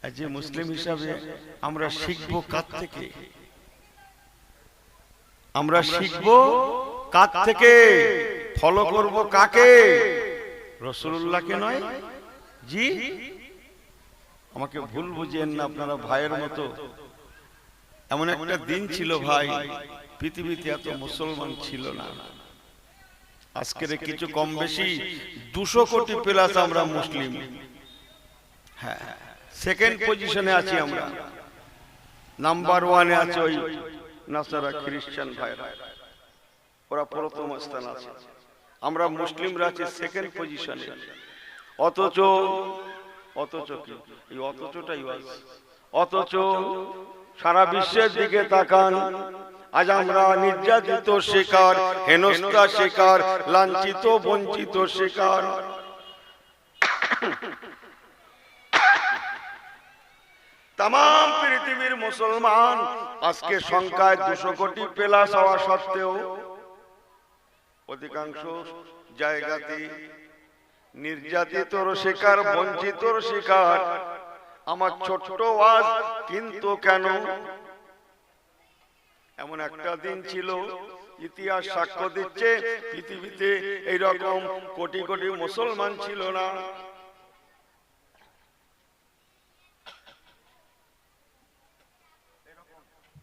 যে মুসলিম হিসাবে আমরা শিখব কার থেকে? আমরা শিখব কার থেকে? ফলো করব কাকে? রাসূলুল্লাহকে নয়। জি, আমাকে ভুল বুঝেন না, আপনারা ভাইয়ের মতো। এমন একটা দিন ছিল ভাই, পৃথিবীতে এত মুসলমান ছিল না। আজকের কিছু কম বেশি 200 কোটি প্লাস আমরা মুসলিম। হ্যাঁ, সেকেন্ড পজিশনে আছি আমরা। নাম্বার 1-এ আছে ওই নাসারা খ্রিস্টান ভাইরা, ওরা প্রথম স্থান আছে। আমরা মুসলিমরা আছি সেকেন্ড পজিশনে। অথচ কি এই অথচটাই অথচ সারা বিশ্বের দিকে তাকান, আজ আমরা নির্যাতিত শিকার, হেনস্থা শিকার, লাঞ্ছিত বঞ্চিত শিকার। তাম পৃথিবীর মুসলমান আজকে সংখ্যায় 200 কোটি প্লাস হওয়া সত্ত্বেও অধিকাংশ জায়গাতে নির্যাতিতর শিকার, বঞ্চিতর শিকার। আমার ছোট্ট ওয়াজ কিন্তু কেন? এমন একটা দিন ছিল, ইতিহাস সাক্ষ্য দিচ্ছে পৃথিবীতে এইরকম কোটি কোটি মুসলমান ছিল না।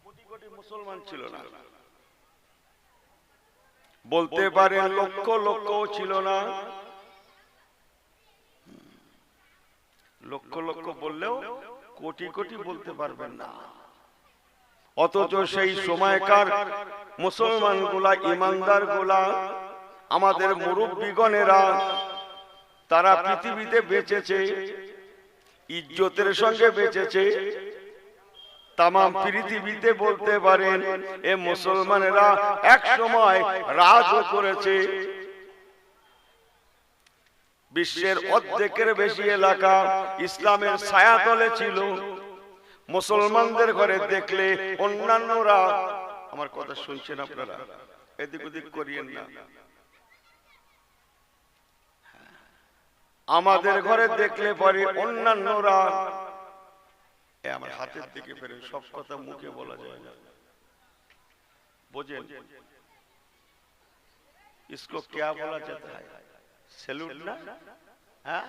কোটি কোটি মুসলমান ছিল না, বলতে পারেন লক্ষ লক্ষ ছিল না। লক্ষ লক্ষ বললেও কোটি কোটি বলতে পারবেন না। অথচ সেই সময়কার মুসলমান গুলা, ইমানদার গুলা, আমাদের মুরব্বীগণেরা, তারা পৃথিবীতে বেঁচেছে, ইজ্জতের সঙ্গে বেঁচেছে। তামাম পৃথিবীতে বলতে পারেন এ মুসলমানেরা এক সময় রাজও করেছে। বিশ্বের অর্ধেকের বেশি এলাকা ইসলামের ছায়াতলে ছিল। মুসলমানদের ঘরে দেখলে অন্যান্যরা, আমার কথা শুনছেন আপনারা, এদিক ওদিক করিয়েন না, আমাদের ঘরে দেখলে পরে অন্যান্যরা, আমার হাতের দিকে ফেরেন, সব কথা মুখে বলা যায় না, বোঝেন? इसको क्या बोला जाता है? सैल्यूट ना? हाँ,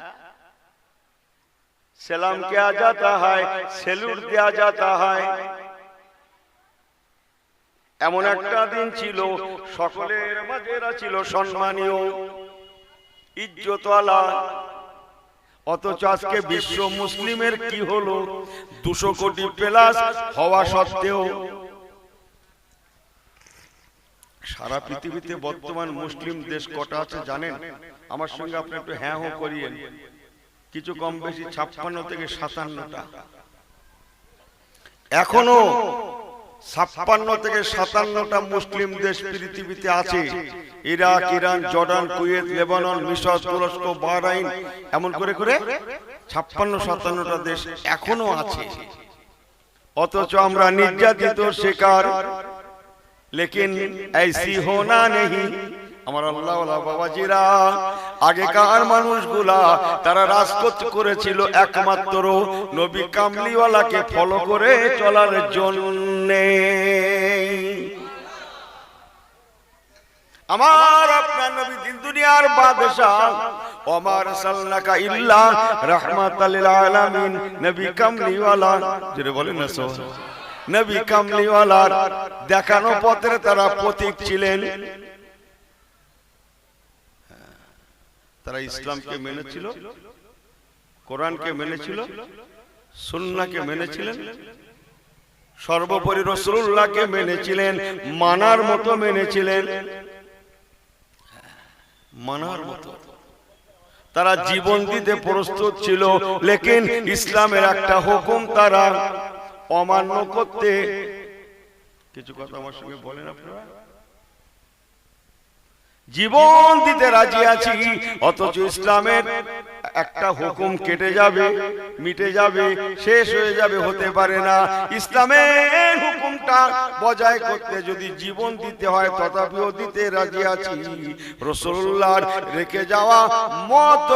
सलाम किया जाता है, सैल्यूट दिया जाता है। এমন একটা দিন ছিল, সকলের মাঝেরা ছিল সম্মানীয়, ইজ্জতওয়ালা। অথচ আজকে বিশ্ব মুসলিমের কি হলো? 200 কোটি প্লাস হওয়া সত্ত্বেও সারা পৃথিবীতে বর্তমান মুসলিম দেশ কটা আছে জানেন? আমার সঙ্গে আপনি একটু হ্যাঁ হো করিয়েন। কিছু কম বেশি 56 থেকে 57টা। এখনো 56 থেকে 57টা মুসলিম দেশ পৃথিবীতে আছে। Iraq, Iran, Jordan, Kuwait, Lebanon, মিশর, তুরস্ক, বাহরাইন, এমন করে করে 56-57টা দেশ এখনো আছে। অথচ আমরা নির্যাতিত শিকার। लेकिन ऐसी होना नहीं। আমার আল্লাহওয়ালা বাবাজিরা, আগেকার মানুষগুলা তারা রাজপথ করেছিল একমাত্র নবী কামলিওয়ালাকে ফলো করে চলার জন্যে। আমার আপনার নবী দিন দুনিয়ার বাদশাহ, ওমা রাসালনাকা ইল্লা রাহমাতাল লিল আলামিন, নবী কামলিওয়ালা, জোরে বলেন না সুবহানাল্লাহ। নবী কামলিওয়ালার দেখানো পথের তারা পথিক ছিলেন। তারা ইসলামকে মেনেছিল, কোরআনকে মেনেছিল, সুন্নাহকে মেনেছিলেন, সর্বোপরি রাসূলুল্লাহকে মেনেছিলেন, মানার মতো মেনেছিলেন, মানার মতো তারা জীবন দিতে প্রস্তুত ছিল। লেকিন ইসলামের একটা হুকুম তারা অমান্য করতে। কিছু কথা আমার সঙ্গে বলেন আপনারা। জীবন দিতে রাজি আছি, অথচ ইসলামের একটা হুকুম কেটে যাবে, মিটে যাবে, শেষ হয়ে যাবে, হতে পারে না। ইসলামের হুকুমটা বজায় করতে যদি জীবন দিতে হয় তথাপিও দিতে রাজি আছি। রাসূলুল্লাহর রেখে যাওয়া মত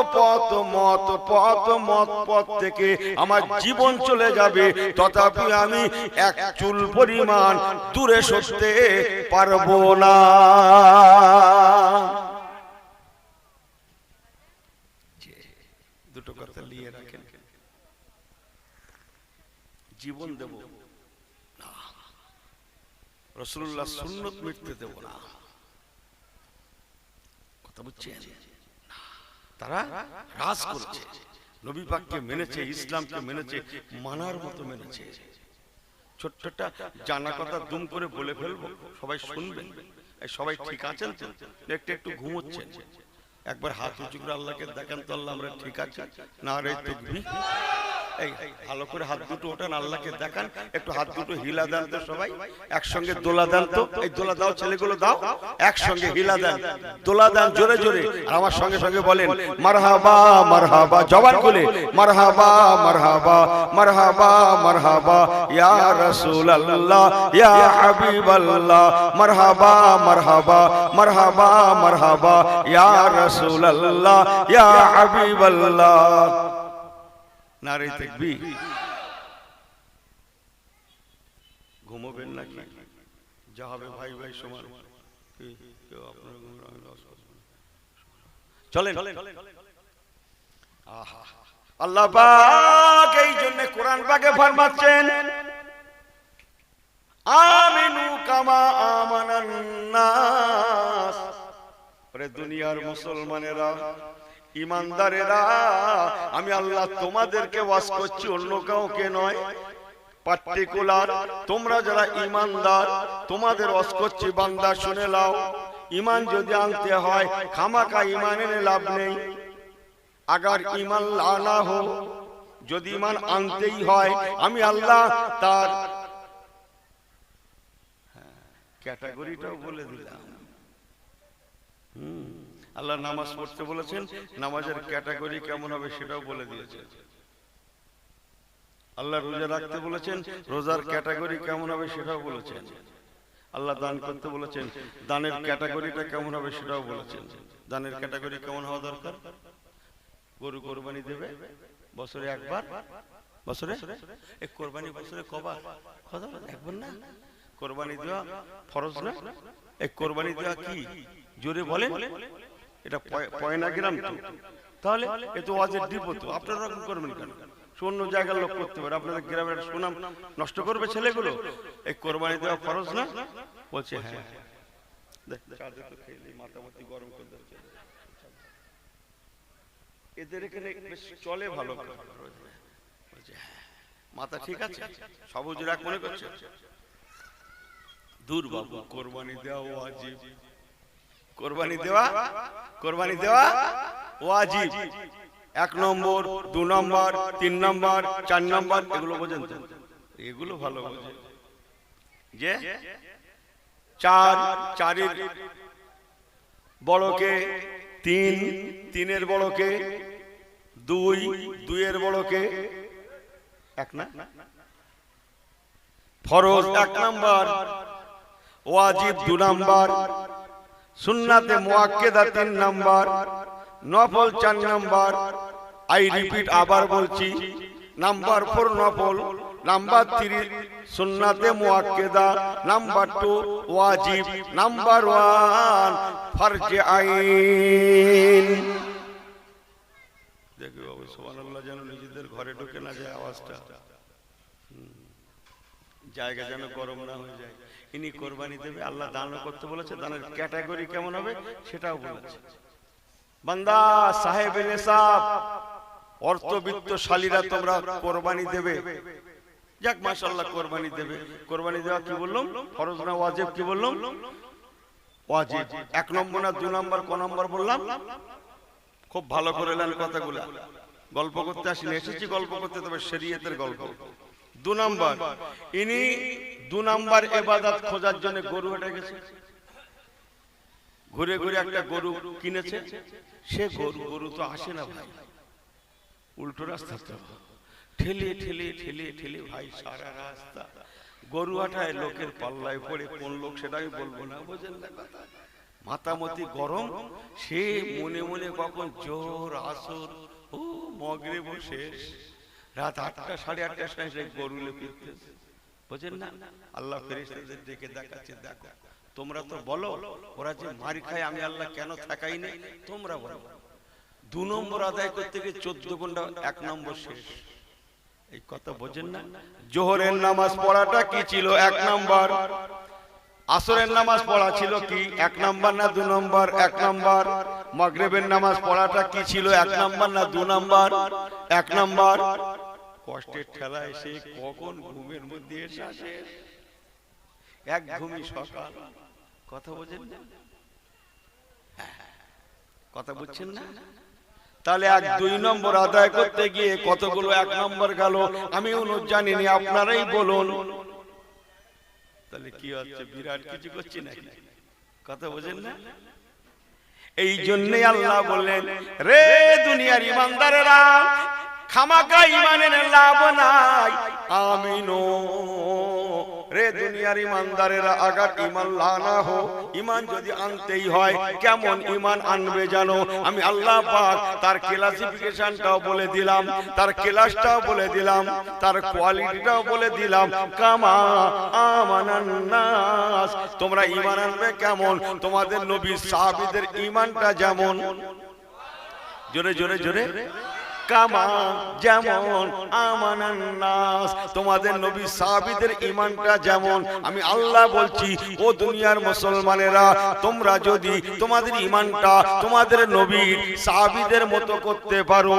পথ থেকে আমার জীবন চলে যাবে, তথাপি আমি এক চুল পরিমাণ দূরে সরতে পারবো না। দুটো কথা নিয়ে রাখেন, জীবন দেব না, রাসূলুল্লাহ সুন্নত মিটতে দেব না। কথা বুঝছেন? তারা রাজ করেছে, নবী পাককে মেনেছে, ইসলামকে মেনেছে, মানার মতো মেনেছে। ছোট্টটা জানা কথা দুম করে বলে ফেলবো, সবাই শুনবেন। সবাই ঠিক আছেন তো? একটু একটু ঘুমোচ্ছেন? একবার হাত উঁচু করে আল্লাহকে দেখান তো, আল্লাহ আমরা ঠিক আছে না রে তাকবীর। এই ভালো করে হাত দুটো ওঠান, আল্লাহকে দেখান, একটু হাত দুটো হিলা দেন তো সবাই, একসঙ্গে দোলা দেন তো। এই দোলা দাও, ছেলেগুলো দাও, একসঙ্গে হিলা দেন, দোলা দেন জোরে জোরে, আর আমার সঙ্গে সঙ্গে বলেন মারহাবা মারহাবা, জবান খুলে মারহাবা মারহাবা মারহাবা মারহাবা ইয়া রাসূলুল্লাহ ইয়া হাবিবাল্লাহ, মারহাবা মারহাবা মারহাবা মারহাবা ইয়া রাসূলুল্লাহ ইয়া হাবিবাল্লাহ। নারে তাকবীর। ঘুমোবেন নাকি? যা হবে ভাই ভাই সমান। চলেন। আল্লাহ পাক এই জন্য কোরআন পাকে ফরমাচ্ছেন আমিনু কামা আমানান নাস। ওরে দুনিয়ার মুসলমানেরা, ইমানদারেরা, আমি আল্লাহ তোমাদেরকে ওয়াজ করছি, অন্য কাউকে নয়। পার্টিকুলার তোমরা যারা ইমানদার তোমাদের ওয়াজ করছি, বান্দা শুনে নাও। ঈমান যদি আনতে হয় খামাকা ঈমান এনে লাভ নেই। আগার ঈমান লানা হো, যদি ঈমান আনতেই হয় আমি আল্লাহ তার ক্যাটাগরিটাও বলে দিলাম। আল্লাহ নামাজ পড়তে বলেছেন, নামাজের ক্যাটাগরি কেমন হবে সেটাও বলে দিয়েছেন। আল্লাহ রোজা রাখতে বলেছেন, রোজার ক্যাটাগরি কেমন হবে সেটাও বলেছেন। আল্লাহ দান করতে বলেছেন, দানের ক্যাটাগরিটা কেমন হবে সেটাও বলেছেন। দানের ক্যাটাগরি কেমন হওয়া দরকার? গরু কোরবানি দেবে বছরে একবার, বছরে এক কোরবানি বছরে কবার? একবার না? কোরবানি দেওয়া ফরজ না? এক কোরবানি দেওয়া কি জোরে বলেন? এটা পয়না গ্রাম তো, তাহলে এ তো ওয়াজের ডিপো তো, আপনারা রকম করবেন কেন? অন্য জায়গার লোক করতে পারে, আপনাদের গ্রামের সুনাম নষ্ট করবে ছেলেগুলো। এই কোরবানি দেওয়া ফরজ না? বলছে হ্যাঁ। গরম করে এদের এখানে বেশ চলে ভালো, মাথা ঠিক আছে, সবুজ রাখ মনে করছে। দূর বাবু, কোরবানি দেওয়া ওয়াজিব, কোরবানি দেওয়া ওয়াজিব। 1 নম্বর, 2 নম্বর, 3 নম্বর, 4 নম্বর, এগুলো বোঝেন তো? এগুলো ভালো বোঝে যে 4 বড়কে 3, 3 বড়কে 2, 2 বড়কে 1 না? ফরজ 1 নম্বর, ওয়াজিব 2 নম্বর, সুন্নাতে মুআক্কাদা 3 নম্বর, নফল 4 নম্বর। আই রিপিট, আবার বলছি, নাম্বার 4 নফল, নাম্বার 3 সুন্নাতে মুআক্কাদা, নাম্বার 2 ওয়াজিব, নাম্বার 1 ফরজে আইন। দেখো বাবু, সুবহানাল্লাহ, যেন নিজেদের ঘরে ঢুকে না যায় আওয়াজটা, জায়গা যেন গরম না হয়ে যায়। ইনি কোরবানি দেবে, আল্লাহ দান করতে বলেছে, দানের ক্যাটাগরি কেমন হবে সেটাও বলেছে। বান্দা সাহেবে নেশাব, অর্থবিত্তশালীরা তোমরা কোরবানি দেবে। যাক মাশাআল্লাহ, কোরবানি দেবে। কোরবানি দেওয়া কি বললাম? ফরজ না ওয়াজিব? কি বললাম? ওয়াজিব। 1 নম্বর না 2 নম্বর, কোন নম্বর বললাম? খুব ভালো করে নেন কথাগুলো। গল্প করতে আসিনি, এসেছি গল্প করতে, তবে শরীয়তের গল্প। 2 নম্বর, ইনি 2 নম্বর ইবাদত খোঁজার জন্য গরু হেঁটে গেছে, ঘুরে ঘুরে একটা গরু কিনেছে। সে গরু তো আসে না ভাই, উল্টো রাস্তা তো, ঠেলে ঠেলে ঠেলে ঠেলে ভাই সারা রাস্তা গরুয়াটায় লোকের পাল্লায় পড়ে, কোন লোক সেটা আমি বলবো না, বোঝেন না কথা, মাতামতি গরম, সে মনে মনে কখন জোর আসর ও মগরিব শেষ, রাত 8টা 8:30টার সময় সে গরুলে ফিরতেছে, বোঝেন না। আল্লাহ ফেরেশতাদের ডেকে দেখাচ্ছে, দেখো তোমরা তো বলো ওরা যে মারি খায়, আমি আল্লাহ কেন থাকাই নেই, তোমরা বলো 2 নম্বর আদায় করতে গিয়ে 14 ঘন্টা 1 নম্বর শেষ, এই কথা বোঝেন না। জোহরের নামাজ পড়াটা কি ছিল 1 নম্বর, আসরের নামাজ পড়া ছিল কি 1 নম্বর না 2 নম্বর? 1 নম্বর। মাগরিবের নামাজ পড়াটা কি ছিল 1 নম্বর না 2 নম্বর? 1 নম্বর। কষ্টের ঠেলা এসে কখন ঘুমের মধ্যে এসে আসে, এক ঘুমি সকাল, কথা বোঝেন না, কথা বুঝছেন না? তাহলে 1-2 নম্বর আদায় করতে গিয়ে কতগুলো 1 নম্বর গেল আমি জানিনি, আপনারাই বলুন। তাহলে কি হচ্ছে, বিরাট কিছু করছি নাকি, কথা বোঝেন না? এই জন্যই আল্লাহ বললেন, রে দুনিয়ার ইমানদারেরা, খামাকা ইমানের লাভ নাই, আমিনো রে দুনিয়ার ইমানদারেরা, আগার ইমান লানা হো, ইমান যদি আনতেই হয় কেমন ইমান আনবে জানো, আমি আল্লাহ পাক তার ক্লাসিফিকেশনটাও বলে দিলাম, তার ক্লাসটাও বলে দিলাম, তার কোয়ালিটিটাও বলে দিলাম, কামা আমানান নাস, তোমরা ইমান আনবে কেমন, তোমাদের নবী সাহাবীদের ইমানটা যেমন, জোরে জোরে জোরে, কামা যেমন আমানান নাস, তোমাদের নবী সাহাবীদের ঈমানটা যেমন, আমি আল্লাহ বলছি ও দুনিয়ার মুসলমানেরা, তোমরা যদি তোমাদের ঈমানটা তোমাদের নবীর সাহাবীদের মতো করতে পারো,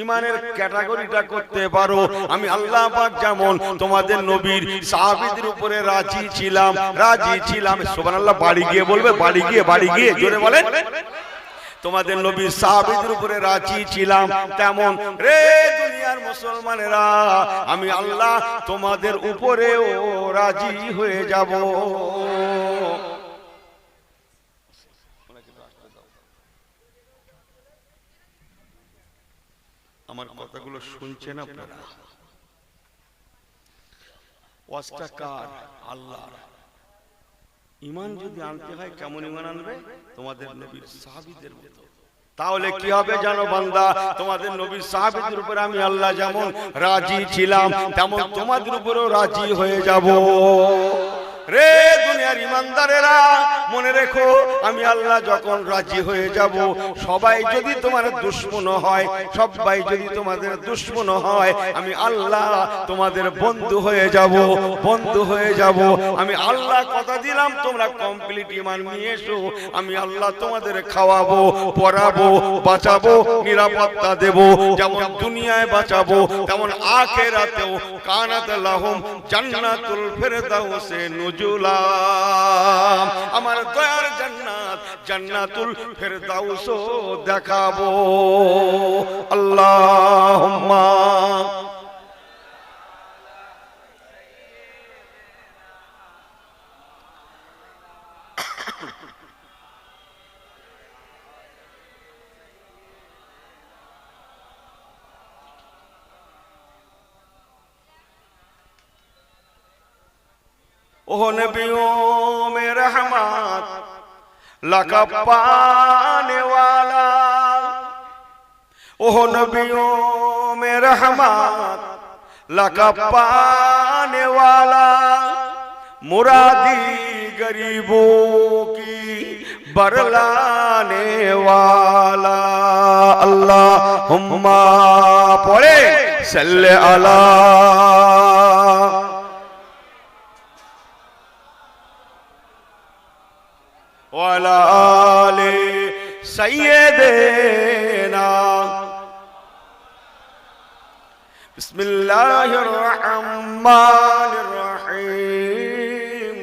ঈমানের ক্যাটাগরিটা করতে পারো, আমি আল্লাহ পাক যেমন তোমাদের নবীর সাহাবীদের উপরে রাজি ছিলাম, রাজি ছিলাম, সুবহানাল্লাহ, বাড়ি গিয়ে বলবে, বাড়ি গিয়ে জোরে বলেন, তোমাদের নবী সাহাবীদের উপরে রাজি ছিলাম, তেমন রে দুনিয়ার মুসলমানেরা, আমি আল্লাহ তোমাদের উপরেও রাজি হয়ে যাব। আমার কথাগুলো শুনছেন আপনারা? ওয়াজটা কার? আল্লাহর। ঈমান যদি আনতে হয় কেমন ঈমান আনবে, তোমাদের নবীর সাহাবীদের মতো। তাহলে কি হবে জানো বান্দা, তোমাদের নবীর সাহাবীদের উপরে আমি আল্লাহ যেমন রাজি ছিলাম, তেমন তোমাদের উপরেও রাজি হয়ে যাব। রে দুনিয়ার ইমানদারেরা, মনে রেখো, আমি আল্লাহ যখন রাজি হয়ে যাব, সবাই যদি তোমার দুশমন হয়, সবাই যদি তোমাদের দুশমন হয়, আমি আল্লাহ তোমাদের বন্ধু হয়ে যাব, বন্ধু হয়ে যাব। আমি আল্লাহ কথা দিলাম, তোমরা কমপ্লিট ঈমান নিয়ে এসো, আমি আল্লাহ তোমাদের খাওয়াবো, পড়াবো, বাঁচাবো, নিরাপত্তা দেব, যেমন দুনিয়ায় বাঁচাবো তেমন আখিরাতেও। কানাত লাহুম জান্নাতুল ফিরদাউসে নুজুলা, আমার দয়ার জান্নাত জান্নাতুল ফিরদাউস দেখাবো। আল্লাহুম্মা ओ नबियों में रहमत लका पाने वाला, ओ नबियों में रहमत लका पाने वाला, मुरादी गरीबों की बरलाने वाला। अल्लाहुम्मा पढ़े सल्ले अला वाला आले सय्यदना। बिस्मिल्लाहिर रहमानिर रहीम।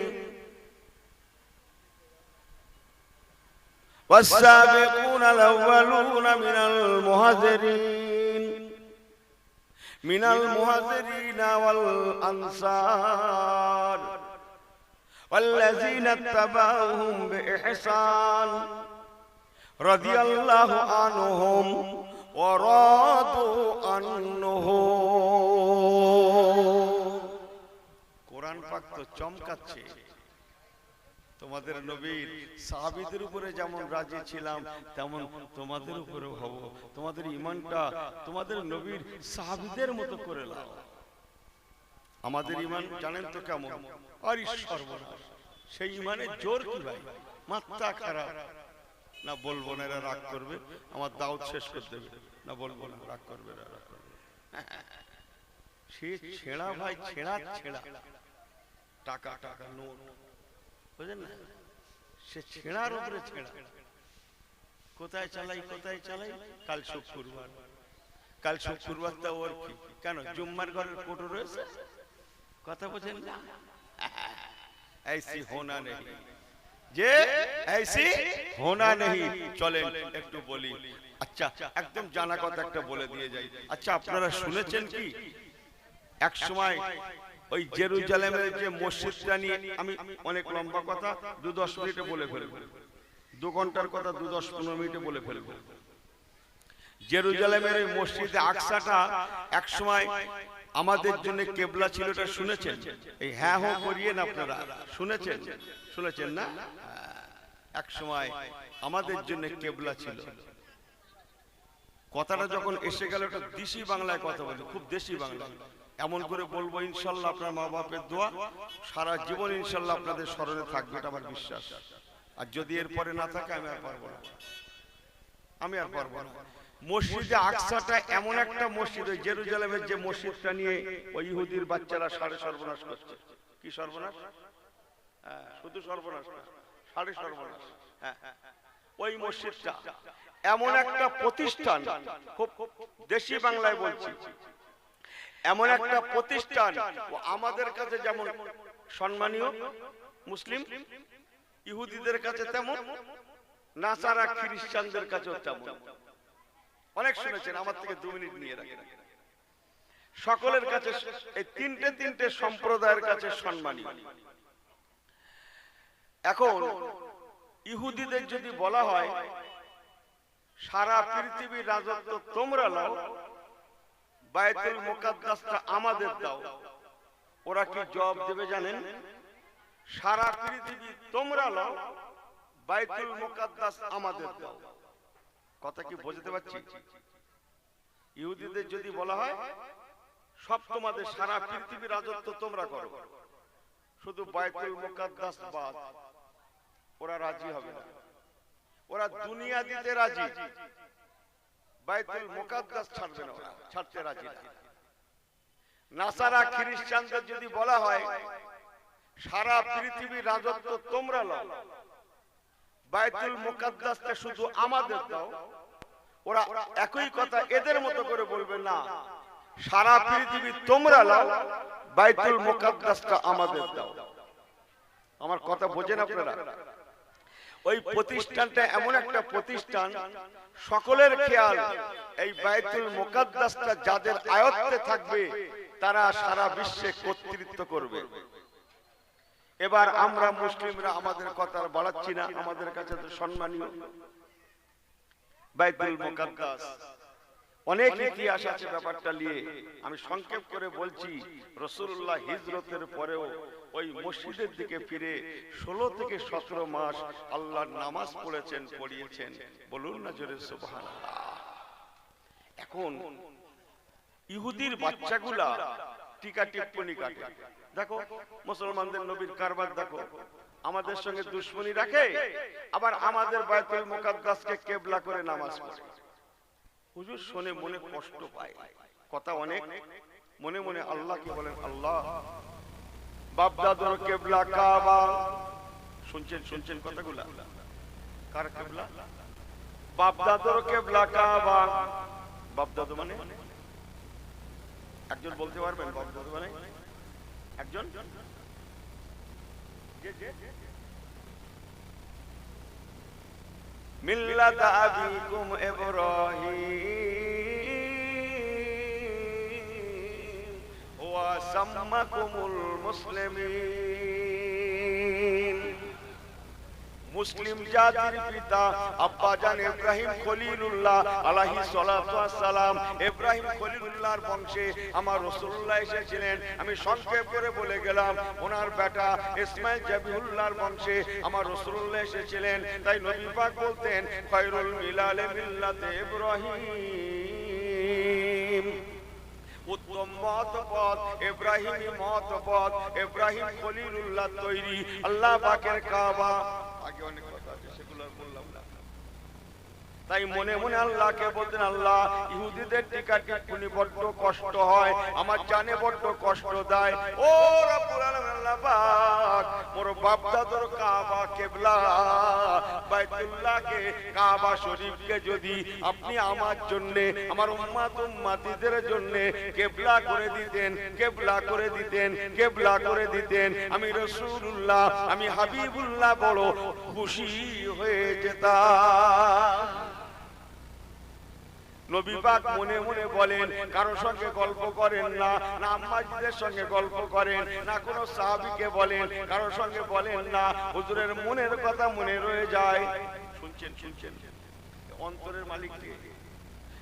वस्साबिकून अल-अव्वलून मिनल मुहाजिरीन वल अंसार वल्लज़ीना इत्तबअूहुम बिइहसान रज़ियल्लाहु अन्हुम ওয়ারাদু আনহু। কোরআন পাক তো চমকাচ্ছে। তোমাদের নবীর সাহাবীদের উপরে যেমন রাজি ছিলাম তেমন তোমাদের উপরেও হব। তোমাদের ঈমানটা তোমাদের নবীর সাহাবীদের মতো করে নাও। আমাদের ঈমান জানেন তো কেমন? আরে সর্বনাশ! সেই ঈমানের জোর কি ভাই? মাথা খারাপ। না বলবো না, এরা রাগ করবে, আমার দাওয়াত শেষ করে দেবে। না বলবো না, রাগ করবে, এরা রাগ করবে। সে ছেঁড়া ভাই, ছেঁড়া ছেঁড়া টাকা টাকা নোট, বুঝলেন না? সে ছেঁড়ার উপরে ছেঁড়া। কোথায় চালাই, কোথায় চালাই? কাল শুক্রবার, কাল শুক্রবারটা ওর কি? কেন জুম্মার ঘরের কোটো রয়েছে? কথা বোঝেন না? ऐसी होना नहीं, যে ऐसी होना नहीं। চলেন একটু বলি। আচ্ছা, একদম জানা কথা একটা বলে দিয়ে যাই। আচ্ছা, আপনারা শুনেছেন কি এক সময় ওই জেরুজালেমের যে মসজিদটা নিয়ে, আমি অনেক লম্বা কথা 2-10 মিনিটে বলে ফেলবো, 2 ঘন্টার কথা 2-10-15 মিনিটে বলে ফেলবো। জেরুজালেমের ওই মসজিদে আকসাটা এক সময় আমাদের জন্য কেবলা ছিল, এটা শুনেছেন? এই হ্যাঁ হো করিয়েন, আপনারা শুনেছেন? শুনেছেন না? এক সময় আমাদের জন্য কেবলা ছিল। কথাটা যখন এসে গেল, এটা দেশি বাংলায় কথা বলি, খুব দেশি বাংলা। এমন করে বলবো ইনশাল্লাহ আপনার মা বাপের দোয়া সারা জীবন ইনশাল্লাহ আপনাদের স্মরণে থাকবে, এটা আমার বিশ্বাস। আর যদি এরপরে না থাকে আমি আর পারবো না, আমি আর পারবো না। মসজিদে আকসাটা এমন একটা মসজিদ, ওই জেরুজালেমের যে মসজিদটা নিয়ে ওই ইহুদির বাচ্চারা সাড়ে সর্বনাশ করছে। কি সর্বনাশ? শুধু সর্বনাশ না, সাড়ে সর্বনাশ। ওই মসজিদটা এমন একটা প্রতিষ্ঠান, খুব দেশি বাংলায় বলছি, এমন একটা প্রতিষ্ঠান আমাদের কাছে যেমন সম্মানীয় মুসলিম, ইহুদিদের কাছে তেমন, নাসারা খ্রিস্টানদের কাছেও তেমন। অনেক শুনেছেন, আমার থেকে 2 মিনিট নিয়ে রাখেন। সকলের কাছে এই তিনটে সম্প্রদায়ের কাছে সম্মানী। এখন ইহুদিদের যদি বলা হয় সারা পৃথিবীর রাজত্ব তোমরা নাও, বাইতুল মুকাদ্দাসটা আমাদের দাও, ওরা কি জবাব দেবে জানেন? সারা পৃথিবী তোমরা নাও, বাইতুল মুকাদ্দাস আমাদের দাও। কথা কি বুঝতে পারছি? ইহুদিদের যদি বলা হয় সব তোমাদের, সারা পৃথিবীর রাজত্ব তোমরা করো, শুধু বাইতুল মুকাদ্দাস বাদ, ওরা রাজি হবে না। ওরা দুনিয়া দিতে রাজি, বাইতুল মুকাদ্দাস ছাড়বে না, ওরা ছাড়তে রাজি না। নাসারা খ্রিস্টানদের যদি বলা হয় সারা পৃথিবীর রাজত্ব তোমরা নাও, বাইতুল মুকাদ্দাসটা শুধু আমাদের দাও, ওরা একই কথা এদের মতো করে বলবে, না সারা পৃথিবী তোমরা নাও, বাইতুল মুকাদ্দাসটা আমাদের দাও। আমার কথা বোঝেন আপনারা? ওই প্রতিষ্ঠানটা এমন একটা প্রতিষ্ঠান, সকলের খেয়াল এই বাইতুল মুকাদ্দাসটা যাদের আয়ত্তে থাকবে তারা সারা বিশ্বে কর্তৃত্ব করবে। এবার আমরা মুসলিমরা আমাদের কথা বাড়াচ্ছি না, আমাদের কাছে তো সম্মানীয় বাইতুল মুকাদ্দাস। অনেক ইতিহাস আছে ব্যাপারটা নিয়ে, আমি সংক্ষেপ করে বলছি। রাসূলুল্লাহ হিজরতের পরেও ওই মসজিদের দিকে ফিরে 16 থেকে 17 মাস আল্লাহর নামাজ পড়েছেন, পড়িয়েছেন। বলুন না জোরে সুবহানাল্লাহ। এখন ইহুদির বাচ্চাগুলা টিকা টিপ্পনি কাটে। দেখো মুসলমানদের নবীর কারবার দেখো, আমাদের সঙ্গে দুশমনি রাখে, আবার আমাদের বাইতুল মুকাদ্দাসকে কিবলা করে নামাজ পড়ে। হুজুর শুনে মনে কষ্ট পায়, কথা অনেক, মনে মনে আল্লাহ কি বলেন, আল্লাহ বাপদাদার কিবলা কাবা। শুনছেন কথাগুলা? কার কিবলা? বাপদাদার কিবলা কাবা। বাপদাদা মানে একজন বলতে পারবেন? বাপদাদা মানে একজন? মিল্লাত আবিকুম ইব্রাহিম ওয়া সাম্মাকুমুল মুসলিমিন। মুসলিম জাতির পিতা আব্বাজান ইব্রাহিম খলিলুল্লাহ আলাইহিস সালাতু ওয়াস সালাম, ইব্রাহিম খলিলুল্লাহর বংশে আমার রাসূলুল্লাহ এসেছিলেন। আমি সংক্ষেপ করে বলে গেলাম, ওনার বেটা ইসমাইল জাবিহুল্লাহর বংশে আমার রাসূলুল্লাহ এসেছিলেন। তাই নবী পাক বলতেন খায়রুল মিলালে মিল্লাতে ইব্রাহিম, উত্তম মত পথ ইব্রাহিমী মত পথ, ইব্রাহিম খলিলুল্লাহ তৈরি আল্লাহ পাকের কাবা। আগে অনেক কথা আছে, সেগুলো বললাম না। তাই মনে মনে আল্লাহকে বলতেন, আল্লাহ ইহুদিদের টিকাটিকুনি বড্ড কষ্ট হয়, আমার জানে বড্ড কষ্ট দেয়। ও রব্বুল আলামিন আল্লাহ পাক, মোর বাপ দাদার কাবা কিবলা বাইতুল্লাহকে, কাবা শরীফকে যদি আপনি আমার জন্য, আমার উম্মত উম্মতিদের জন্য কিবলা করে দিতেন, কিবলা করে দিতেন, কিবলা করে দিতেন, আমি রাসূলুল্লাহ, আমি হাবিবুল্লাহ বড় খুশি হয়ে যেতাম। নবী পাক মনে মনে বলেন, কারোর সঙ্গে গল্প করেন না, না আম্মাজিদের সঙ্গে গল্প করেন না, কোন সাহাবীকে বলেন, কারোর সঙ্গে বলেন না, হুজুরের মনের কথা মনে রয়ে যায়। শুনছেন শুনছেন, অন্তরের মালিক কে?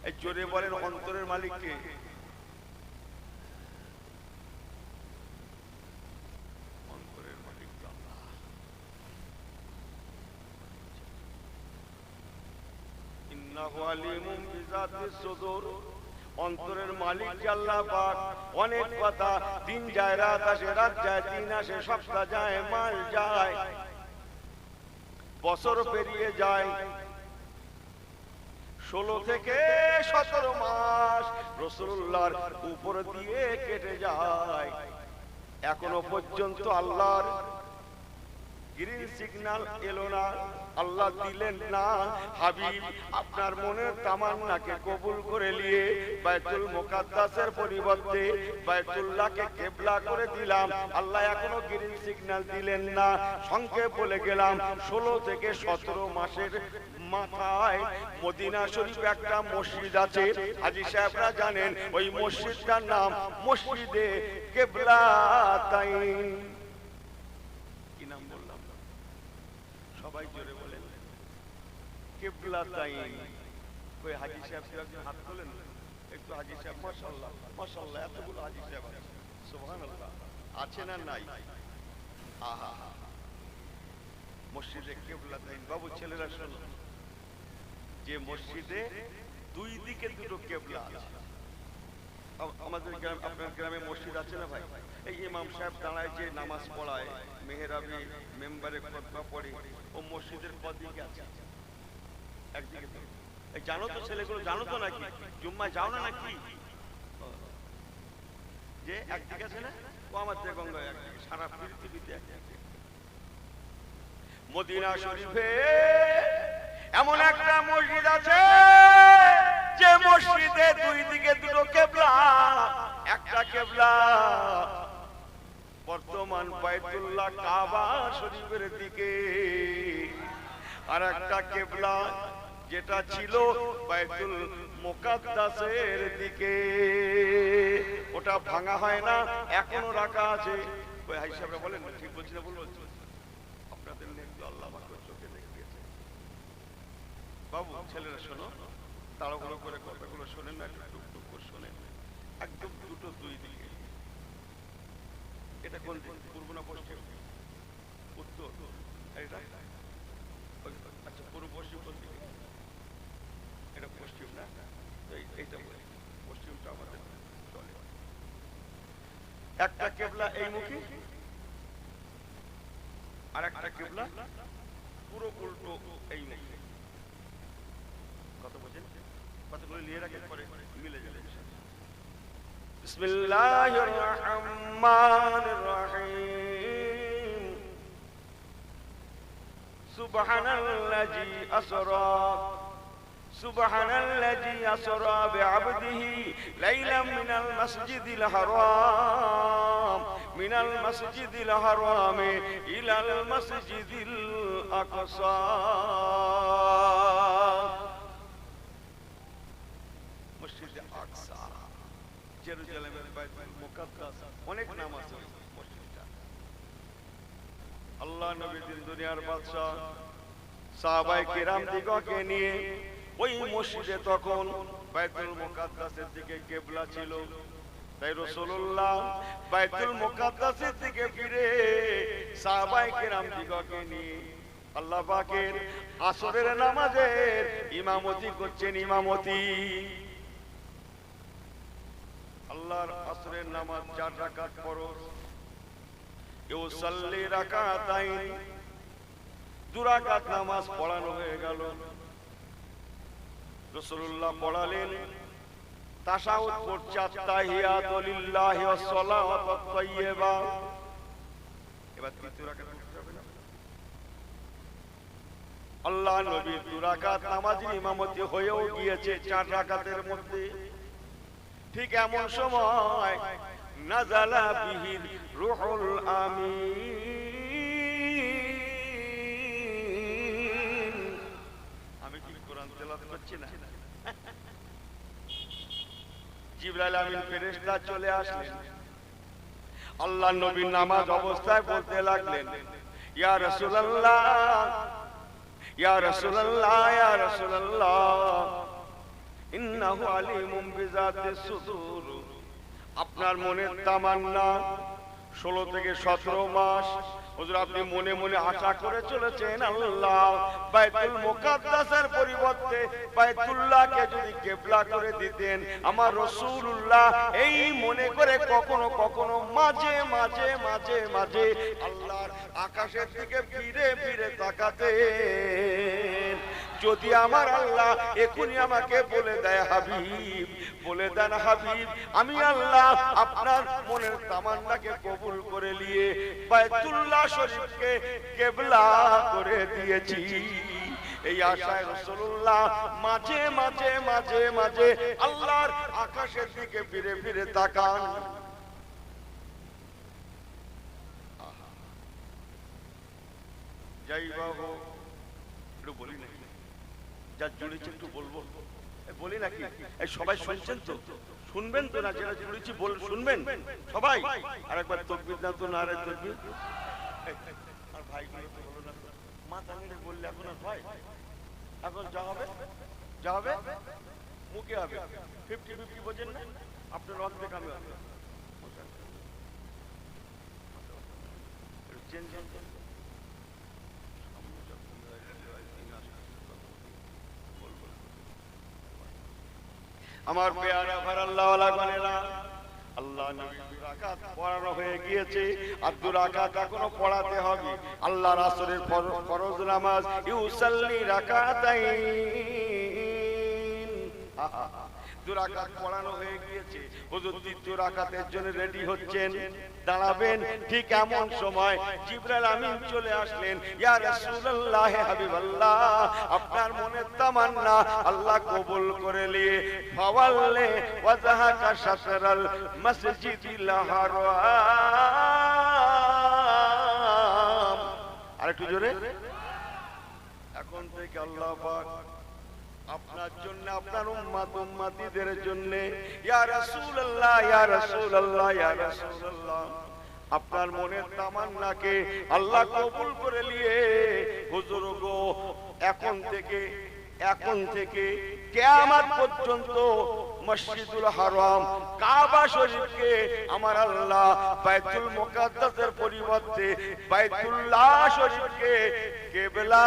এই জোরে বলেন, অন্তরের মালিক কে? অন্তরের মালিক আল্লাহ। ইন্নাহু আলিমুম বিযাতিস সুদূর, অন্তরের মালিক আল্লাহ পাক। অনেক কথা, দিন যায় রাত আসে, রাত যায় দিন আসে, সপ্তাহ যায় মাস যায়, বছর পেরিয়ে যায়, 16 থেকে 17 মাস রাসূলুল্লাহর উপর দিয়ে কেটে যায়। এখনো পর্যন্ত আল্লাহর গ্রিন সিগন্যাল এলো না, আল্লাহ দিলেন না। হাবিব আপনার মনের তামান্নাকে কবুল করে নিয়ে বাইতুল মুকাদ্দাসের পরিবর্তে বাইতুল্লাহকে কিবলা করে দিলাম, আল্লাহ এখনো গ্রিন সিগন্যাল দিলেন না। সংক্ষেপ বলে গেলাম, 16 থেকে 17 মাসের মাথায় মদিনা শরীফে একটা মসজিদ আছে, হাজী সাহেবরা জানেন, ওই মসজিদটার নাম মসজিদে কিবলাতাইন। কি নাম বললাম? সবাই জোরে বলেন, কিবলাতাইন। কই হাজী সাহেব একজন হাত তোলেন একটু। হাজী সাহেব মাশাআল্লাহ মাশাআল্লাহ, এতগুলো হাজী সাহেব আছে, সুবহানাল্লাহ। আছে না নাই? আহা, মসজিদে কিবলাতাইন। বাবু ছেলেরা শোনো, যে মসজিদে দুই দিকে দুটো কিবলা আছে। আমাদের গ্রাম, আপনার গ্রামে মসজিদ আছে না ভাই? এই ইমাম সাহেব দাঁড়ায় যে নামাজ পড়ায়, মেহরাবে মেম্বারে খুতবা পড়ে, ও মসজিদের কদিকে আছে? একদিকে তো। এই জানো তো ছেলেগুলো, জানো তো নাকি? জুম্মায় যাও না নাকি? যে একদিকে আছে না, ও আমার গঙ্গা একদিকে, সারা পৃথিবীতে একদিকে। মদিনা শরীফে এমন একটা মসজিদ আছে যে মসজিদে দুই দিকে দুটো কিবলা। একটা কিবলা বর্তমান বাইতুল্লাহ কাবা শরীফের দিকে, আর একটা কিবলা যেটা ছিল বাইতুল মুকাদ্দাসের দিকে। ওটা ভাঙা হয় না, এখনো রাখা আছে। ওই হাই সাহেবরা বলেন ঠিক বলছি না, বলবো আপনাদের নেই আল্লাহ পাকের চোখে দেখিয়েছে। বাবু ছেলেরা শোনো, তাড়াহুড়ো করে কথাগুলো শোনেন না, একটু টুকটুক করে শোনেন। একদম দুটো দুই দিকে। এটা কোন দিক? পূর্ব না পশ্চিম? উত্তর। এটা আচ্ছা, পূর্ব পশ্চিম কোন দিকে? এটা পশ্চিম না? এইটা বলি, পশ্চিমটা আমাদের চলে। একটা কিবলা এই মুখী, আর একটা কিবলা পুরো উল্টো এই মুখী। কত বোঝেন? কতগুলো নিয়ে রাখেন, পরে মিলে যাবে। বিসমিল্লাহির রহমানির রহিম। সুবহানাল্লাযী আসরা, সুবহানাল্লাযী আসরা বিআবদিহি লাইলাম মিনাল মাসজিদিল হারাম, মিনাল মাসজিদিল হারাম ইলাল মাসজিদিল আকসা। মসজিদে আকসা, জেরুজালেমের বাইতুল মুকাদ্দাস, অনেক নাম আছে মসজিদটা। আল্লাহ নবী দিন দুনিয়ার বাদশা সাহাবায়ে কেরাম দিগকে নিয়ে ওই মসজিদে তখন বাইতুল মুকাদ্দাসের দিকে কিবলা ছিল। তাই রাসূলুল্লাহ বাইতুল মুকাদ্দাসের দিকে ফিরে সাহাবায়ে কেরাম দিগকে নিয়ে আল্লাহ পাকের আসরের নামাজের ইমামতি করছেন। ইমামতি আল্লাহর আসরের নামাজ 4 রাকাত ফরজ। ইউসাল্লি রাকাতাইন, 2 রাকাত নামাজ পড়ানো হয়ে গেল। রাসূলুল্লাহ পড়ালেন, তাশাহুদ পড়ছে, আত্তাহিয়াতু লিল্লাহি ওয়াস সালাওয়াতুত তাইয়্যিবা। এবার 3 রাকাত পড়তে হবে না? আল্লাহ নবী 2 রাকাত নামাজের ইমামতি হয়েও গিয়েছে 4 রাকাতের মধ্যে। ঠিক এমন সময় নাযালা বিহির রূহুল আমিন। আমি কি কোরআন তেলাওয়াত করছি না? জিবরাইল আমিন ফেরেশতা চলে আসলেন। আল্লাহ নবী নামাজ অবস্থায় বলতে লাগলেন, ইয়া রাসূলুল্লাহ, ইয়া রাসূলুল্লাহ, ইয়া রাসূলুল্লাহ, ইন্নাহু আলিমুম বিযাতিস সুদূর। আপনার মনের তামান্না 16 থেকে 17 মাস হুজুর আপনি মনে মনে আশা করে চলেছেন, আল্লাহ বাইতুল মুকাদ্দাসের পরিবর্তে বাইতুল্লাহকে যদি কিবলা করে দিতেন। আমার রাসূলুল্লাহ এই মনে করে কখনো কখনো মাঝে মাঝে মাঝে মাঝে আল্লাহর আকাশের দিকে ফিরে ফিরে তাকাতেন। যদি আমার আল্লাহ এখনই আমাকে বলে দেয়, হাবিব বলে দেন হাবিব, আমি আল্লাহ আপনার মনের তামান্নাকে কবুল করে নিয়ে বাইতুল্লাহ শরীফকে কিবলা করে দিয়েছি। এই আশায় রাসূলুল্লাহ মাঝে মাঝে মাঝে মাঝে আল্লাহর আকাশের দিকে ফিরে ফিরে তাকান। যাই বাবু একটু বলি নাকি, যা জুড়েছি একটু বলবো, বলি নাকি? এই সবাই শুনছেন তো? শুনবেন তো না? যেটা জুড়েছি বল শুনবেন সবাই? আরেকবার তাকবীর দাও তো, নারে তাকবীর। আর ভাই তো বলো না, মাথা নেড়ে বললে এখন আর হয়? এখন যা হবে যা হবে মুখে হবে। 50-50 বোঝেন না? আপনার অর্ধেক আমি হবে। চেঞ্জ আমার পেয়ারা ঘর আল্লাহওয়ালা গণেরা, আল্লাহ নবী 2 রাকাত পড়ানো হয়ে গিয়েছে, আর 2 রাকাত এখনো পড়াতে হবে। আল্লাহর আসরের ফরজ নামাজ ইউসাল্লি রাকাতাইন। 2 রাকাত পড়ানো হয়ে গিয়েছে, হুজুর 3 রাকাতের জন্য রেডি হচ্ছেন, দাঁড়াবেন। ঠিক এমন সময় জিবরাইল আমিন চলে আসলেন। ইয়া রাসূলুল্লাহ, হে হাবিবাল্লাহ, আপনার মনের তামান্না আল্লাহ কবুল করে নিয়ে ফাওয়াল্লে ওয়াজহাকা শাতরাল মসজিদিল হারাম। আরেকটু জোরে। এখন থেকে আল্লাহ পাক আপনার জন্য, আপনার উম্মত উম্মতিদের জন্য, ইয়া রাসূলুল্লাহ, ইয়া রাসূলুল্লাহ, ইয়া রাসূলুল্লাহ, আপনার মনের তামান্নাকে আল্লাহ কবুল করে নিয়ে হুজুর গো এখন থেকে কিয়ামত পর্যন্ত মসজিদুল হারাম কাবা শরীফকে আমার আল্লাহ বাইতুল মুকাদ্দাসের পরিবর্তে বাইতুল্লাহ শরীফকে কিবলা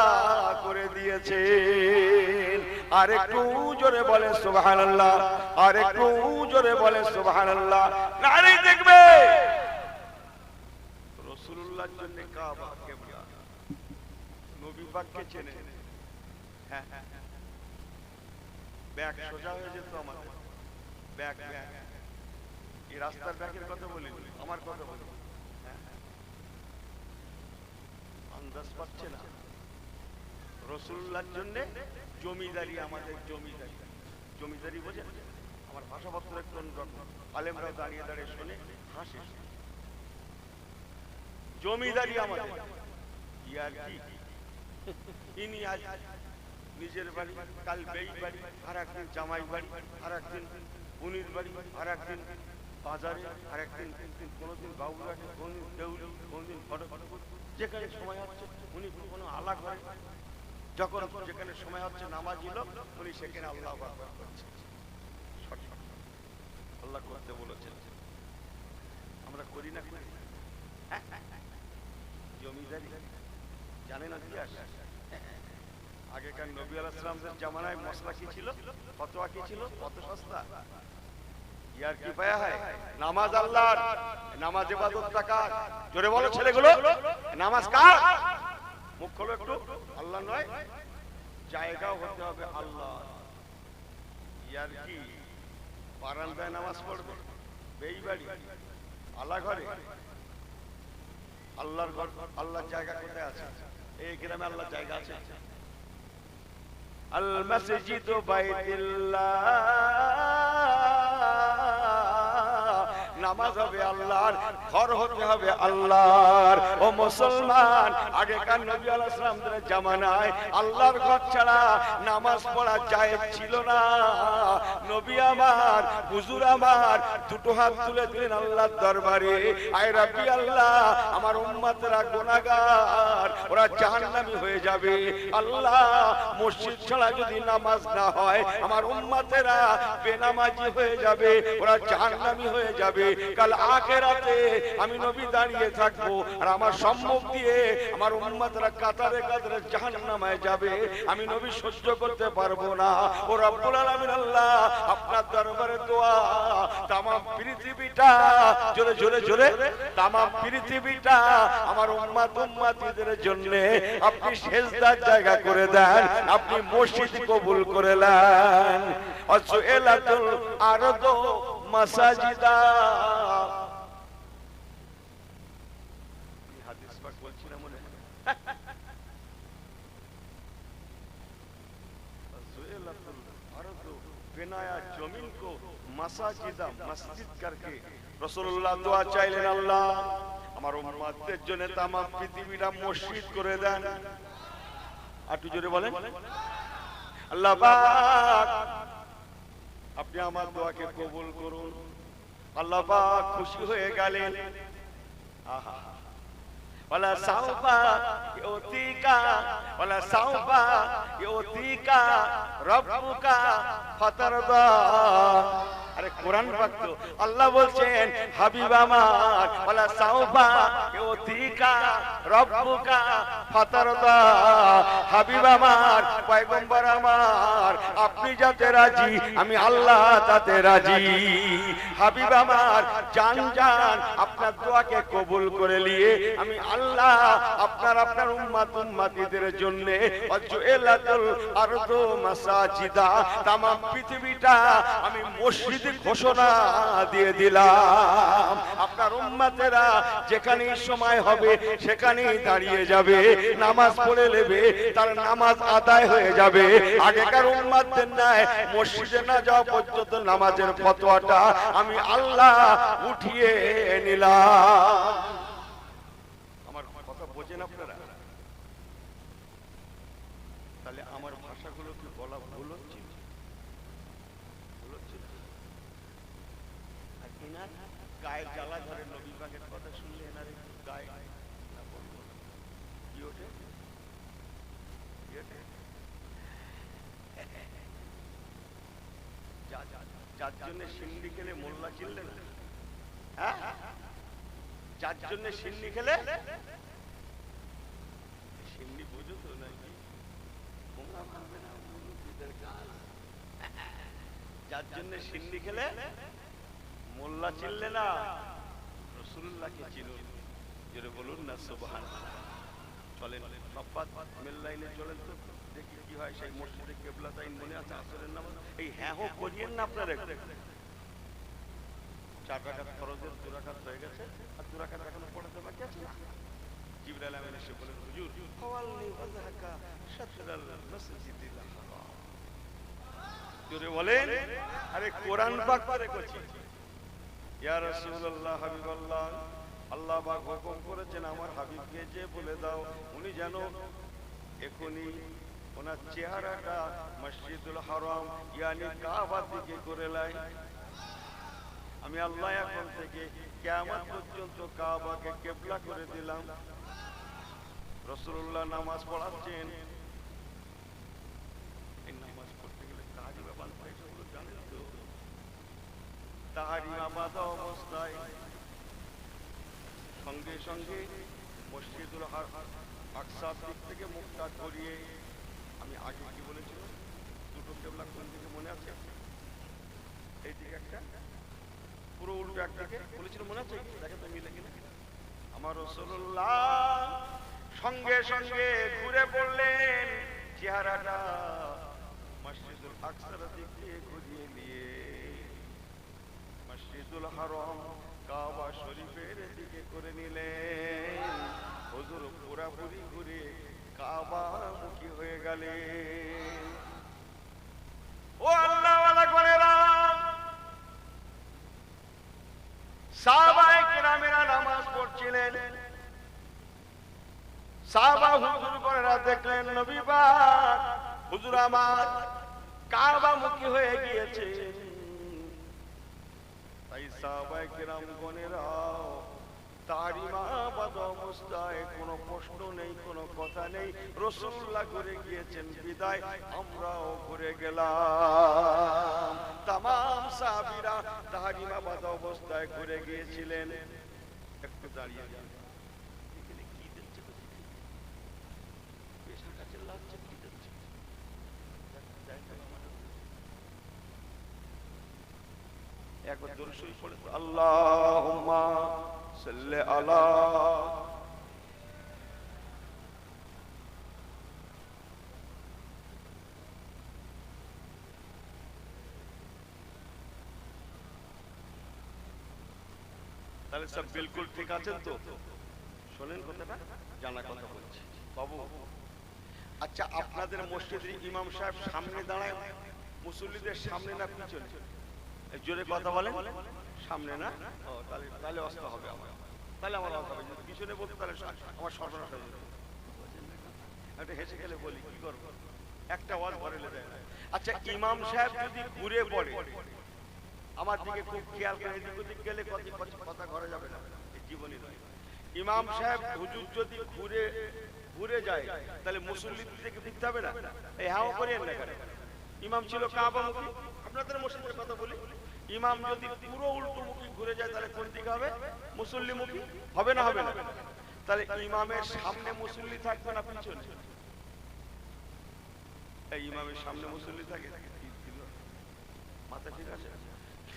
করে দিয়েছেন। আর একটু জোরে বলে সুবহানাল্লাহ, আর একটু জোরে বলে সুবহানাল্লাহ। নারী দেখবে রাসূলুল্লাহর জন্য কাবা কিবলা, নবী পাককে চেনে। হ্যাঁ ব্যাগ সোজা হয়ে যেত আমার, ব্যাগ এই রাস্তার ব্যাগের কথা বলি, আমার কথা বলি। আন্দাজ পাচ্ছে না? রাসূলুল্লাহর জন্য জমিদারি, আমাদের জমিদারি, জমিদারি বোঝেন? আমার ভাষাপত্র একটু অন্যরকম, আলেমরাও দাঁড়িয়ে দাঁড়িয়ে শুনে হাসে। জমিদারি আমাদের ইয়ার কি, ইনি আজ নিজের বাড়ি, কাল বেই বাড়ি, আর একদিন জামাই বাড়ি, আর একদিন উনির বাড়ি, আর একদিন বাজারে, আর একদিন কোনোদিন বাবুঘাটে, কোনদিন দেউলি, কোনদিন ফটকপুর, যেখানে সময় হচ্ছে উনি কোনো আলা করে। যখন যেখানে সময় হচ্ছে নামাজি লোক উনি সেখানে আল্লাহু আকবার করছে। সঠিক আল্লাহ করতে বলেছেন, আমরা করি না? করি জমিদারি জানেন ইতিহাস? আগেকার নবী আলাইহিস সালামের জামানায় মশলা কি ছিল, ফতোয়া কি ছিল? কত সস্তা, ইয়ার কি পায়া হয়? নামাজ আল্লাহর, নামাজ ইবাদতটা কার? জোরে বলো ছেলেগুলো, নামাজ কার? মুখ খোলো একটু। আল্লাহ নয়, জায়গাও হতে হবে আল্লাহ। ইয়ার কি বারান্দায় নামাজ পড়বে, বেই বাড়ি, আল্লাহ ঘরে? আল্লাহর ঘর, আল্লাহর জায়গা কোথায় আছে? এই গ্রামে আল্লাহর জায়গা আছে? আল মসজিদু বাইতুল্লাহ, নামাজ হবে আল্লাহর, ঘর হতে হবে আল্লাহর। ও মুসলমান, আগেকার নবী আলাইহিস সালামের জামানায় আল্লাহর ঘর ছাড়া নামাজ পড়া জায়েজ ছিল না। নবী আমার, হুজুর আমার দুটো হাত তুলে দিলেন আল্লাহর দরবারে, আয় রাব্বি আল্লাহ, আমার উম্মতরা গুনাহগার, ওরা জাহান্নামী হয়ে যাবে। আল্লাহ, মসজিদ ছাড়া যদি নামাজ না হয় আমার উম্মতেরা বেনামাজি হয়ে যাবে, ওরা জাহান্নামী হয়ে যাবে। কাল আখিরাতে আমি নবী দাঁড়িয়ে থাকবো, আর আমার সম্মুখ দিয়ে আমার উম্মতরা কাতারে কাতারে জাহান্নামে যাবে। আমি নবী সহ্য করতে পারবো না। ও রব্বুল আলামিন আল্লাহ, আপনার দরবারে দোয়া, তামাম পৃথিবীটা, জোরে জোরে জোরে, তামাম পৃথিবীটা আমার উম্মত উম্মতীদের জন্য আপনি সেজদার জায়গা করে দেন, আপনি মসজিদ কবুল করে নেন। অসুএলাতুল আরদু মাসাজিদা, হাদিস পাক বলছি না মনে? অসুএলাতুল আরদু, বেনায়া জমিন কো মাসাজিদা, মসজিদ করকে রাসূলুল্লাহ দোয়া চাইলেন, আল্লাহ আমার উম্মতদের জন্য তামাম পৃথিবীটা মসজিদ করে দেন। একটু জোরে বলেন, আল্লাহ পাক আপনি আমার দোয়াকে কবুল করুন। আল্লাহ পাক খুশি হয়ে গেলেন। আহা, ওয়ালা সাউফা ইউতিকা, ওয়ালা সাউফা ইউতিকা রাব্বুকা ফাতারদা। আরে কোরআন পাক তো আল্লাহ বলছেন, হাবিব আমার, ওয়ালা সাউফা ইউতিকা রাব্বুকা ফাতারদা। হাবিব আমার, পয়গম্বর আমার, আপনি যাতে রাজি আমি আল্লাহ তাতে রাজি। হাবিব আমার, জান জান আপনার দোয়াকে কবুল করে নিয়ে আমি আল্লাহ আপনার আপনার উম্মত উম্মতীদের জন্য ওয়াজুলাতুল আরদু মাসাজিদা, তামাম পৃথিবীটা আমি মসজিদ ঘোষণা দিয়ে দিলাম। আপনার উম্মতেরা যেখানেই সময় হবে সেখানেই দাঁড়িয়ে যাবে, নামাজ পড়ে নেবে, তার নামাজ আদায় হয়ে যাবে। আগেকার উম্মতদের ন্যায় মসজিদে না যাওয়া পর্যন্ত নামাজের ফতোয়াটা আমি আল্লাহ উঠিয়ে নিলাম। আমার কথা বোঝেন আপনারা? তাহলে আমার ভাষাগুলো কি বলা ভুল হচ্ছে? গায়ের জ্বালা ধরে নবী পাকের কথা শুনলে এনার একটু গায়ে না বলবো কি ওঠে? যার জন্য সিন্নি খেলে মোল্লা চিনলেন, হ্যাঁ, যার জন্য সিন্নি খেলে, সিন্নি বুঝো তো নাকি? যার জন্য সিন্নি খেলে মোল্লা চিনলে না, রাসূলুল্লাহকে চিনুন। জোরে বলুন না সুবহানাল্লাহ। চলেন নব্বাত মেল লাইনে চলেন তো, দেখি কি হয়। সেই মসজিদে কিবলা তাইন মনে আছে আসরের নামাজ? এই হ্যাঁ হো করিয়েন না আপনারা। 4 রাকাত ফরজের 2 রাকাত হয়ে গেছে, আর 2 রাকাত এখনো পড়াতে বাকি আছে। জিবরাইল আমিন এসে বলেন, হুজুর ফাওয়াল্লি ওয়াজহাকা শাতরাল মসজিদিল হারাম। জোরে বলেন, আরে কোরআন পাক করে কইছি। ইয়া রাসূলুল্লাহ, হাবিবাল্লাহ, আল্লাহ পাক হুকুম করেছেন আমার হাবিবকে যে বলে দাও উনি যেন এখনই ওনার চেহারাটা মসজিদুল হারাম ইয়ানি কাবার দিকে করে নেয়। আমি আল্লাহ এখন থেকে কিয়ামত পর্যন্ত কাবাকে কিবলা করে দিলাম। রাসূলুল্লাহ নামাজ পড়াচ্ছেন, তাহারিমা বাঁধা অবস্থায় সঙ্গে সঙ্গে মসজিদুল আকসার দিক থেকে মুখটা করিয়ে, আমি আগে কি বলেছিলাম দুটো কেবলা কোন দিকে মনে আছে? এইদিকে একটা, পুরো উল্টো একদিকে বলেছিল, মনে আছে? দেখে তো মিলে কিনা। আমার রাসূলুল্লাহ সঙ্গে সঙ্গে ঘুরে পড়লেন, চেহারাটা মসজিদুল আকসার দিক দিয়ে ঘুরিয়ে নিয়ে মসজিদুল হারাম কাবা শরীফের দিকে করে নিলেন। হুজুর পুরাপুরি ঘুরে কাবা মুখী হয়ে গেলেন। ও আল্লাহওয়ালা গণেরা, সাহাবায়ে কেরামেরা নামাজ পড়ছিলেন। সাহাবা হুজুর গণেরা দেখলেন নবী পাক হুজুর আমার কাবা মুখী হয়ে গিয়েছে। তাই সাহাবায়ে কেরাম গণেরা তারিমা বাঁধা অবস্থায় কোনো প্রশ্ন নেই, কোনো কথা নেই, রাসূলুল্লাহ ঘুরে গিয়েছেন বিদায় আমরাও ঘুরে গেলাম। তামাম সাহাবীরা তারিমা বাঁধা অবস্থায় ঘুরে গিয়েছিলেন। একটু দাঁড়িয়ে যান, এখানে কি দিচ্ছে? পেশাটা চিল্লাচ্ছে, কি দিচ্ছে? একবার দরুদ শরীফ পড়ে আল্লাহুম্মা সাল্লি আলা। তাহলে সব বিলকুল ঠিক আছেন তো? শোনেন কথাটা, জানা কথা বলছি বাবু। আচ্ছা, আপনাদের মসজিদের ইমাম সাহেব সামনে দাঁড়ায় মুসল্লিদের সামনে না পিছনে? জোরে কথা বলেন। সামনে না? ও, তাহলে তাহলে অস্ত হবে আমার, তাহলে আমার অস্ত হবে। যদি পিছনে বলতো তাহলে আমার সর্বনাশ হয়ে যেত। একটা হেসে গেলে বলি কি করবো, একটা ওয়াজ ভরেলে দেয় না। আচ্ছা, ইমাম সাহেব যদি ঘুরে পড়ে, আমার দিকে খুব খেয়াল করে, এদিক ওদিক গেলে কথা ঘরে যাবে না, জীবনই নয়। ইমাম সাহেব হুজুর যদি ঘুরে যায়, তাহলে মুসল্লি থেকে ফিরতে হবে না? এই হাও করেন না কেন? ইমাম ছিল কাবামুখী, আপনাদের মসজিদের কথা বলি। ইমাম যদি পুরো উল্টোমুখী ঘুরে যায়, তাহলে কোন দিকে হবে? মুসল্লিমুখী হবে না? হবে না? তাহলে ইমামের সামনে মুসল্লি থাকবে না পিছনে? এই ইমামের সামনে মুসল্লি থাকে, মাথা ঠিক আছে?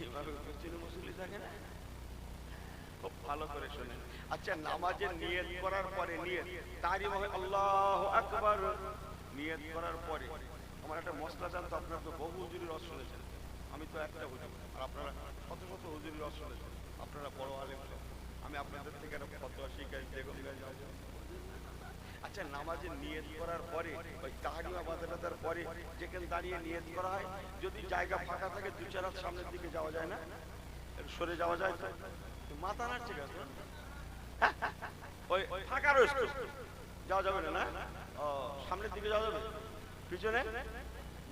ইমামের পিছনে মুসল্লি থাকে না? খুব ভালো করে শোনেন। আচ্ছা, নামাজের নিয়ত করার পরে, নিয়ত তারিম হয় আল্লাহু আকবার, নিয়ত করার পরে আমার একটা মশলা জানতো, আপনারা তো বহু হুজুরের রস শুনেছেন, আমি তো একটা হুজুর, আর আপনারা শত শত হুজুরের রস শুনেছেন, আপনারা বড় আলেম। আমি আপনাদের থেকে একটা ফতোয়া শিখাই, দেখুন। আচ্ছা, নামাজের নিয়ত করার পরে ওই তাহরিমা বাঁধাটার পরে যেখানে দাঁড়িয়ে নিয়ত করা হয়, যদি জায়গা ফাঁকা থাকে দু চার হাত সামনের দিকে যাওয়া যায় না? একটু সরে যাওয়া যায় তো? মাথা নাড়ছে কেন? ওই ফাঁকা রয়েছে, যাওয়া যাবে না? না, ও সামনের দিকে যাওয়া যাবে, পিছনে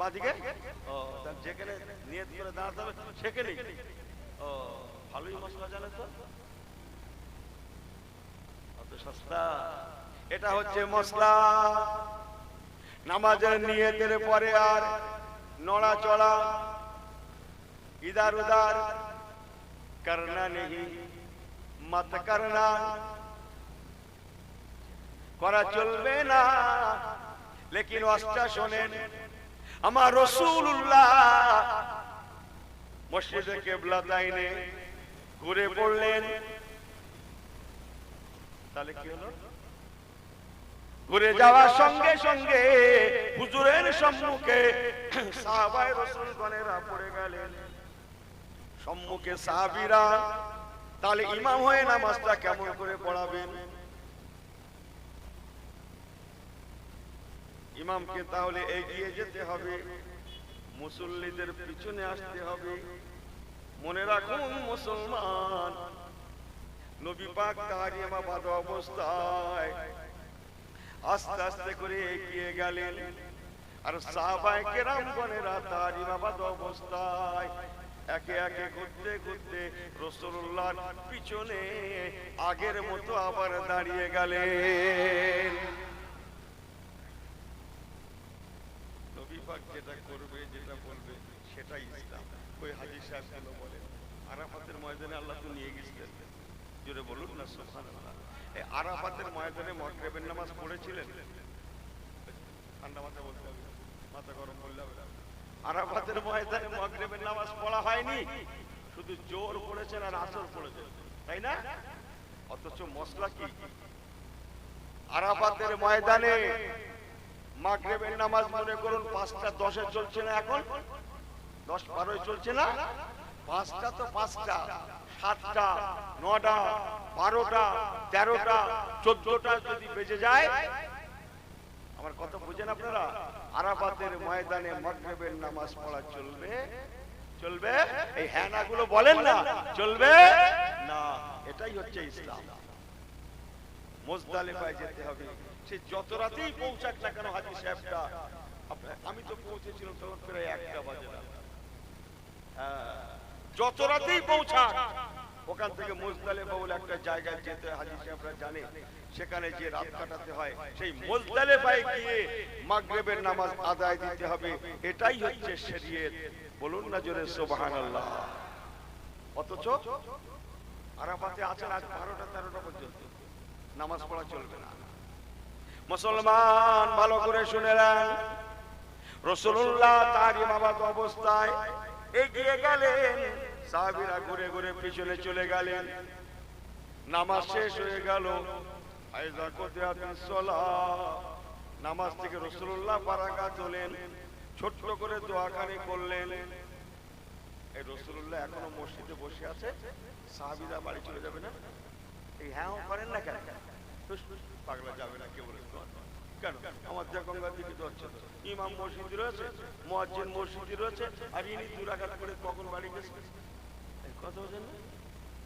বাঁদিকে? ও, যেখানে নিয়ত করে দাঁড়াতে হবে সেখানেই। ও, ভালোই মশলা জানে তো, অত সস্তা। এটা হচ্ছে মশলা। নামাজের নিয়তের পরে আর নড়াচড়া ইদার উদার করনা নেই, মত করনা, করা চলবে না। লেকিন ওয়াজটা শোনেন, আমার রাসূলুল্লাহ মসজিদে কিবলাতাইনে ঘুরে পড়লেন। তাহলে কি হলো? ঘুরে যাওয়ার সঙ্গে সঙ্গে হুজুরের সম্মুখে সাহাবায়ে রাসূলগণেরা পড়ে গেলেন, সম্মুখে সাহাবীরা। তাহলে ইমাম হয়ে নামাজটা কেমন করে পড়াবেন? ইমামকে তাহলে এগিয়ে যেতে হবে, মুসল্লিদের পিছনে আসতে হবে। মনে রাখুন মুসলমান, নবী পাক তাহরিমা বাঁধা অবস্থায় আস্তে আস্তে করে এগিয়ে গেলেন, আর সাহাবায়ে কেরামগণেরা তাহরিমা বাঁধা অবস্থায় একে একে ঘুরতে ঘুরতে রাসূলুল্লাহর পিছনে আগের মতো আবার দাঁড়িয়ে গেলেন। নবী পাক যেটা করবে, যেটা বলবে সেটাই ইসলাম। ওই হাজী সাহেব কেন বলেন, আরাফাতের ময়দানে আল্লাহ তো নিয়ে গেছিলেন, জোরে বলুন না সুবহানাল্লাহ। এই আরাফাতের ময়দানে মাগরিবের নামাজ পড়েছিলেন? ঠান্ডা মাথা বলতে হবে, মাথা গরম করলে হবে না। আরাফাতের ময়দানে মাগরিবের নামাজ পড়া হয়নি, শুধু জোর পড়েছেন আর আসর পড়েছেন, তাই না? অথচ মশলা কি? আরাফাতের ময়দানে মাগরিবের নামাজ মনে করুন 5টা 10-এ চলছে না, এখন 10-12-এ চলছে না। 5টা তো 5টা, 7টা, 9টা, 12টা, 13টা, 14টা যদি বেজে যায়, আমার কথা বুঝেন আপনারা? আরাফাতের ময়দানে মাগরিবের নামাজ পড়া চলবে? চলবে? এই হ্যাঁ না গুলো বলেন না, চলবে না। এটাই হচ্ছে ইসলাম। মুজদালিফায় যেতে হবে, সে যত রাতেই পৌঁছাক না কেন। হাজী সাহেবটা, আমি তো পৌঁছেছিলাম তখন প্রায় 1টা বাজে না। যত রাতেই পৌঁছাক, ওখান থেকে মুজদালিফা বলে একটা জায়গায় যেতে হয়, হাজী সাহেবরা জানে, সেখানে যে রাত কাটাতে হয়। সেই মুজদালিফায় গিয়ে মাগরিবের নামাজ আদায় দিতে হবে। এটাই হচ্ছে শরীয়ত। বলুন না জোরে সুবহানাল্লাহ। অথচ আরাফাতে আছেন আজ 12টা 13টা পর্যন্ত, নামাজ পড়া চলবে না। মুসলমান ভালো করে শুনে নেন, রাসূলুল্লাহ তার ইমামত অবস্থায় এগিয়ে গেলেন, সাহাবীরা ঘুরে ঘুরে পিছনে চলে গেলেন। নামাজ শেষ হয়ে গেল, ফায়দা কুতিয়াতিস সালাহ, নামাজ থেকে রাসূলুল্লাহ ফারাগাত হলেন, ছোট্ট করে দোয়াখানি করলেন। এই রাসূলুল্লাহ এখনো মসজিদে বসে আছে, সাহাবীরা বাড়ি চলে যাবে না? এই হ্যাঁ করেন না কেন? পাগলা যাবে না কে বলেছে? কেন? আমার গঙ্গা দিকে হচ্ছে, ইমাম মসজিদ রয়েছে, মুয়াজ্জিন মসজিদ রয়েছে, আর ইনি 2 রাকাত করে কখন বাড়ি গেছে? কথা বোঝেন না?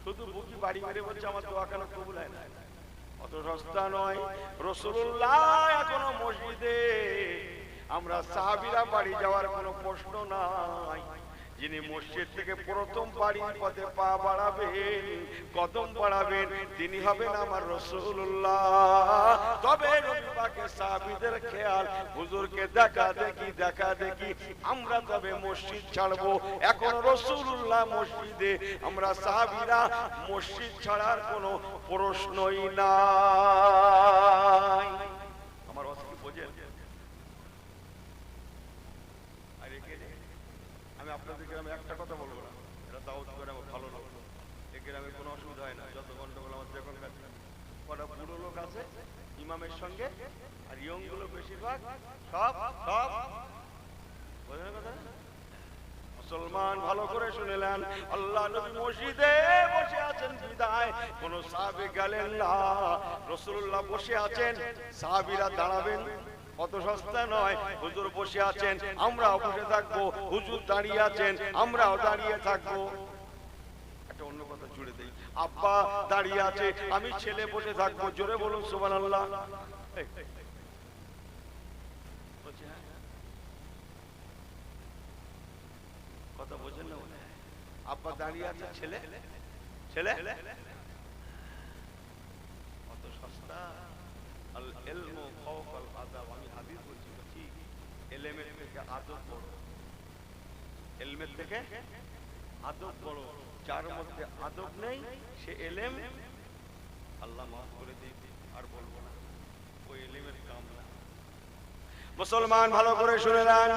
শুধু বুকি বাড়ি মেরে বলছে আমার দোয়াখানা কবুল হয় না। অত সস্তা নয়। রাসূলুল্লাহ এখনো মসজিদে, আমরা সাহাবীরা বাড়ি যাওয়ার কোনো প্রশ্ন নাই। যিনি মসজিদ থেকে প্রথম বাড়ির পথে পা বাড়াবেন, কদম বাড়াবেন, তিনি হবেন আমার রাসূলুল্লাহ। তবে নবী পাকের সাহাবীদের খেয়াল, হুজুরকে দেখা দেখি আমরা তবে মসজিদ ছাড়বো। এখন রাসূলুল্লাহ মসজিদে, আমরা সাহাবীরা মসজিদ ছাড়ার কোনো প্রশ্নই নাই। আমার কথা কি বোঝেন? আমি আপনাদের গ্রামে একটা কথা বলবো না, এটা দাওয়াত করে আমার ভালো লাগলো। এই গ্রামে কোনো অসুবিধা হয় না, যত গন্ডগোল আমার যখন কটা বুড়ো লোক আছে ইমামের সঙ্গে, আর ইয়ং গুলো বেশিরভাগ সব বোঝেন কথা। মুসলমান ভালো করে শুনেলেন, আল্লাহ নবী মসজিদে বসে আছেন বিদায় কোন সাহাবী গেলেন না। রাসূলুল্লাহ বসে আছেন, সাহাবীরা দাঁড়াবেন, অত সস্তা নয়। হুজুর বসে আছেন, আমরাও বসে থাকবো। হুজুর দাঁড়িয়ে আছেন, আমরাও দাঁড়িয়ে থাকবো। একটা অন্য কথা জুড়ে দেই, আব্বা দাঁড়িয়ে আছে, আমি ছেলে বসে থাকবো। জোরে বলুন সুবহানাল্লাহ। কথা বোঝেন না? আব্বা দাঁড়িয়ে আছে, ছেলে অত সস্তা। আল ইলমু ফাওকাল আদাব, আমি হাদিস বলছি, ঠিক। ইলমের থেকে আদব বড়, ইলমের থেকে আদব বড়। যার মধ্যে আদব নেই সে ইলম আল্লাহ মাফ করে দিবে, আর বলবো না, ওই ইলমের কাম না। মুসলমান ভালো করে শুনে নেন,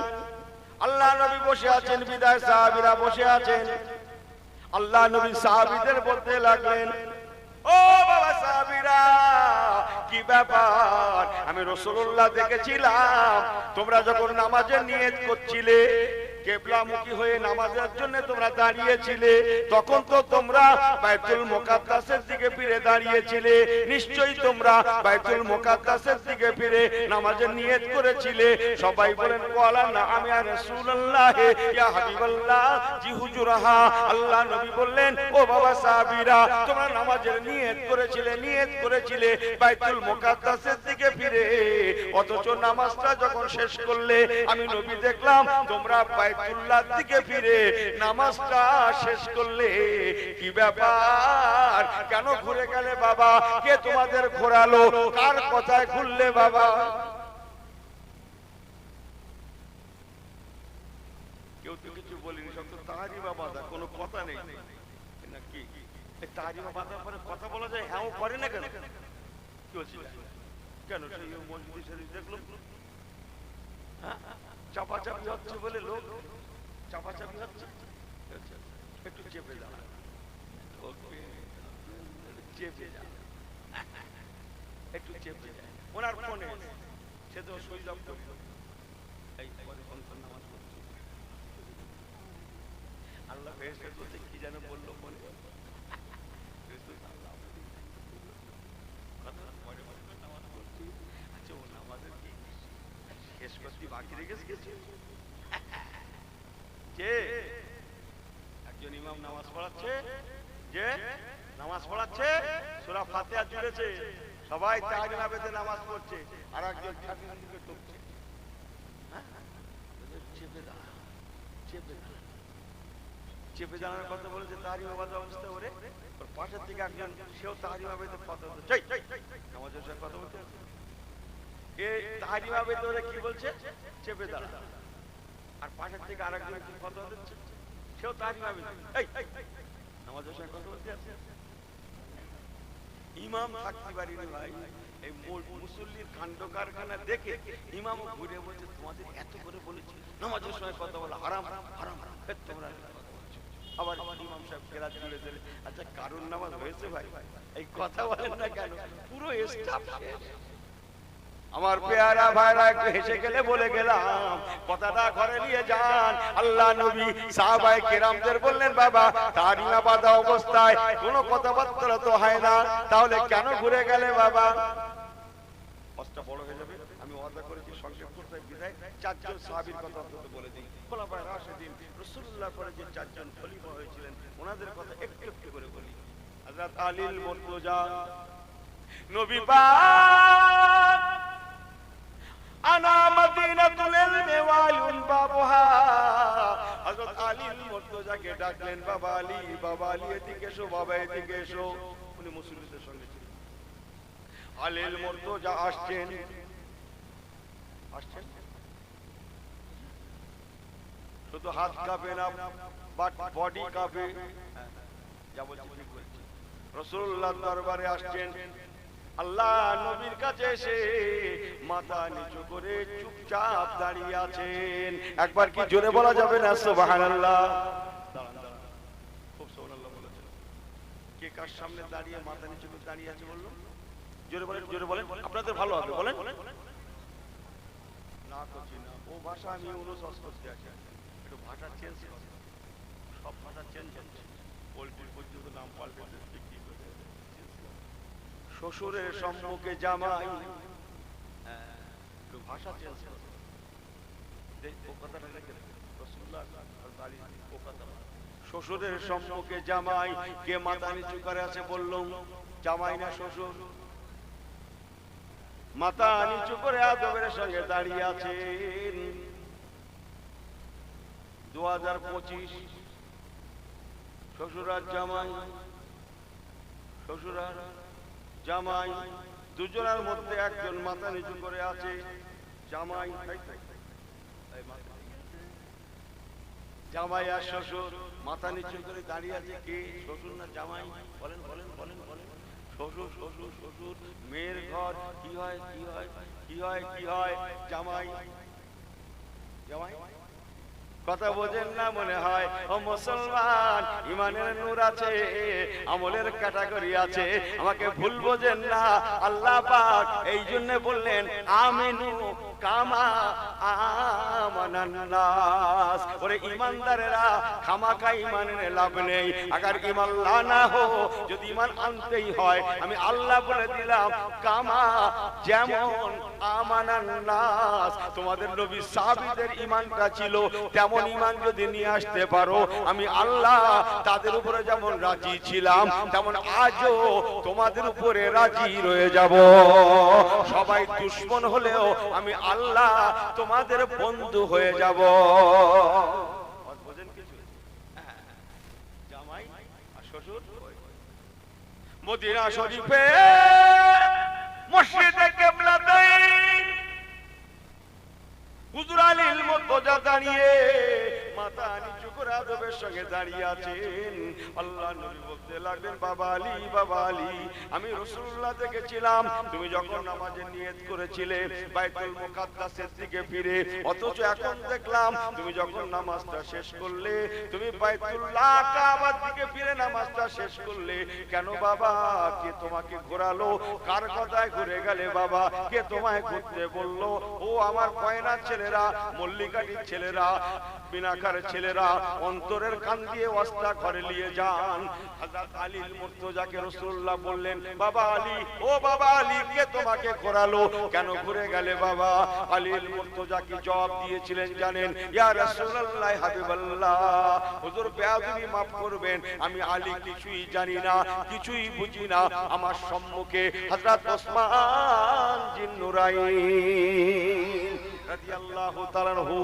আল্লাহ নবী বসে আছেন বিদায়, সাহাবীরা বসে আছেন। আল্লাহ নবী সাহাবীদের বলতে লাগলেন, ও বাবা সাহাবীরা, কি ব্যাপার? আমি রাসূলুল্লাহ দেখেছিলাম তোমরা যখন নামাজের নিয়ত করছিলে, কিবলামুখী হয়ে নামাজের জন্য তোমরা দাঁড়িয়েছিলে, তখন তো তোমরা বাইতুল মুকাদ্দাসের দিকে ফিরে দাঁড়িয়েছিলে। নিশ্চয়ই তোমরা বাইতুল মুকাদ্দাসের দিকে ফিরে নামাজের নিয়ত করেছিলে। সবাই বলেন ওয়ালা না, আমি আর রাসূলুল্লাহ ইয়া হাবিবাল্লাহ, জি হুজুর হ্যাঁ। আল্লাহ নবী বললেন, ও বাবা সাহাবীরা, তোমরা নামাজের নিয়ত করেছিলে বাইতুল মুকাদ্দাসের দিকে ফিরে, অথচ নামাজটা যখন শেষ করলে আমি নবী দেখলাম তোমরা বাইতুল্লাহর দিকে ফিরে নামাজটা শেষ করলে। কি ব্যাপার? কেন ঘুরে গেলে বাবা? কে তোমাদের ঘোরালো? কার কথায় ঘুরলে বাবা? কেউ তো কিছু বলিনি, সব তো তাহারি বাবা, কোনো কথা নেই। তাহারিমা বাঁধার পরে কথা বলা যায়, হ্যাঁ ও করে না কেন? কি বলছি কেন? সেই মসজিদ শরীফ দেখলো চাপাচাপি হচ্ছে বলে লোক চাপাচাপি হচ্ছে, একটু চেপে দাঁড়া, চেপে যা, একটু চেপে যায়। ওনার ফোনে সে তো সুইচ অফ করে আল্লাহ ফেরেশতাদের বলতে কি যেন বললো ফোনে, আচ্ছা ও নামাজের কি শেষ করতে বাকি রেখে গেছে? যে একজন ইমাম নামাজ পড়াচ্ছে, যে নামাজ পড়াচ্ছে সূরা ফাতিহা জুড়েছে, সবাই তাহরিমা বেঁধে নামাজ পড়ছে, আর একজন ঠাকুরের দিকে টুকছে, চেপে দাঁড়া, চেপে দাঁড়া, চেপে দাঁড়ানোর কথা বলেছে তাহরিমা বাঁধা অবস্থা করে, ওর পাশের থেকে একজন সেও তাহরিমা বেঁধে কথা বলছে, নামাজের সাথে কথা বলতে এ তাহরিমা বেঁধে ওরা কি বলছে, চেপে দাঁড়া, আর পাশের থেকে আরেকজন কি কথা বলছে, সেও তাহরিমা বেঁধে নামাজের সাথে কথা বলতে আছে। ইমাম থাকতে পারিনি ভাই, এই মুসল্লির কাণ্ড কারখানা দেখে ইমাম ঘুরে বলছে তোমাদের এত করে বলেছি নামাজের সময় কথা বলা হারাম হারাম হারাম, তোমরা কথা বলছো। আবার ইমাম সাহেব কেরাত জুড়ে দিলে, আচ্ছা কারুর নামাজ হয়েছে ভাই, এই কথা বলেন না কেন? পুরো স্টাফ শেষ। আমার পেয়ারা ভাইরা একটু হেসে গেলে বলে গেলাম, কথাটা ঘরে নিয়ে যান। আল্লাহ নবী সাহাবায়ে কেরামদের বললেন বাবা তাহরিমা বাঁধা অবস্থায় কোনো কথাবার্তা তো হয় না, তাহলে কেন ঘুরে গেলে বাবা? কষ্ট বড় হয়ে যাবে, আমি ওয়াদা করেছি সংক্ষেপ করতে বিদায় চারজন সাহাবীর কথা আপনাদের বলে দিই। খোলাফায়ে রাশিদিন রাসূলুল্লাহ পরে যে চারজন খলিফা হয়েছিলেন ওনাদের কথা একটু একটু করে বলি। হযরত আলীল মুর্তজা নবী পাক আনা মদিনাতুল ইলমি ওয়ালুন বাবুহা, হযরত আলীল মুর্তজাকে ডাকলেন, বাবা আলী, বাবা আলী এদিকে এসো, বাবা এদিকে এসো। উনি মুসলিমদের সঙ্গে ছিলেন। আলীল মুর্তজা আসছেন, আসছেন শুধু হাত কাঁপে না, বাট বডি কাঁপে, যা বলছি ঠিক বলছি। রাসূলুল্লাহর দরবারে আসছেন, আল্লাহ নবীর কাছে এসে মাথা নিচু করে চুপচাপ দাঁড়িয়ে আছেন। একবার কি জোরে বলা যাবে না সুবহানাল্লাহ? খুব সুবহানাল্লাহ বলেছেন। কে কার সামনে দাঁড়িয়ে মাথা নিচু করে দাঁড়িয়ে আছে বললো? জোরে বলেন, জোরে বলেন, আপনাদের ভালো হবে, বলেন। না করছি না, ও ভাষা আমি অনুসরণ করতে আছি, একটু ভাষা চেঞ্জ করছি, সব ভাষা চেঞ্জ হচ্ছে, পোল্ট্রির পর্যন্ত নাম পাল্টে বিক্রি করে। শ্বশুরের সম্মুখে জামাই, একটু ভাষা চেঞ্জ করছে, ও কথাটা রেখে রাসূলুল্লাহ ও কথা, শ্বশুরের সম্মুখে জামাই, কে মাথা নিচু করে আছে বললাম? জামাই না শ্বশুর? মাথা নিচু করে আদবের সঙ্গে দাঁড়িয়ে আছেন। 2025 শ্বশুর আর জামাই, শ্বশুর আর জামাই দুজনের মধ্যে একজন মাথা নিচু করে আছে, জামাই। জামাই আর শ্বশুর মাথা নিচু করে দাঁড়িয়ে আছে, কে শ্বশুর না জামাই? বলেন বলেন বলেন বলেন। শ্বশুর শ্বশুর শ্বশুর, মেয়ের ঘর কি হয় কি হয় কি হয় কি হয়? জামাই, জামাই। কথা বোঝেন না মনে হয়? ও মুসলমান, ইমানের নূর আছে, আমলের ক্যাটাগরি আছে, আমাকে ভুল বোঝেন না। আল্লাহ পাক এই জন্য বললেন আমিনু কামা আমানান নাস। ওরে ঈমানদারেরা, খামাখা ঈমান এনে লাভ নেই। আগার ঈমান লা না হো, যদি ঈমান আনতেই হয়, আমি আল্লাহ বলে দিলাম কামা, যেমন আমানান নাস, তোমাদের নবী সাহাবীদের ঈমানটা ছিল তেমন ঈমান যদি নিয়ে আসতে পারো, আমি আল্লাহ তাদের উপরে যেমন রাজি ছিলাম তেমন আজও তোমাদের উপরে রাজি রয়ে যাব। সবাই দুশমন হলেও আমি আল্লাহ তোমাদের বন্ধু হয়ে যাব। বুঝেন কিছু? জামাই আর শ্বশুর মদিনা শরীফে মসজিদে কিবলাতাইন হুজুর আলীল মুর্তজা দাঁড়িয়ে মাথা নিচু করে আদবের সঙ্গে দাঁড়িয়ে আছেন। আল্লাহ নবী বলতে লাগলেন, বাবা আলী, বাবা আলী, আমি রাসূলুল্লাহ দেখেছিলাম তুমি যখন নামাজের নিয়ত করেছিলে বাইতুল মুকাদ্দাসের দিকে ফিরে, অথচ এখন দেখলাম তুমি যখন নামাজটা শেষ করলে তুমি বাইতুল্লাহ কাবার দিকে ফিরে নামাজটা শেষ করলে। কেন বাবা? কে তোমাকে ঘোরালো? কার কথায় ঘুরে গেলে বাবা? কে তোমায় ঘুরতে বললো? ও আমার কয়না ছেলেরা, মল্লিকাটির ছেলেরা, বিনাকার ছেলেরা, অন্তরের কান দিয়ে ওয়াস্তা ঘরে নিয়ে যান। হযরত আলী মুর্তজাকে রাসূলুল্লাহ বললেন, বাবা আলী, ও বাবা আলী, কে তোমাকে ঘোরালো? কেন ঘুরে গেলে বাবা? আলী মুর্তজা কি জবাব দিয়েছিলেন জানেন? ইয়া রাসূলুল্লাহ, হাবিবাল্লাহ, হুজুর বেয়াদবি মাফ করবেন, আমি আলী কিছুই জানি না, কিছুই বুঝি না। আমার সম্মুখে হযরত ওসমান জিন্নুরাইন রাদিয়াল্লাহু তাআলা আনহু,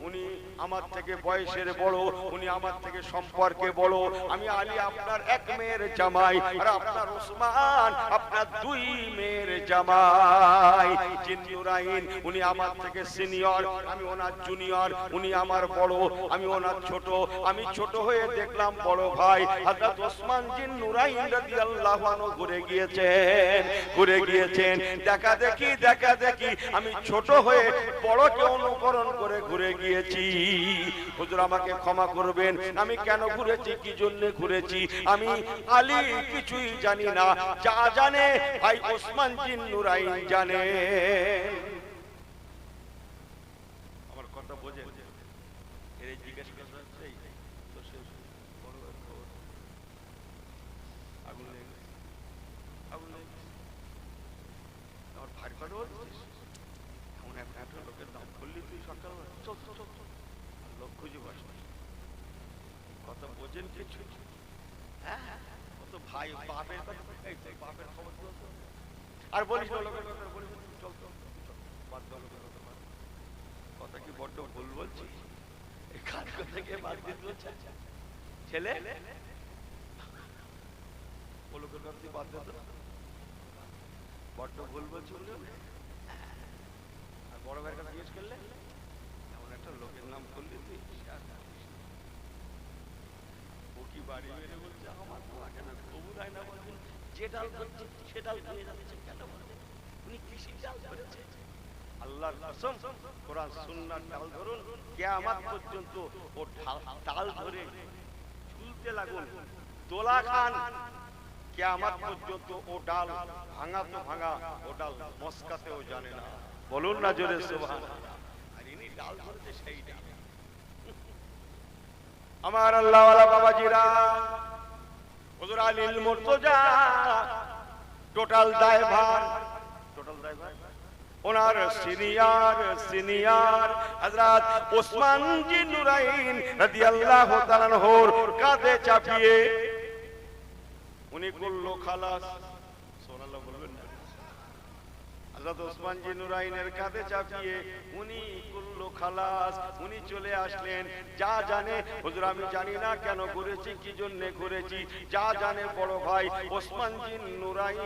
উনি আমার থেকে বয়সের বড়, উনি আমার থেকে সম্পর্কে বড়। আমি আলী আপনার এক মেয়ের জামাই, আর আপনার ওসমান আপনার দুই মেয়ের জামাই। জিন্নুরাইন, উনি আমার থেকে সিনিয়র, আমি ওনার জুনিয়র। উনি আমার বড়, আমি ওনার ছোট। আমি ছোট হয়ে দেখলাম বড় ভাই হযরত ওসমান জিন্নুরাইন রাদিয়াল্লাহু আনহু ঘুরে গিয়েছেন। দেখা দেখি আমি ছোট হয়ে বড়কে অনুকরণ করে ঘুরে গিয়েছি। হুজুর আমাকে ক্ষমা করবেন, আমি কেন ঘুরেছি, কি জন্য ঘুরেছি আমি আলী কিছুই জানি না। যা জানে ভাই ওসমান জিন্নুরাইন জানে। আমার কথা বোঝেন? এর জিজ্ঞেস করতে তো সে বড় খবর আগুন লেগে আমার ভাই কথা বলছিস, এমন একটা লোকের দাম করলি তুই সকাল লোক খুঁজে বস। কথা বোঝেন কিছু? হ্যাঁ, কত ভাই বাপের বাপের খবর আর বলিস না, লোকের কথা বলিস, চল বাদ দাও লোকের কথা। কথা কি বড্ড ভুল বলছি? এই কাজ থেকে বাদ দিতে হচ্ছে ছেলে, ও লোকের কথা বাদ দিত, বড্ড ভুল বলছি। আর বড় ভাইয়ের কথা জিজ্ঞেস করলে এমন একটা লোকের নাম করলি তুই, ও কি বাড়ি বেড়ে বলছে আমার তোমাকে না, তবু রায় না বলছেন যে ডাল করছে সেটাও দিয়ে যাচ্ছে। কেন বলছে উনি কৃষি ডাল করেছে? আল্লাহর কসম, কোরআন সুন্নাহর ডাল ধরুন, কিয়ামত পর্যন্ত ও ডাল ধরে ঝুলতে লাগুন, দোলা খান, কিয়ামত পর্যন্ত ও ডাল ভাঙা তো ভাঙা, ও ডাল মস্কাতেও জানে না। বলুন না জোরে সুবহানাল্লাহ। আর ইনি ডাল ধরেছে সেই ডাল। আমার আল্লাহ ওয়ালা বাবাজিরা, হুজুর আলী মুর্তজা টোটাল দায়ভার ওনার সিনিয়র হযরত ওসমান জিন্নুরাইন রাদিয়াল্লাহু তাআলা আনহুর কাঁধে চাপিয়ে উনি করলো খালাস। সুবহানাল্লাহ বলবেন না? হযরত ওসমান জিন্নুরাইনের কাঁধে চাপিয়ে উনি করলো খালাস। উনি চলে আসলেন। যা জানে হুজুর আমি জানি না কেন ঘুরেছি, কি জন্য ঘুরেছি, যা জানে বড় ভাই ওসমান জিন্নুরাইন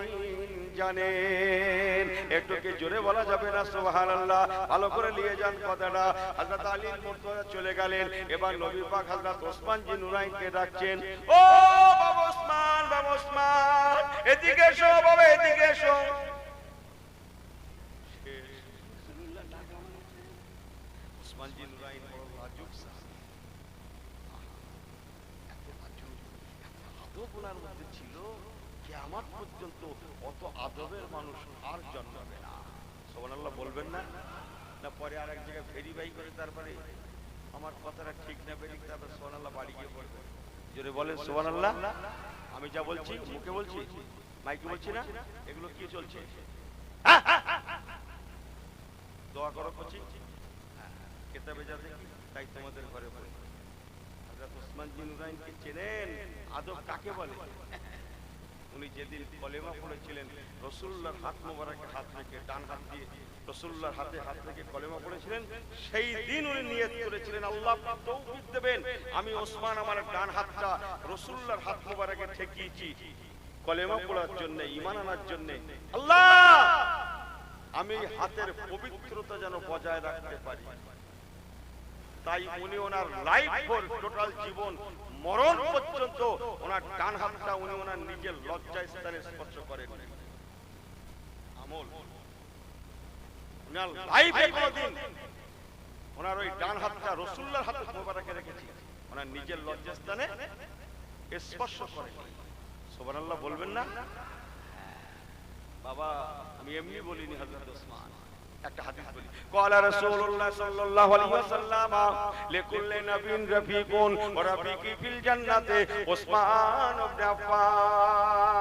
জানেন। একটুকে জোরে বলা যাবে না সুবহানাল্লাহ? ভালো করে নিয়ে যান কথাটা। হযরত আলী মুর্তজা চলে গেলেন। এবার নবী পাক হযরত ওসমান জিন্নুরাইনকে ডাকছেন, ও বাবা ওসমান, বাবা ওসমান, এদিকে এসো বাবা, এদিকে এসো। ওসমান জিন্নুরাইন বড় লাজুক সাহাবী, এত লাজুক, এত আদব ওনার মধ্যে ছিল, কিয়ামত পর্যন্ত অত আদবের মানুষ আর জন্মাবে না। সুবহানাল্লাহ বলবেন না? না পরে আর এক জায়গায় ভেরিফাই করে তারপরে আমার কথাটা ঠিক না বেরিক, তারপর সুবহানাল্লাহ বাড়ি গিয়ে বলবে। জোরে বলেন সুবহানাল্লাহ। আমি যা বলছি মুখে বলছি, মাইকে বলছি না, এগুলো কি চলছে? দোয়া করো করছি, কেতাবে যা দেখি তাই তোমাদের ঘরে বলে। হযরত ওসমান জিন্নুরাইনকে চেনেন? আদব কাকে বলে? উনি যেদিন কলেমা পড়েছিলেন, রাসূলুল্লাহর হাত মোবারকে হাত রেখে ডান হাত দিয়ে রাসূলুল্লাহর হাতে হাত রেখে কলেমা পড়েছিলেন, সেই দিন উনি নিয়ত করেছিলেন আল্লাহ তৌফিক দেবেন, আমি ওসমান আমার ডান হাতটা রাসূলুল্লাহর হাত মোবারকে ঠেকিয়েছি কলেমা পড়ার জন্য, ঈমান আনার জন্য। আল্লাহ আমি হাতের পবিত্রতা যেন বজায় রাখতে পারি। তাই উনি ওনার লাইফ ভর টোটাল জীবন মরণ পর্যন্ত ওনার ডান হাতটা উনি ওনার নিজের লজ্জা স্থানে স্পর্শ করেন আমল ওনার লাইফে কোনোদিন ওনার ওই ডান হাতটা রাসূলুল্লাহর হাতে মোবারকে রেখেছি ওনার নিজের লজ্জা স্থানে স্পর্শ করে সুবহানাল্লাহ বলবেন না বাবা আমি এমনি বলিনি হযরত ওসমান একটা হাদিস বলি قال رسول الله صلى الله عليه وسلم لكل نبي رفيق ورفيقي في الجنه عثمان بن عفان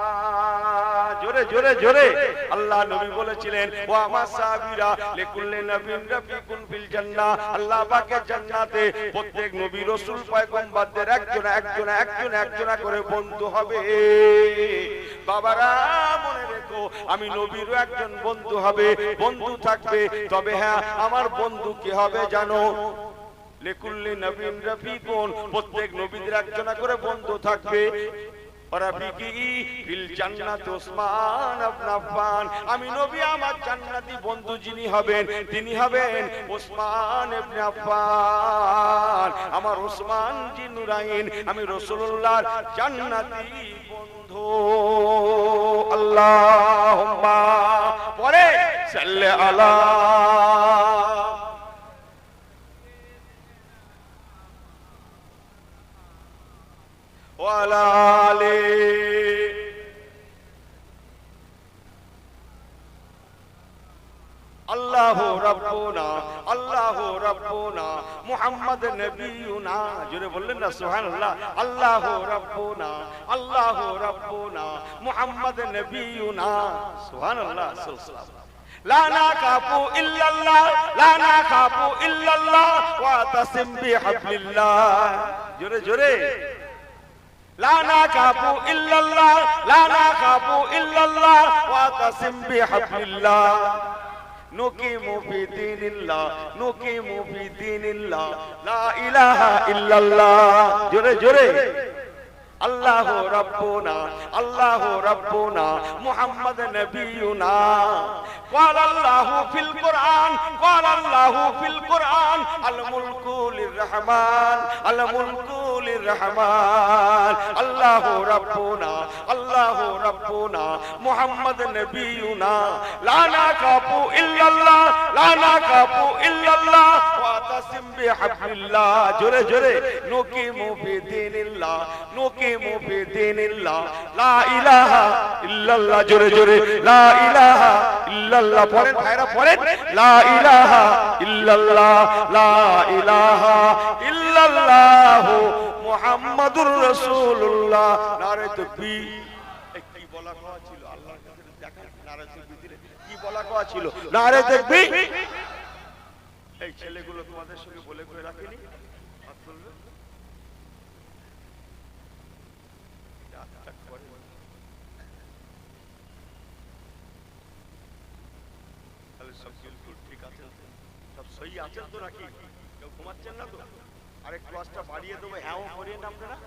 জোরে জোরে জোরে আল্লাহ নবী বলেছিলেন ও আমার সাহাবীরা লিকুল্লি নবীন রাফিকুন ফিল জান্নাহ আল্লাহ পাকের জান্নাতে প্রত্যেক নবী রাসূল পয়গম্বরদের একজন করে বন্ধু হবে বাবারা মনে রেখো আমি নবীরও একজন বন্ধু হবে বন্ধু থাকবে তবে হ্যাঁ আমার বন্ধু কি হবে জানো লিকুল্লি নবীন রাফিকুন প্রত্যেক নবীদের একজন করে বন্ধু থাকবে আমি নবী আমার জান্নাতি বন্ধু যিনি হবেন তিনি হবেন ওসমান ইবনে আফফান আমার ওসমান জি নুরাইন আমি রাসূলুল্লাহর জান্নাতি বন্ধু আল্লাহুম্মা পরে সাল্লি আলা ওয়ালা আলি আল্লাহু রাব্বুনা মুহাম্মদ নবিয়ুনা জোরে বললেন না সুবহানাল্লাহ আল্লাহু রাব্বুনা মুহাম্মদ নবিয়ুনা সুবহানাল্লাহ لا نخاف إلا الله لا نخاف إلا الله واعتصم بحبل الله جوري جوري لا نخاف إلا الله لا نخاف إلا الله واعتصم بحبل الله نقيم في دين الله نقيم في دين الله لا إله إلا الله جوري جوري الله ربنا محمد نبينا قال الله في القرآن الملك للرحمن الله ربنا محمد نبينا لا نخاف إلا الله واعتصم بحبل الله جوري جوري نقيم في دين الله نقيم في دين الله لا إله إلا الله جوري جوري لا إله إلا الله পড়েন ভাইরা পড়েন لا إله إلا الله لا إله إلا الله মুহাম্মাদুর রাসূলুল্লাহ নারে তাকবীর কি বলা কথা ছিল আল্লাহর কাছে দেখা নারে তাকবীর দিলে কি বলা কথা ছিল নারে তাকবীর এই ছেলেগুলো তোমাদের সঙ্গে বলে কই রাখেনি সই আছেন তো নাকি কেউ ঘুমাচ্ছেন না তো আরেকটু আস্তে বাড়িয়ে দেবো হ্যাঁ করিয়ে না আপনারা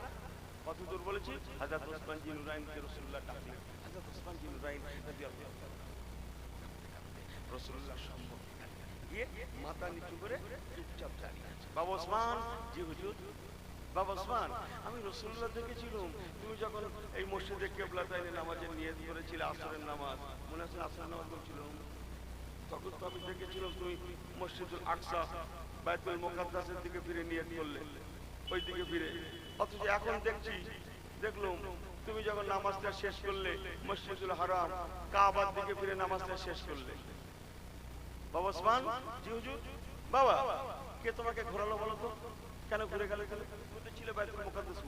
কত দূর বলেছি হযরত ওসমান জি নুরাইনকে রাসূলুল্লাহ ডাকলেন হযরত ওসমান জি নুরাইন রাসূলুল্লাহ সম্মুখে গিয়ে মাথা নিচু করে চুপচাপ দাঁড়িয়ে আছে বাবা ওসমান জি হুজুর বাবা ওসমান আমি রাসূলুল্লাহ দেখেছিলাম তুমি যখন এই মসজিদে কিবলাতাইনে নামাজের নিয়ত করেছিলে আসরের নামাজ মনে আছে আসরের নামাজ পড়ছিল তখন তো আমি দেখেছিলাম তুমি মসজিদুল আকসা বাইতুল মুকাদ্দাসের দিকে ফিরে নিয়ত করলে ওই দিকে ফিরে অথচ এখন দেখলাম তুমি যখন নামাজটা শেষ করলে মসজিদুল হারাম কাবার দিকে ফিরে নামাজটা শেষ করলে বাবা ওসমান জি হুজুর বাবা কে তোমাকে ঘোরালো বলো তো কেন ঘুরে গেলে তুমি তো ছিলে বাইতুল মুকাদ্দাস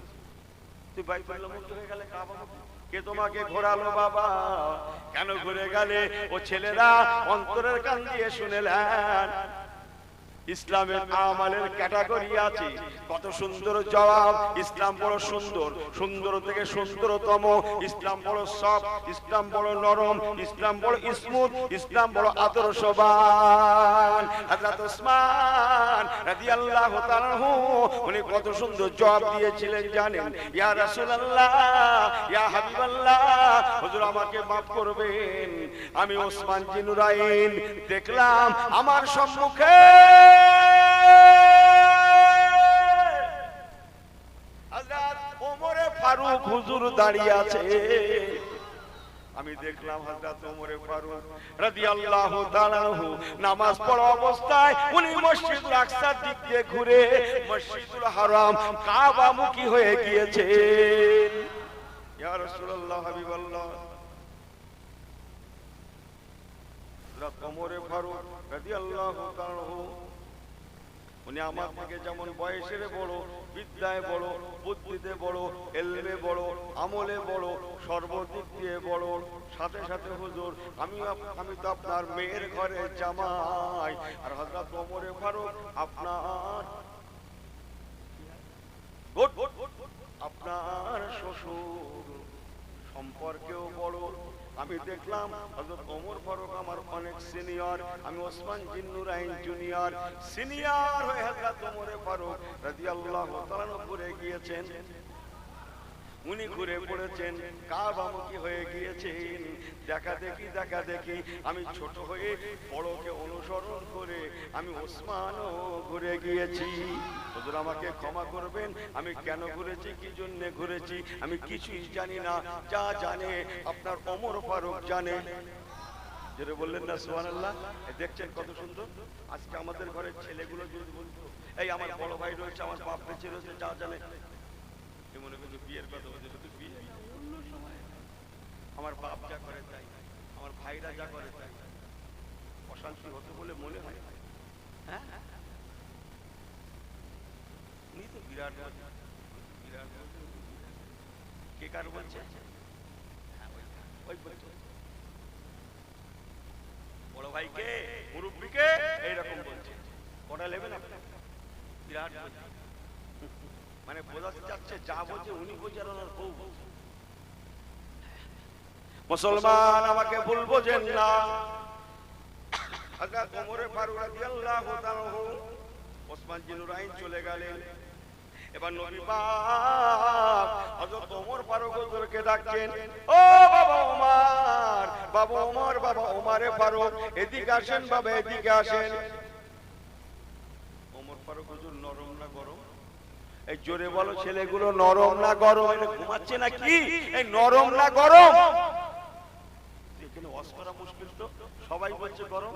তুই বাইতুল্লাহ মুক্ত হয়ে গেলে কাবা কে তোমাকে ঘোরালো বাবা কেন ঘুরে গেলে ও ছেলেরা অন্তরের কান দিয়ে শুনেলেন ইসলামের আমালের ক্যাটাগরি আছে কত সুন্দর জবাব ইসলাম বড় সুন্দর সুন্দর থেকে সুন্দরতম ইসলাম বড় সফট ইসলাম বড় নরম ইসলাম বড় স্মুথ ইসলাম বড় আদর্শবান হযরত ওসমান রাদিয়াল্লাহু তাআলা আনহু উনি কত সুন্দর জবাব দিয়েছিলেন জানেন ইয়া রাসূলুল্লাহ ইয়া হাবিবাল্লাহ হুজুর আমাকে maaf করবেন আমি ওসমান জি নুরাইন দেখলাম আমার সম্মুখে ফারুক হুজুর দাঁড়িয়ে আছে। আমি দেখলাম হযরত ওমর ফারুক রাদিয়াল্লাহু তাআলা আনহু নামাজ পড়া অবস্থায় উনি মসজিদুল আকসার দিক দিয়ে ঘুরে মসজিদুল হারাম কাবামুখী হয়ে গিয়েছেন। ইয়া রাসূলুল্লাহ হাবিবাল্লাহ, হযরত ওমর ফারুক রাদিয়াল্লাহু তাআলা আনহু উনি আমার থেকে যেমন বয়সের বড়, বিদ্যায় বড়, বুদ্ধিতে বড়, এলমে বড়, আমলে বড়, সর্বদিক দিয়ে বড়, সাথে সাথে হুজুর আমি তো আপনার মেয়ের ঘরে জামাই, আর হযরত ওমর ফারুক আপনার শ্বশুর সম্পর্কেও বড়। আমি দেখলাম হযরত ওমর ফারুক আমার অনেক সিনিয়র, আমি ওসমান জিন্নুরাইন জুনিয়র। সিনিয়র হয়ে হযরত ওমর ফারুক রাদিয়াল্লাহু তাআলা ঘুরে গিয়েছেন, উনি ঘুরে পড়েছেন, কাবামুখী হয়ে গিয়েছেন। দেখা দেখি আমি ছোট হয়ে বড়কে অনুসরণ করে আমি ওসমানও ঘুরে গিয়েছি। হুজুর আমাকে ক্ষমা করবেন, আমি কেন ঘুরেছি, কি জন্য ঘুরেছি আমি কিছুই জানি না। যা জানে আপনার ওমর ফারুক জানে। যেটা বললেন না সুবহানাল্লাহ। দেখছেন কত সুন্দর। আজকে আমাদের ঘরের ছেলেগুলো যদি বলতো, এই আমার বড় ভাই রয়েছে, আমার বাপ বেঁচে রয়েছে, যা জানে মনে করছে বিয়ের কথা বলছে, শুধু বিয়ে অন্য সময় আমার বাপ যা করে তাই, আমার ভাইরা যা করে তাই, অশান্তি হতো বলে মনে হয়। হ্যাঁ, উনি তো বিরাট বিরাট কে কার বলছে, ওই বড় ভাইকে মুরব্বীকে এইরকম বলছে। কটা নেবেন আপনার? বিরাট মানে বোঝাতে চাচ্ছে যা বলছে উনি বোঝেন আর বউ বলছে। মুসলমান আমাকে ভুল বোঝেন না। হযরত ওমর ফারুক রাদিয়াল্লাহু তাআলা ওসমান জিন্নুরাইন চলে গেলেন। এবার নবী পাক হযরত ওমর ফারুক হুজুরকে ডাকছেন, ও বাবা ওমর, বাবা ওমর, বাবা ওমরে ফারুক, এদিকে আসেন বাবা, এদিকে আসেন। ওমর ফারুক হুজুর নরম না গরম? এই জোরে বলো ছেলেগুলো, নরম না গরম? এটা ঘুমাচ্ছে নাকি? এই নরম না গরম? এখানে ওয়াজ করা মুশকিল তো, সবাই বলছে গরম।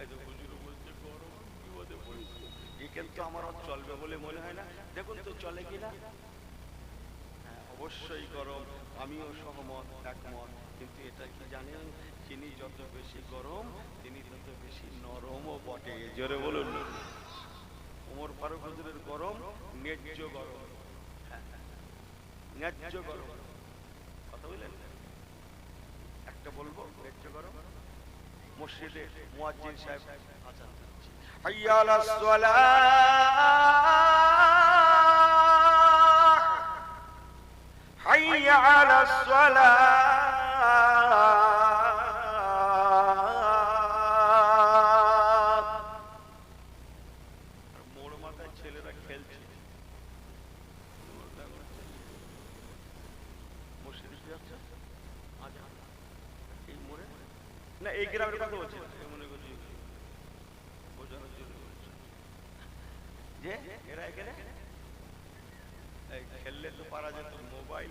এই তো হুজুর বলছে গরম, বিপদে পড়েছে। এখানে তো আমার আর চলবে বলে মনে হয় না। দেখুন তো চলে কিনা। অবশ্যই গরম, আমিও সহমত, একমত। কিন্তু এটা কি জানেন, যিনি যত বেশি গরম তিনি তত বেশি নরমও বটে। জোরে বলুন। ওমর ফারুক হুজুরের গরম ন্যায্য গরম, ন্যায্য গরম। কথা বললেন? একটা বলবো ন্যায্য গরম। মসজিদে মুয়াজ্জিন সাহেব আজান দিচ্ছে, হাইয়া আলাস সালাহ, হাইয়া আলাস সালাহ। না এই গ্রামের কথা বলছি, মনে করছি বোঝানোর জন্য বলছি যে এরা এখানে খেললে তো পারা যেত। মোবাইল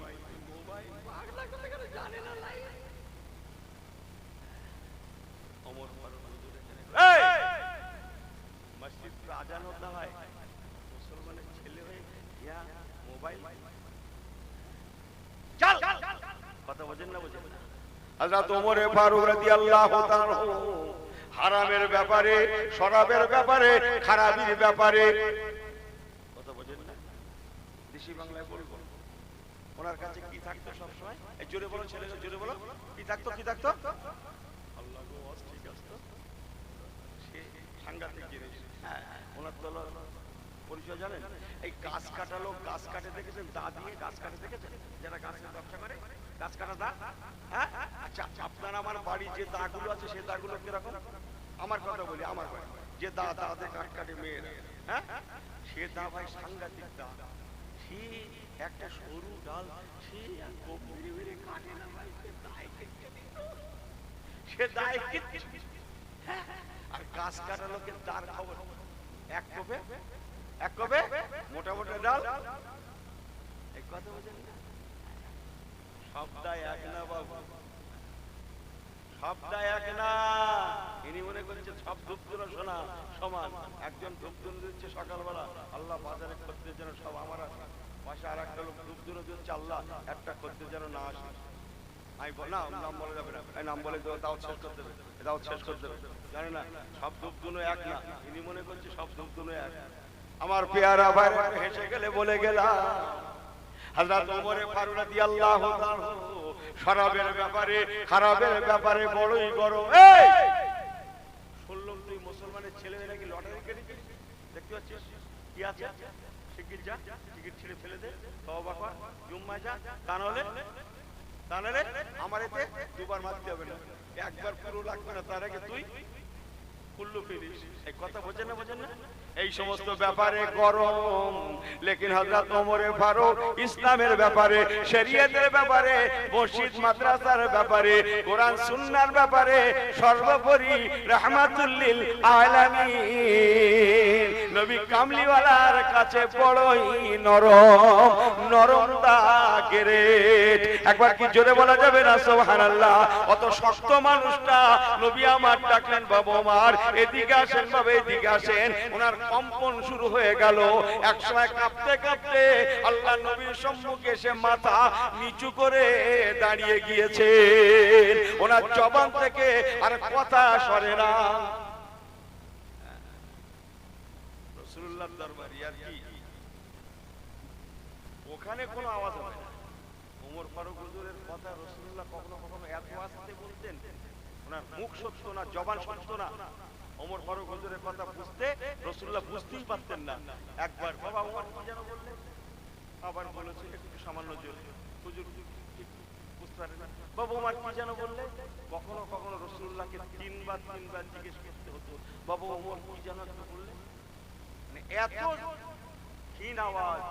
জানে না। ওমর ফারুক মসজিদ আজান হতে হয়, মুসলমানের ছেলে হয়ে মোবাইল। চল কথা বোঝেন না, বোঝেন না। হযরত ওমর ফারুক রাদিয়াল্লাহু তাআলা হারামের ব্যাপারে, শরাবের ব্যাপারে, খারাপির ব্যাপারে কথা বোঝেন না। দেশি বাংলায় বলবো, ওনার কাছে কি থাকতো সব সময়? এই জোরে বলো ছেলেরা, জোরে বলো, কি থাকতো? কি থাকতো? আল্লাহ গো, ঠিক আছে। সে সাংঘাতিক জিনিস। হ্যাঁ, ওনার তো পরিচয় জানেন? এই গাছ কাটালো, গাছ কাটে দেখেছেন? দা দিয়ে গাছ কাটে দেখেছেন? যারা গাছের ব্যবসা করে, গাছ কাটা দা। হ্যাঁ, আচ্ছা আপনার আমার বাড়ি যে দাগুলো আছে সে দাগুলো কিরকম? আমার কথা বলি, আমার বাড়ি যে দাতে কাট কাটে মেয়েরা, হ্যাঁ, সে দা ভাই সাংঘাতিক দা। সে একটা সরু ডাল, সে মেরে মেরে কাটে না ভাই, সে দায় কিচ্ছু। আর গাছ কাটা লোকের দার খবর, এক কোপে মোটা মোটা ডাল। এই কথা বোঝেন না? সবটা এক না বাবু, সবটা এক না। ইনি মনে করছে সব ধূপধুনো শোনা সমান। একজন ধূপধুনো দিচ্ছে সকালবেলা, আল্লাহ বাজারে করতে যেন সব আমার আসে, পাশে আর একটা লোক ধূপধুনো দিচ্ছে, আল্লাহ একটা করতে যেন না আসে। আমি বল না, নাম বলা যাবে না, নাম বলে দাও শেষ করে দেবে, দাও শেষ করে দেবে, জানে না সব ধূপধুনো এক না। ইনি মনে করছে সব ধূপধুনো এক। আমার পেয়ারা ভাই হেসে গেলে বলে গেলাম, হযরত ওমর ফারুক রাদিয়াল্লাহু তাআলা শরাবের ব্যাপারে, খারাপের ব্যাপারে বড়ই গরম। এই শুনলাম তুই মুসলমানের ছেলে নাকি লটারি কেটেছিস, দেখতে পাচ্ছিস কি আছে, শিগগির যা, টিকিট ছিঁড়ে ফেলে দে, তওবা কর, জুম্মা যা, তা নাহলে আমার এতে দুবার মারতে হবে না, একবার পুরো লাগবে না, তার আগে তুই কুল্লু ফিরিস। এই কথা বোঝেন না, বোঝেন না? এই সমস্ত ব্যাপারে গরম, লেকিন হযরত ওমর ফারুক ইসলামের ব্যাপারে, শরীয়তের ব্যাপারে, মসজিদ মাদ্রাসার ব্যাপারে, কোরআন সুন্নাহর ব্যাপারে সর্বোপরি রাহমাতুল লিল আলামিন নবী কামলিওয়ালার কাছে বড়ই নরম, নরমতা গ্রেট। একবার কি জোরে বলা যাবে না সুবহানাল্লাহ? অত শক্ত মানুষটা নবী আমার ডাকলেন, বাবা ওমর এদিকে আসেন, বাবা এদিকে আসেন। ওনার কম্পন শুরু হয়ে গেল, একসময় কাঁপতে কাঁপতে আল্লাহ নবীর সম্মুখে এসে মাথা নিচু করে দাঁড়িয়ে গিয়েছেন। ওনার জবান থেকে আর কথা সরে না। রাসূলুল্লাহর দরবারে আর কি, ওখানে কোনো আওয়াজ হবে না। ওমর ফারুক হুজুরের কথা রাসূলুল্লাহ কখনো কখনো এত আস্তে বলতেন, ওনার মুখ সত্য না, জবান সত্য না। ওমর ফারুক হুজুরের কথা বুঝতে রাসূলুল্লাহ বুঝতেই পারতেন না। একবার বাবা ওমর কি যেন বললেন, আবার বলেছে একটু সামান্য জোরে, হুজুর বুঝতে পারেন না, বাবা ওমর কি যেন বললেন। কখনো কখনো রাসূলুল্লাহকে তিনবার জিজ্ঞেস করতে হতো, বাবা ওমর কি যেন একটা বললেন। মানে এত ক্ষীণ আওয়াজ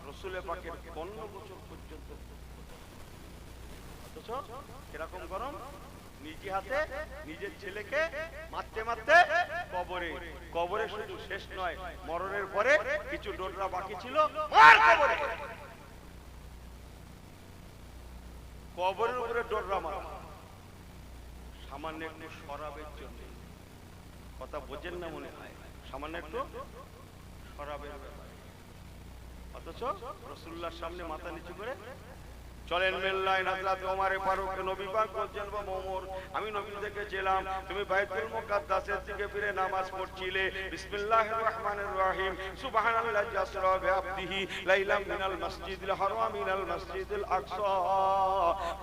রাসূল পাকের 15 বছর পর্যন্ত। অথচ কিরকম গরম, নিজে হাতে নিজের ছেলেকে মারতে মারতে কবরে, কবরে শুধু শেষ নয়, মরণের পরে কিছু ডোররা বাকি ছিল, মার কবরে, কবরের উপরে ডোররা মারা, সামান্য একটু শরাবের জন্য। কথা বোঝেন না মনে হয়, সামান্য একটু শরাবের ব্যাপারে। অথচ রাসূলুল্লাহর সামনে মাথা নিচু করে চলেন মেল্লায়। হযরত ওমর ফারুক নবী পাক বলছেন, বাবা ওমর আমি নবী দেখেছিলাম তুমি বাইতুল মুকাদ্দাসের দিকে ফিরে নামাজ পড়ছিলে, বিসমিল্লাহির রহমানির রহিম, সুবহানাল্লাযী আসরা বিআবদিহি লাইলাম মিনাল মাসজিদিল হারাম ইলাল মাসজিদিল আকসা।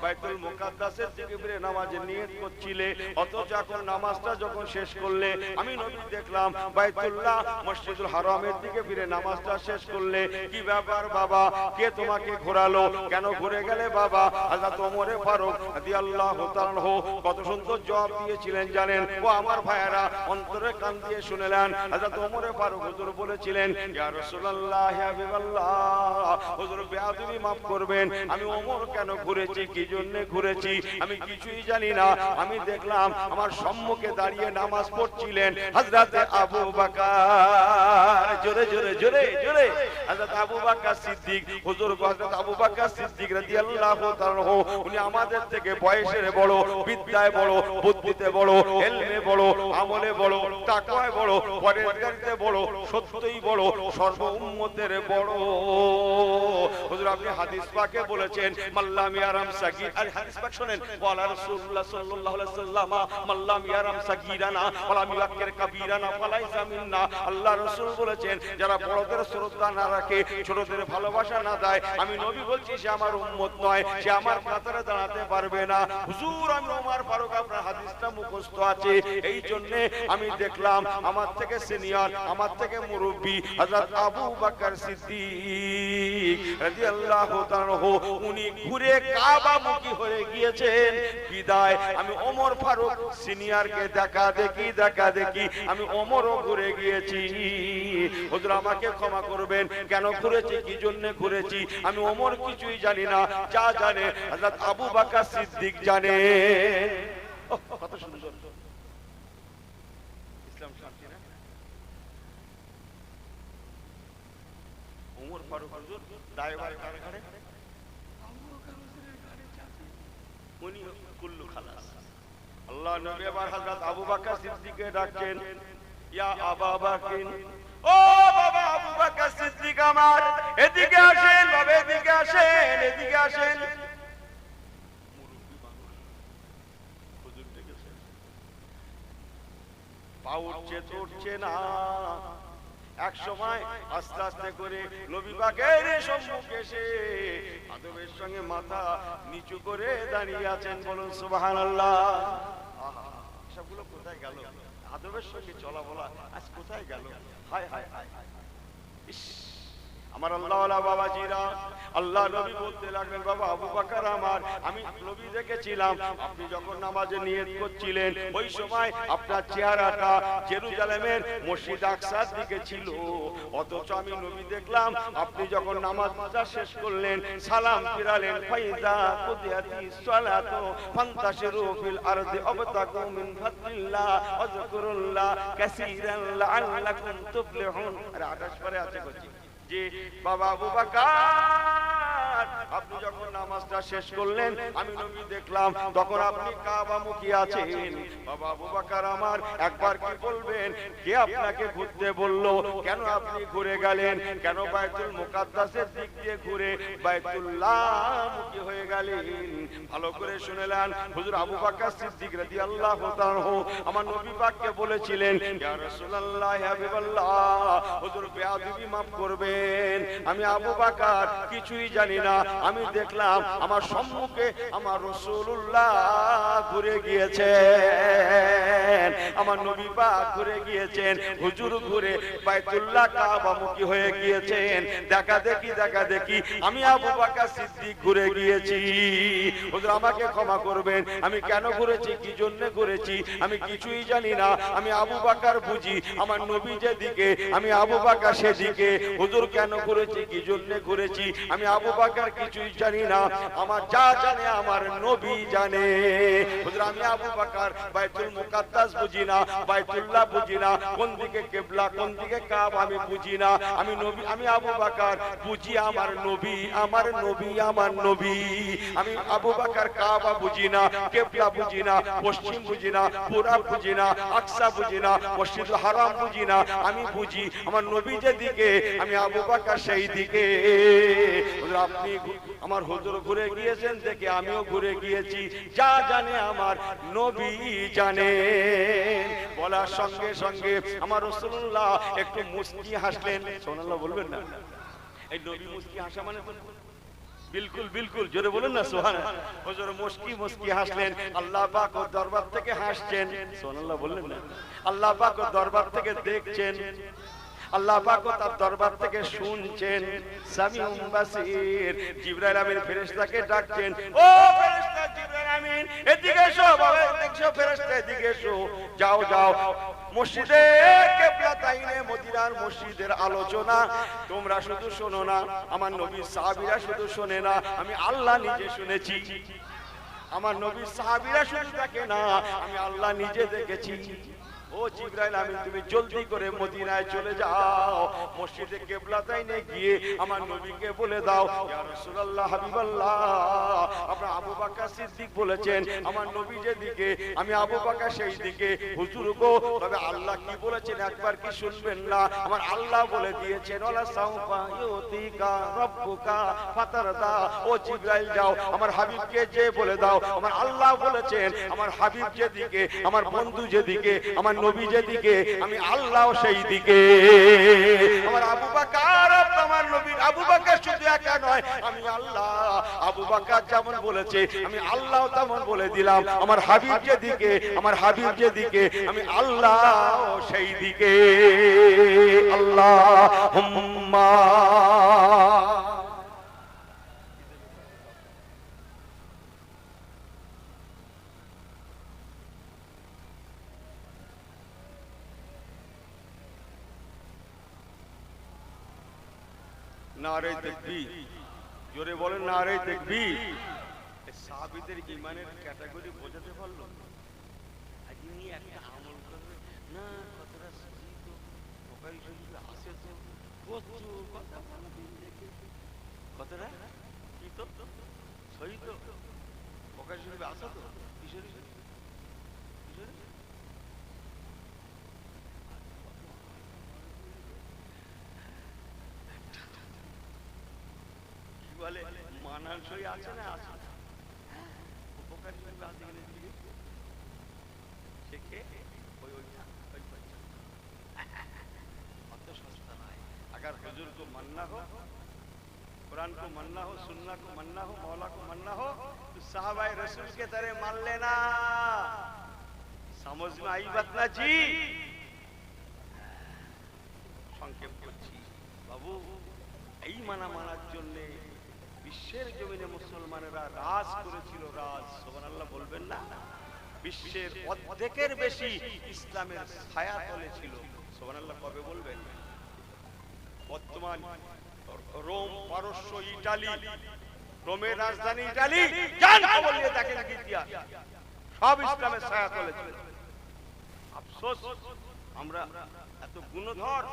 বাইতুল মুকাদ্দাসের দিকে ফিরে নামাজের নিয়ত করছিলে, অথচ এখন নামাজটা যখন শেষ করলে আমি নবী দেখলাম বাইতুল্লাহ মসজিদুল হারামের দিকে ফিরে নামাজটা শেষ করলে। কি ব্যাপার বাবা, কে তোমাকে ঘোরালো, কেন ঘুরে গেলে বাবা? হযরত ওমর ফারুক রাদিয়াল্লাহু তাআলা আনহু কত সুন্দর জবাব দিয়েছিলেন জানেন? ও আমার ভাইয়েরা অন্তরে কান দিয়ে শুনলেন। হযরত ওমর ফারুক হুজুর বলেছিলেন, ইয়া রাসূলুল্লাহ ইয়া হাবিবাল্লাহ, হুজুর বেয়াদবি maaf করবেন, আমি ওমর কেন ঘুরেছি, কি জন্য ঘুরেছি আমি কিছুই জানি না। আমি দেখলাম আমার সম্মুখে দাঁড়িয়ে নামাজ পড়ছিলেন হযরত আবু বকর, জোরে জোরে জোরে জোরে, হযরত আবু বকর সিদ্দিক। হুজুর হযরত আবু বকর সিদ্দিক রাদিয়াল্লাহু তাআলা উনি আমাদের থেকে বয়সের বড়, বিদ্যায় বড়, বুদ্ধিতে বড়, ইলমে বড়, আমলে বড়, তাকওয়ায় বড়, পরহেজগারিতে বড়, সত্যই বড়, সর্ব উম্মতের বড়। হুজুর আপনি হাদিস পাকে বলেছেন মাল্লাম ইয়ারাম সাগীর, আর হাদিস পাক শুনেন, ওয়ালা রাসূলুল্লাহ সাল্লাল্লাহু আলাইহি ওয়াসাল্লাম মাল্লাম ইয়ারাম সাগীরানা ওয়ালা মিওয়াক্কির কাবীরানা ফালাইসা মিন্না। আল্লাহ রাসূল বলেছেন যারা বড়দের শ্রদ্ধা না রাখে, ছোটদের ভালোবাসা না দেয়, আমি নবী বলছি সে আমার উম্মত নয়, সে আমার কাতারে দাঁড়াতে পারবে না। হুজুর আমি ওমর ফারুক আপনার হাদিসটা মুখস্থ আছে, এই জন্য আমি দেখলাম আমার থেকে সিনিয়র, আমার থেকে মুরব্বী হযরত আবু বকর সিদ্দিক রাদিয়াল্লাহু তাআলা উনি ঘুরে কাবামুখী হয়ে গিয়েছেন। বিদায় আমি ওমর ফারুক সিনিয়রকে দেখা দেখি আমি ওমরও ঘুরে গিয়েছি। হুজুর আমাকে ক্ষমা করবেন, কেন ঘুরেছি, কি জন্য ঘুরেছি আমি ওমর কিছুই জানি না, যা জানে হযরত আবু বকর সিদ্দিক জানে। কত সুন্দর ইসলাম শান্তি না? ওমর ফারুক হুজুর ড্রাইভার কার ঘাড়ে? আবু বকর হুজুরের ঘাড়ে চাপে উনি কুল্লু খালাস। আল্লাহ নবী আবার হযরত আবু বকর সিদ্দিককে ডাকছেন, ইয়া আবু বকর, ও বাবা আবু বকর সিদ্দিক আমার, এদিকে আসেন বাবা, এদিকে আসেন, এদিকে আসেন। মুরব্বি মানুষ হুজুর ডেকেছেন, পা উঠছে চড়ছে না। এক সময় আস্তে আস্তে করে নবী পাকের সম্মুখে এসে আদবের সঙ্গে মাথা নিচু করে দাঁড়িয়ে আছেন। বলুন সুবহানাল্লাহ। আহা, সবগুলো কোথায় গেল? আদবের সঙ্গে চলা বলা আজ কোথায় গেল? হায় হায় হায়, ইস আমার আল্লাহওয়ালা বাবাজিরা, আল্লাহ নবী বলতে লাগলেন, বাবা আবু বকর আমার, আমি নবী দেখেছিলাম আপনি যখন নামাজে নিয়ত করছিলেন ওই সময় আপনার চেহারাটা জেরুজালেমের মসজিদ আকসার দিকে ছিল, অথচ আমি নবী দেখলাম আপনি যখন নামাজটা শেষ করলেন সালাম ফিরালেন, ফাইদা কুদিয়াতিস সালাতু ফান্তাশিরু ফিল আরদি ওয়াবতাগু মিন ফাদলিল্লাহ ওয়াজকুরুল্লাহ কাসীরান লাআল্লাকুম তুফলিহুন। আরে 28 পরে আছে কইছি যে বাবা আবু বকর আপনি যখন নামাজটা শেষ করলেন আমি নবী দেখলাম তখন আপনি কাবামুখী আছেন। বাবা আবু বকর আমার, একবার কি বলবেন কে আপনাকে ঘুরতে বললো? কেন আপনি ঘুরে গেলেন? কেন বাইতুল মুকাদ্দাসের দিক দিয়ে ঘুরে বাইতুল্লাহ মুখী হয়ে গেলেন? ভালো করে শুনেলেন। হুজুর আবু বকর সিদ্দিক রাদিয়াল্লাহু তাআলা আমার নবী পাককে বলেছিলেন, ইয়া রাসূলুল্লাহ ইয়া হাবিবাল্লাহ, হুজুর বেয়াদবি maaf করবেন, আমি আবু বকর কিছুই জানি না, আমি দেখলাম আমার সম্মুখে আমার রাসূলুল্লাহ ঘুরে গিয়েছেন, আমার নবী পাক ঘুরে গিয়েছেন, হুজুর ঘুরে বাইতুল্লাহ কাবামুখী হয়ে গিয়েছেন। দেখা দেখি আমি আবু বকর সিদ্দিক ঘুরে গিয়েছি। হুজুর আমাকে ক্ষমা করবেন, আমি কেন ঘুরেছি, কি জন্য ঘুরেছি আমি কিছুই জানি না। আমি আবু বকর বুঝি আমার নবী যেদিকে আমি আবু বকর সেদিকে। হুজুর কেন ঘুরেছি, কি জন্য ঘুরেছি আমি আবু বকর কিছুই জানি না, আমার যা জানে আমার নবী জানে। হুজুর আমি আবু বকর বাইতুল মুকাদ্দাস বুঝি না, বাইতুল্লাহ বুঝি না, কোন দিকে কিবলা কোন দিকে কাবা আমি বুঝি না। আমি নবী, আমি আবু বকর বুঝি আমার নবী, আমার নবী, আমার নবী। আমি আবু বকর কাবা বুঝি না, কিবলা বুঝি না, পশ্চিম বুঝি না, পূরব বুঝি না, আকসা বুঝি না, মসজিদুল হারাম বুঝি না, আমি বুঝি আমার নবী যেদিকে আমি আবু বকর সেই দিকে। আপনি আমার হুজুর ঘুরে গিয়েছেন দেখে আমিও ঘুরে গিয়েছি, যা জানে আমার নবী জানে। বলার সঙ্গে সঙ্গে আমার রাসূলুল্লাহ একটু মুস্কি হাসলেন। সুবহানাল্লাহ বলবেন না? এই নবী মুস্কি হাসা মানে তো বিলকুল বিলকুল জোরে বলুন না সুবহানাল্লাহ। হুজুর মুস্কি হাসলেন, আল্লাহ পাক ওর দরবার থেকে হাসছেন। সুবহানাল্লাহ বললেন না? আল্লাহ পাক ওর দরবার থেকে দেখছেন, আল্লাহ পাক তার দরবার থেকে শুনছেন। সামিউম বাসির, জিবরাইল আমিন ফেরেশতাকে ডাকছেন, ও ফেরেশতা জিবরাইল আমিন এদিকে এসো, বাবা দেখছো ফেরেশতা এদিকে এসো, যাও যাও মসজিদে কিবলাতাইনে মদিনার মসজিদের আলোচনা তোমরা শুধু শোনো না, আমার নবী সাহাবীরা শুধু শোনে না, আমি আল্লাহ নিজে শুনেছি। আমার নবী সাহাবীরা শুধু দেখে না, আমি আল্লাহ নিজে দেখেছি। ও জিবরাইল আমিন তুমি জলদি করে মদিনায় চলে যাও, মসজিদে কিবলাতাইনে গিয়ে আমার নবীকে বলে দাও, ইয়া রাসূলুল্লাহ হাবিবাল্লাহ আপনার আবু বকর সিদ্দিক বলেছেন আমার নবী যেদিকে আমি আবু বকর সেই দিকে। হুজুর গো, তবে আল্লাহ কি বলেছেন একবার কি শুনবেন না? আমার আল্লাহ বলে দিয়েছেন, ওয়ালা সাউফা ইউতিকা রাব্বুকা ফাতারদা। ও জিবরাইল যাও আমার হাবিবকে যে বলে দাও আমার আল্লাহ বলেছেন আমার হাবিব যেদিকে, আমার বন্ধু যেদিকে, আমার নবী যেদিকে, আমি আল্লাহ সেই দিকে। আমার আবু বকর আমার নবী, আবু বকর শুধু একা নয়, আমি আল্লাহ। আবু বকর যেমন বলেছে আমি আল্লাহ তেমন বলে দিলাম, আমার হাবিব যেদিকে, আমার হাবিব যেদিকে, আমি আল্লাহ সেই দিকে। আল্লাহুম্মা নারে তাকবীর, জোরে বলেন নারে তাকবীর। সাহাবীদের ঈমানের ক্যাটাগরি বোঝাতে পারলো? আজ ইনি একটা আমল করবে না, কতটা সুজি তো বোখারি শরীফে আছে তো কত কথা বলবেন দেখে কতটা কি তো সহি তো প্রকাশ শরীফে আসা তো কিশোরী কিশোরী কি বলে মানানসই আছে না আছে উপকার শরীফে আছে কিনা শেখে ওই ওইটা ওই অত সস্তা নয় अगर हुजूर को मानना हो कुरान को मानना हो सुन्ना को मानना हो मौला को मानना हो तो साहबाए रसूल के तरह मान लेना समझ में आई बात ना जी সংক্ষেপ করছি বাবু এই মানার জন্য বিশ্বের জমিনে মুসলমানেরা রাজ করেছিল রাজ সুবহানাল্লাহ বলবেন না বিশ্বের অর্ধেকের বেশি ইসলামের ছায়াতলে ছিল সুবহানাল্লাহ কবে বলবেন বর্তমান রোম পারস্য ইতালি রোমের রাজধানী ইতালি জান খবর নিয়ে দেখেন কি ইতিহাস সব ইসলামের ছায়াতলে ছিল আফসোস আমরা এত গুণধর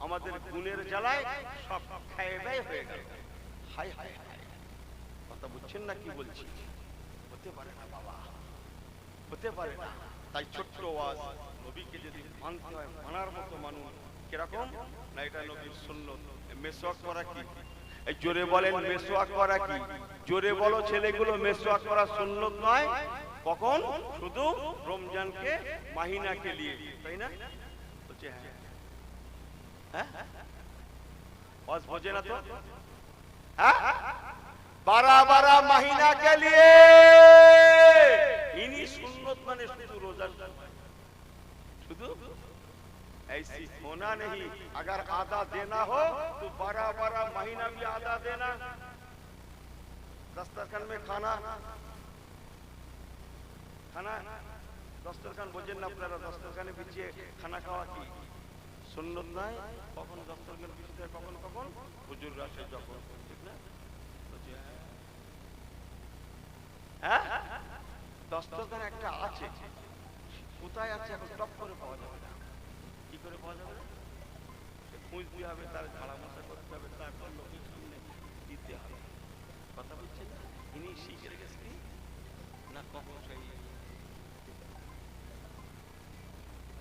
আমাদের গুণের জ্বালায় সব খায় ব্যয় হয়ে গেল হাই হাই হাই কথা বুঝছেন না কি বলছি হতে পারে না বাবা হতে পারে না তাই ছোট্ট আওয়াজ নবীকে যদি মানতে হয় মানার মতো মানুষ কিরকম না এটা নবীর সুন্নত মেসওয়াক করা কি এই জোরে বলেন মেসওয়াক করা কি জোরে বলো ছেলেগুলো মেসওয়াক করা সুন্নত নয় কখন শুধু রমজানকে মাহিনাকে নিয়ে তাই না বলছে হ্যাঁ হ্যাঁ ওয়াজ বোঝে না তো হ্যাঁ 12 महीना के लिए इन्हीं सुन्नत माने शुद्ध रोजा शुद्ध ऐसी होना नहीं अगर आधा देना हो तो 12 महीना भी आधा देना दस्तरखान में खाना खाना दस्तरखान बोझेन ना अपना दस्तरखाने पीछे खाना खावा की सुन्नत নাই কখন দস্তরখান পিছনে কখন কখন হুজুর রাসে যখন ঠিক না হ্যাঁ দস্তরখান একটা আছে কোথায় আছে এখন টপ করে পাওয়া যাবে না কি করে পাওয়া যাবে খুঁজতে হবে তার ঝাড়া মশা করতে হবে তারপর লোকের সামনে দিতে হবে কথা বলছেন ইনি শিখে রেখেছি না কখন সেই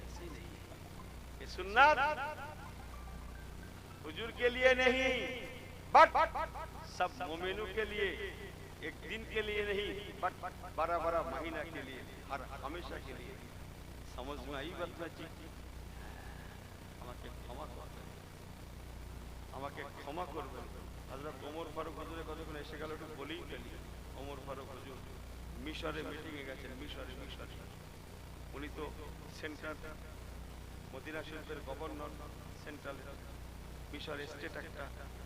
ऐसे नहीं ये सुन्नत हुजूर के लिए नहीं बट सब मोमिनों के लिए एक दिन के लिए नहीं बट 12 महीना के लिए हर हमेशा के लिए समझ में आई बात ना जी আমাকে ক্ষমা করবেন হযরত ওমর ফারুক হুজুরের কতক্ষণ এসে গেল একটু বলেই ফেলি ওমর ফারুক হুজুর মিশরে মিটিং এ গেছেন মিশরে উনি তো সেন্ট্রাল মদিনা শরীফের গভর্নর সেন্ট্রাল মিশর স্টেট একটা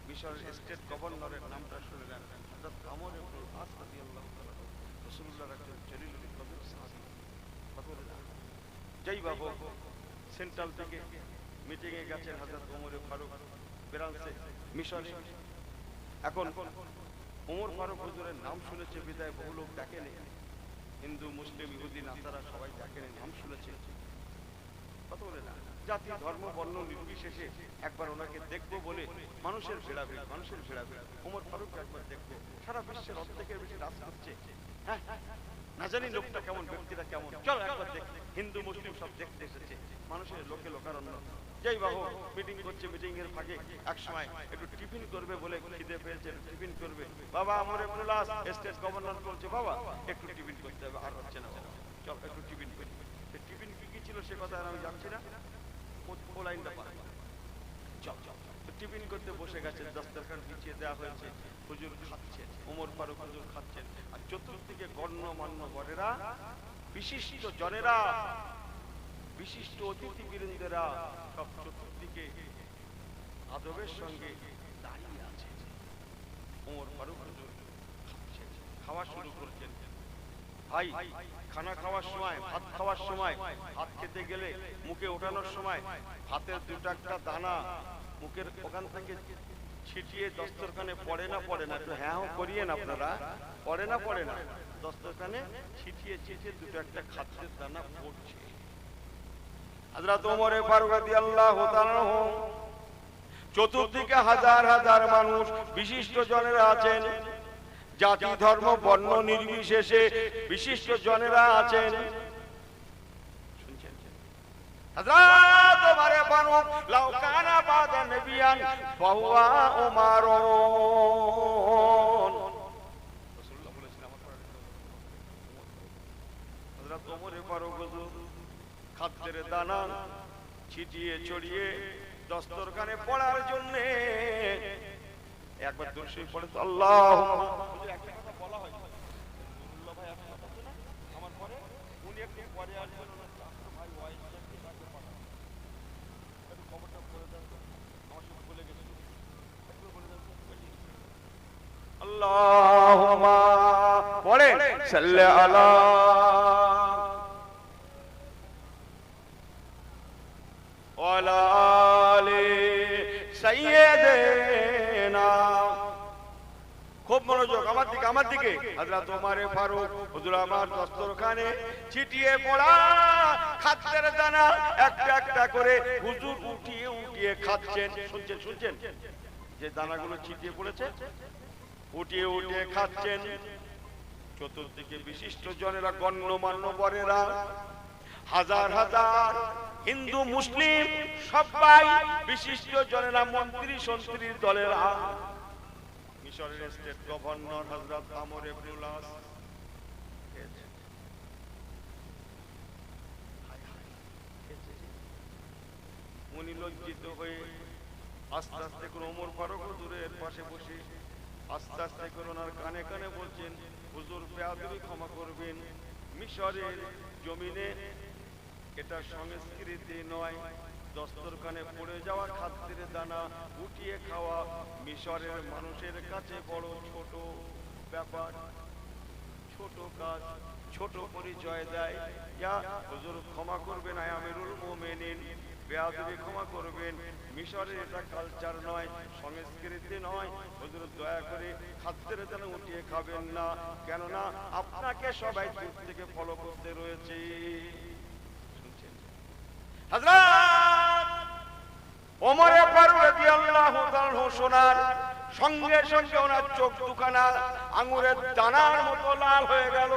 মিশর স্টেট গভর্নরের নামটা শুনে নেন হযরত আমর ইবনে আস রাদিয়াল্লাহু তাআলা রাসূলুল্লাহর একজন জলিলুল কদর সাহাবী যেই বাবু সেন্ট্রাল থেকে মিটিং এ গেছেন হযরত ওমর ফারুক ফ্রান্সে মিশরে এখন ওমর ফারুক হুজুরের নাম শুনেছে বিদায় বহু লোক ডাকেন হিন্দু মুসলিম ইহুদি নাসারা সবাই ডাকেন নাম শুনেছে কত বলে না জাতি ধর্ম বর্ণ নির্বিশেষে একবার ওনাকে দেখবো বলে মানুষের ভিড়াভিড় ওমর ফারুককে একবার দেখবো সারা বিশ্বের অর্ধেকের বেশি রাজ করছে হ্যাঁ না জানি লোকটা কেমন ব্যক্তিটা কেমন চল একবার দেখ হিন্দু মুসলিম সব দেখতে এসেছে মানুষের লোকে লোকারণ্য যেই বাবু মিটিং করছে মিটিং এর ফাঁকে এক সময় একটু টিফিন করবে বলে খিদে পেয়েছে টিফিন করবে বাবা আমর ইবনে আস স্টেট গভর্নর বলছে বাবা একটু টিফিন করতে হবে আর হচ্ছে না চল একটু টিফিন করি টিফিন কি ছিল সে কথা আর আমি জানছি না লাইনটা পার চল টিফিন করতে বসে গেছেন দস্তরখান বিছিয়ে দেওয়া হয়েছে হুজুর খাচ্ছেন ওমর ফারুক হুজুর খাচ্ছেন আর চতুর্দিকে গণ্যমান্য বড়েরা বিশিষ্ট জনেরা বিশিষ্ট অতিথিবৃন্দেরা সব চতুর্দিকে আদবের সঙ্গে দাঁড়িয়ে আছে ওমর ফারুক হুজুর খাচ্ছেন খাওয়া শুরু করছেন ভাই খানা খাওয়ার সময় ভাত খাওয়ার সময় ভাত খেতে গেলে মুখে ওঠানোর সময় ভাতের দুটো একটা দানা মুখের ওখান থেকে ছিটিয়ে দস্তরখানে পড়ে না একটু হ্যাঁ করিয়েন আপনারা পড়ে না দস্তরখানে ছিটিয়ে দুটো একটা খাদ্যের দানা পড়ছে হযরত ওমর ফারুক রাদিয়াল্লাহু তাআলা চতুর্দিকে হাজার হাজার মানুষ, বিশিষ্ট জনেরা আছেন, জাতি ধর্ম বর্ণ নির্বিশেষে বিশিষ্ট জনেরা আছেন। হযরত ওমর ফারুক লাউ কানা বাদা নবিয়ান ফাহুয়া ওমর। রাসূলুল্লাহ বলেছেন আমার হযরত ওমর ফারুক হুজুর খাদ্যের দানা ছিটিয়ে ছড়িয়ে দস্তরখানে পড়ার জন্য একবার দরুদ শরীফ পড়ে তো আল্লাহুম্মা। একটা কথা বলা হয় রাসূলুল্লাহ ভাই একটা কথা বলে আমার পরে উনি একটু পরে আসবেন, ওনার ছাত্র ভাই ওয়াইসকে তাকে পাঠান, একটু খবরটা বলে দেন, আমার সব ভুলে গেছি, একটু বলে দেন আল্লাহুম্মা পড়ে সাল্লি আলা ওয়ালা আলি সাইয়্যিদিনা। খুব মনোযোগ আমার দিকে, আমার দিকে। হযরত ওমর ফারুক হুজুর আমার দস্তরখানে ছিটিয়ে পড়া খাদ্যের দানা একটা একটা করে হুজুর উঠিয়ে উঠিয়ে খাচ্ছেন। শুনছেন শুনছেন যে দানাগুলো ছিটিয়ে পড়েছে, উঠিয়ে উঠিয়ে খাচ্ছেন। চতুর্দিকে বিশিষ্ট জনেরা, গণ্যমান্য বরেরা, হাজার হাজার হিন্দু মুসলিম সবাই বিশিষ্ট জনেরা, মন্ত্রী সন্ত্রীর দলেরা, মিশরের স্টেট গভর্নর হযরত আমর ইবনুল আস উনি লজ্জিত হয়ে আস্তে আস্তে করে ওমর ফারুক হুজুরের পাশে বসে আস্তে আস্তে করে ওনার কানে কানে বলছেন, হুজুর বেয়াদবি ক্ষমা করবেন, মিশরের জমিনে এটা সংস্কৃতি নয়, দস্তরখানে পড়ে যাওয়া খাদ্যের দানা উঠিয়ে খাওয়া মিশরের মানুষের কাছে বড় ছোট ব্যাপার, ছোট কাজ, ছোট পরিচয় দেয়। ইয়া হুজুর ক্ষমা করবেন, আমিরুল মুমিনিন বেয়াদবি ক্ষমা করবেন, মিশরের এটা কালচার নয়, সংস্কৃতি নয়, হুজুর দয়া করে খাদ্যের দানা উঠিয়ে খাবেন না, কেননা আপনাকে সবাই দূর থেকে ফলো করতে রয়েছে। হযরত ওমর ফারুক রাদিয়াল্লাহু তাআলা শোনার সঙ্গে সঙ্গে ওনার চোখ দুখানা আঙ্গুরের দানার মতো লাল হয়ে গেল।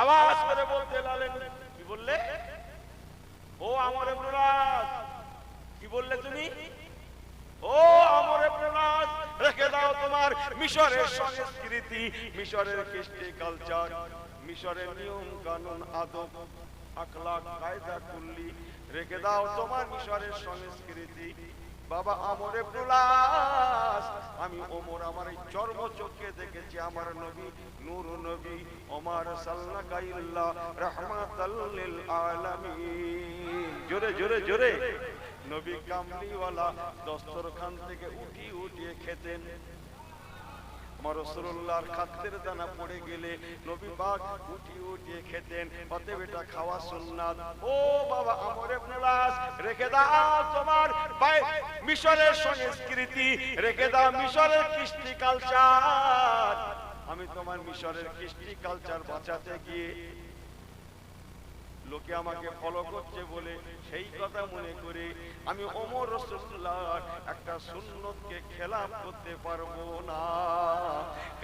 আওয়াজ করে বলতে লাগলেন, কি বললে? ও আমর ইবনুল আস, কি বললে তুমি? ও আমর ইবনুল আস, রেখে দাও তোমার মিশরের সংস্কৃতি, মিশরের কৃষ্টি কালচার, মিশরের নিয়ম কানুন আদব আখলাক কায়দা কুল্লি, রেখে দাও তোমার মিশরের সংস্কৃতি। বাবা আমর ইবনুল আস, আমি ওমর আমার এই চর্মচক্ষে দেখেছি আমার নবী নূর নবী ওমর সাল্লাল্লাহু ইল্লা রাহমাতাল লিল আলামিন। জোরে জোরে জোরে। নবী কামলিওয়ালা দস্তরখান থেকে উঠিয়ে উঠিয়ে খেতেন। আমার রাসূলুল্লাহর খাদ্যের দানা পড়ে গেলে নবী পাক উঠিয়ে উঠিয়ে খেতেন, অতএব এটা খাওয়া সুন্নাত। ও বাবা আমর ইবনুল আস, রেখে দাও তোমার মিশরের সংস্কৃতি, রেখে দাও মিশরের কৃষ্টি কালচার। আমি তোমার মিশরের কৃষ্টি কালচার বাঁচাতে গিয়ে লোকে আমাকে ফলো করছে বলে সেই কথা মনে করে আমি ওমর রাসূলুল্লাহর একটা সুন্নতকে খেলাফ করতে পারবো না।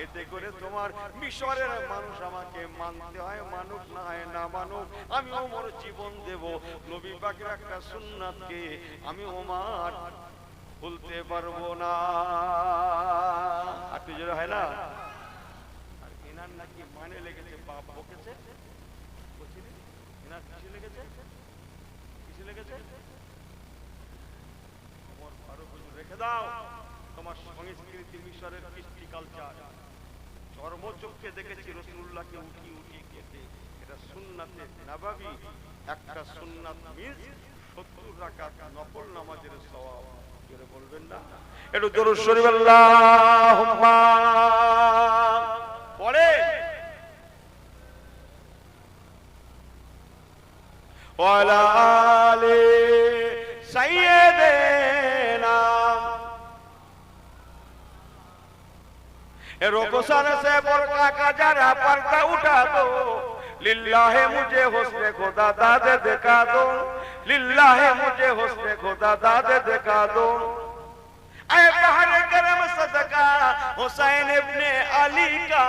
এতে করে তোমার মিশরের মানুষ আমাকে মানতে হয়, মানুক না হয় না মানুক, আমি ওমর জীবন দেব। নবী পাকের একটা সুন্নাতকে আমি ওমর ভুলতে পারবো না। একটু জোরে হয় না? আর এনার নাকি মানে লেগেছে, বাপ বকেছে, রেখে দাও তোমার সংস্কৃতি, মিশরের কৃষ্টি কালচার। চর্মচক্ষে দেখেছি রাসূলুল্লাহকে উঠি উঠি খেতে, এটা সুন্নাতে নববী। একটা সুন্নাত মিস 70 রাকাত নফল নামাজের সওয়াব। জোরে বলবেন না? একটু দরুদ শরীফ আল্লাহুম্মা পড়ে। ওয়ালা আলি সাইয়্যিদিনা। रुखसार से बुर्का का जरा पर्दा उठा दो, लिल्लाह मुझे हुस्न खुदा दादे दिखा दो, लिल्लाह मुझे हुस्न खुदा दादे दिखा दो। ऐ बहर करम सदका हुसैन इब्ने अली का,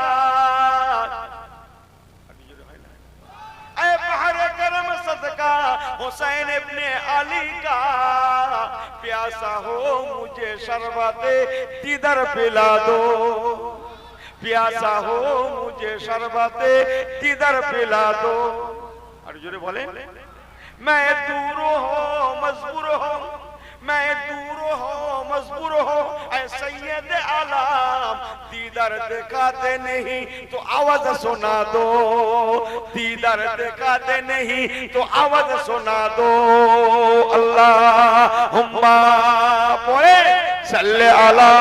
ऐ बहर करम सदका हुसैन इब्ने अली का, प्यासा हो मुझे शरबते दीदार पिला दो, प्यासा हो मुझे शरबते दीदार पिला दो। और जोरे बोले, मैं दूर हो मजबूर हो, मैं दूर हो मजबूर हो, ऐ सैयद आलम दीदार दिखाते नहीं तो आवाज सुना दो, दीदार दिखाते नहीं तो आवाज सुना दो। अल्लाहुम्मा बोले सल्ले अला।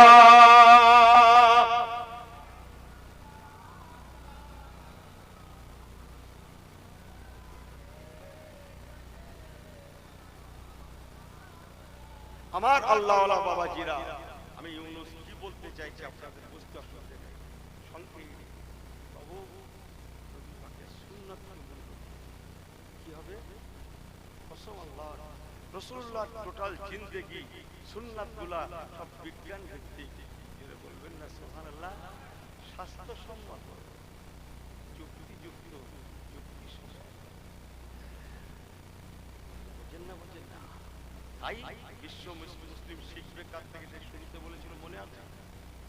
আমার আল্লাহওয়ালা বাবাজিরা, আমি ইউনুস কি বলতে চাইছি আপনাদের বুঝতে অসুবিধা নেই, সংক্ষেপে প্রভু নবী পাকের সুন্নাত কি হবে, কসম আল্লাহ রাসূলুল্লাহ টোটাল জিন্দেগি সুন্নাতগুলা সব বিজ্ঞান ভিত্তিক। যেটা বলবেন না সুবহানাল্লাহ, স্বাস্থ্যসম্মত, যুক্তিযুক্ত, যুক্তিসম্মত, বুঝেন না বুঝেন না। তাই বিশ্ব মুসলিম শিখবে কার থেকে, সে শুরুতে বলেছিল মনে আছে,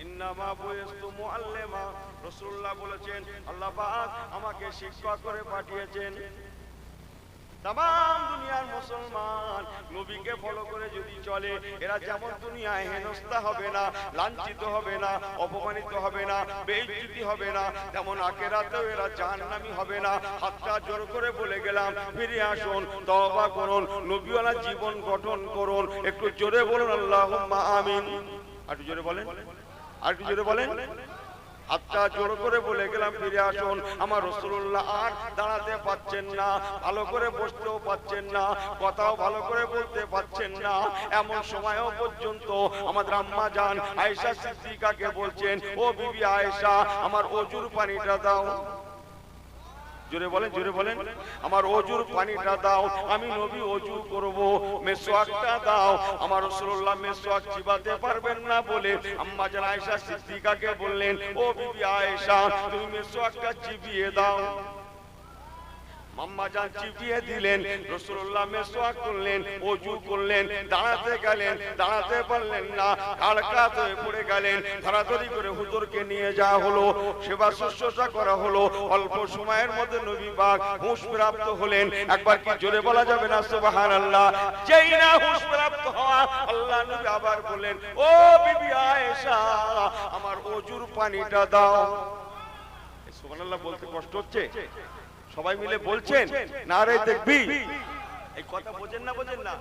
ইন্নামা বুইস্তু মুআল্লিমা, রাসূলুল্লাহ বলেছেন আল্লাহ পাক আমাকে শিক্ষক করে পাঠিয়েছেন। तमाम দুনিয়ার মুসলমান নবীকে ফলো করে যদি চলে, এরা যেমন দুনিয়ায় হেনস্থা হবে না, লাঞ্ছিত হবে না, অপমানিত হবে না, বেইজ্জতি হবে না, তেমন আখিরাতেও এরা জাহান্নামী হবে না। হাতটা জোর করে বলে গেলাম, ফিরে আসুন, তওবা করুন, নবীওয়ালা জীবন গঠন করুন। একটু জোরে বলুন আল্লাহুম্মা আমিন। আর জোরে বলেন, আর জোরে বলেন। হাতটা জোর করে বলে গেলাম, ফিরে আসুন। আমার রাসূলুল্লাহ আর দাঁড়াতে পাচ্ছেন না, ভালো করে বসতেও পাচ্ছেন না, কথাও ভালো করে বলতে পাচ্ছেন না। এমন সময়ও পর্যন্ত আমাদের আম্মা জান আয়েশা সিদ্দিকাকে বলছেন, ও বিবি আয়েশা আমার ওযুর পানিটা দাও। জোরে বলেন, জোরে বলেন। আমার ওযুর পানিটা দাও, আমি নবী ওযু করব। মেসওয়াকটা দাও। আমার রাসূলুল্লাহ মেসওয়াক চিবাতে পারবেন না বলে আম্মা জান আয়েশা সিদ্দিকাকে বললেন, ও বিবি আয়েশা তুমি মেসওয়াকটা চিবিয়ে দাও। আম্মা জান চিবিয়ে দিলেন, রাসূলুল্লাহ মেসওয়াক করলেন, ওযু করলেন, দাঁড়াতে গেলেন, দাঁড়াতে পারলেন না, কালকাত হয়ে পড়ে গেলেন। ধরাধরি করে হুজুরকে নিয়ে যাওয়া হলো, সেবা শুশ্রূষা করা হলো। অল্প সময়ের মধ্যে নবী পাক হুঁশ প্রাপ্ত হলেন। একবার কি জোরে বলা যাবে না সুবহানাল্লাহ? যেই না হুঁশ প্রাপ্ত হওয়া, আল্লাহ নবী আবার বললেন, ও বিবি আয়েশা আমার ওযুর পানিটা দাও। সুবহানাল্লাহ বলতে কষ্ট হচ্ছে? সবাই মিলে বলছেন নারে তাকবীর। এই কথা বোঝেন না, বোঝেন না?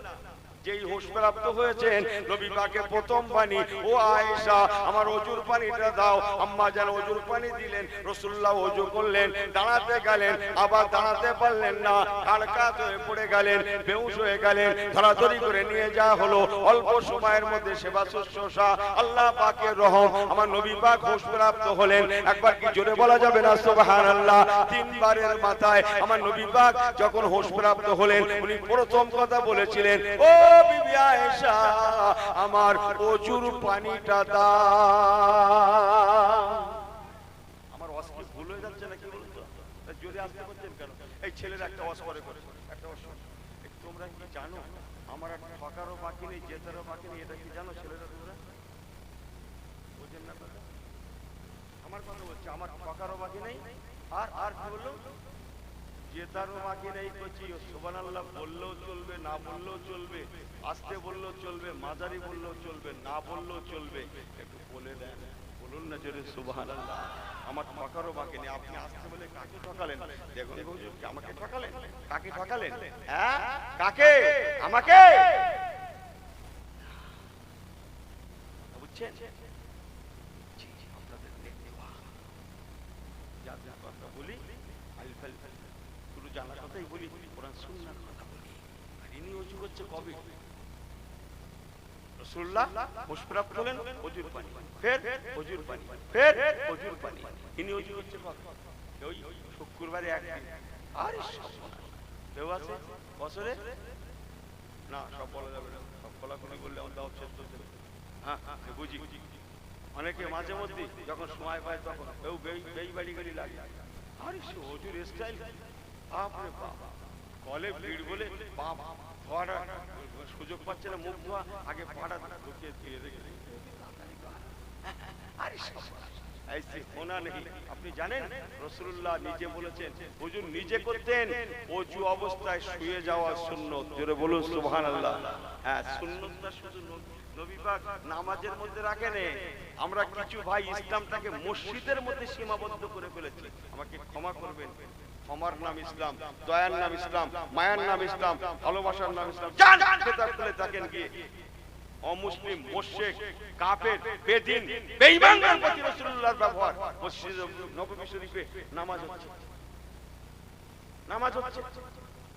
যেই হুঁশ প্রাপ্ত হয়েছেন, নবী পাকের প্রথম পানি, ও আয়েশা আমার ওযুর পানিটা দাও। আম্মা জান ওযুর পানি দিলেন, রাসূলুল্লাহ ওযু করলেন, দাঁড়াতে গেলেন, আবার দাঁড়াতে পারলেন না, কালকাত হয়ে পড়ে গেলেন, বেহুশ হয়ে গেলেন। ধরাধরি করে নিয়ে যাওয়া হলো। অল্প সময়ের মধ্যে সেবা শুশ্রূষা, আল্লাহ পাকের রহম, আমার নবী পাক হুঁশ প্রাপ্ত হলেন। একবার কি জোরে বলা যাবে না সুবহানাল্লাহ? তিনবারের মাথায় আমার নবী পাক যখন হুঁশ প্রাপ্ত হলেন, উনি প্রথম কথা বলেছিলেন, ও বিবি আয়েশা আমার ওযুর পানিটা দাও। আমার ওয়াজ কি ভুল হয়ে যাচ্ছে নাকি বলুন তো? জোরে আসতে বলছেন কেন? এই ছেলেরা একটা ওয়াজ করে, একটা ওয়াজ। তোমরা কি জানো আমার আর ঠকারও বাকি নেই, জেতারও বাকি নেই? এটা কি জানো ছেলেরা? তোমরা বোঝেন না কথা? আমার কথা বলছে, আমার ঠকারও বাকি নেই, আর আর কি বললো, জেতারও বাকি নেই। কচি সুবহানাল্লাহ বললেও চলবে, না বললেও চলবে, আসতে বললেও চলবে, মাঝারি বললেও চলবে, না বললেও চলবে। একটু বলে দেন, বলুন না জোরে সুবহানাল্লাহ। আমার ঠকারও বাকি নেই। আপনি আসতে বলে কাকে ঠকালেন? দেখুন হুজুর, আমাকে ঠকালেন। কাকে ঠকালেন? হ্যাঁ, কাকে? আমাকে। বুঝছেন? আপনাদের নেওয়া যা যা কথা বলি আলফাল শুধু জানার কথাই বলি, কোরআন সুন্নাহর কথা বলি। আর ইনি ওযু করছে কবে? রাসূলুল্লাহ হুঁশ প্রাপ্ত হলেন, ওযুর পানি, ফের ওযুর পানি, ফের ওযুর পানি। ইনি ওযু করছে কবে? ওই শুক্রবারে একদিন। আরে কেউ আছে বছরে না, সব বলা যাবে না, সব খোলাখুলি করলে আমার দাও চেষ্টা দেবে। হ্যাঁ বুঝি, অনেকে মাঝে মধ্যে যখন সময় পায় তখন কেউ বেই বাড়ি গাড়ি লাগে। আরে হুজুর স্টাইল বাপরে বাপ, কলে ভিড় বলে বাপ ধোয়াটা সুযোগ পাচ্ছে না, মুখ ধোয়া আগে পাটা ঢুকিয়ে দিয়ে রেখে। আরে ऐसे होना नहीं। আপনি জানেন রাসূলুল্লাহ নিজে বলেছেন, হুজুর নিজে করতেন ওযু অবস্থায় শুয়ে যাওয়া সুন্নত। জোরে বলুন সুবহানাল্লাহ। হ্যাঁ, সুন্নতটা শুধু নবী পাক নামাজের মধ্যে রাখেন। আমরা কিছু ভাই ইসলামটাকে মসজিদের মধ্যে সীমাবদ্ধ করে ফেলেছি। আমাকে ক্ষমা করবেন। ক্ষমার নাম ইসলাম, দয়ার নাম ইসলাম, মায়ার নাম ইসলাম, ভালোবাসার নাম ইসলাম। জান কিতাব খুলে দেখেন গিয়ে অমুসলিম, মুশরিক, কাফের, বেদিন, বেঈমানদের প্রতি রাসূলুল্লাহর ব্যবহার। মসজিদ নববী শরীফে নামাজ হচ্ছে, নামাজ হচ্ছে।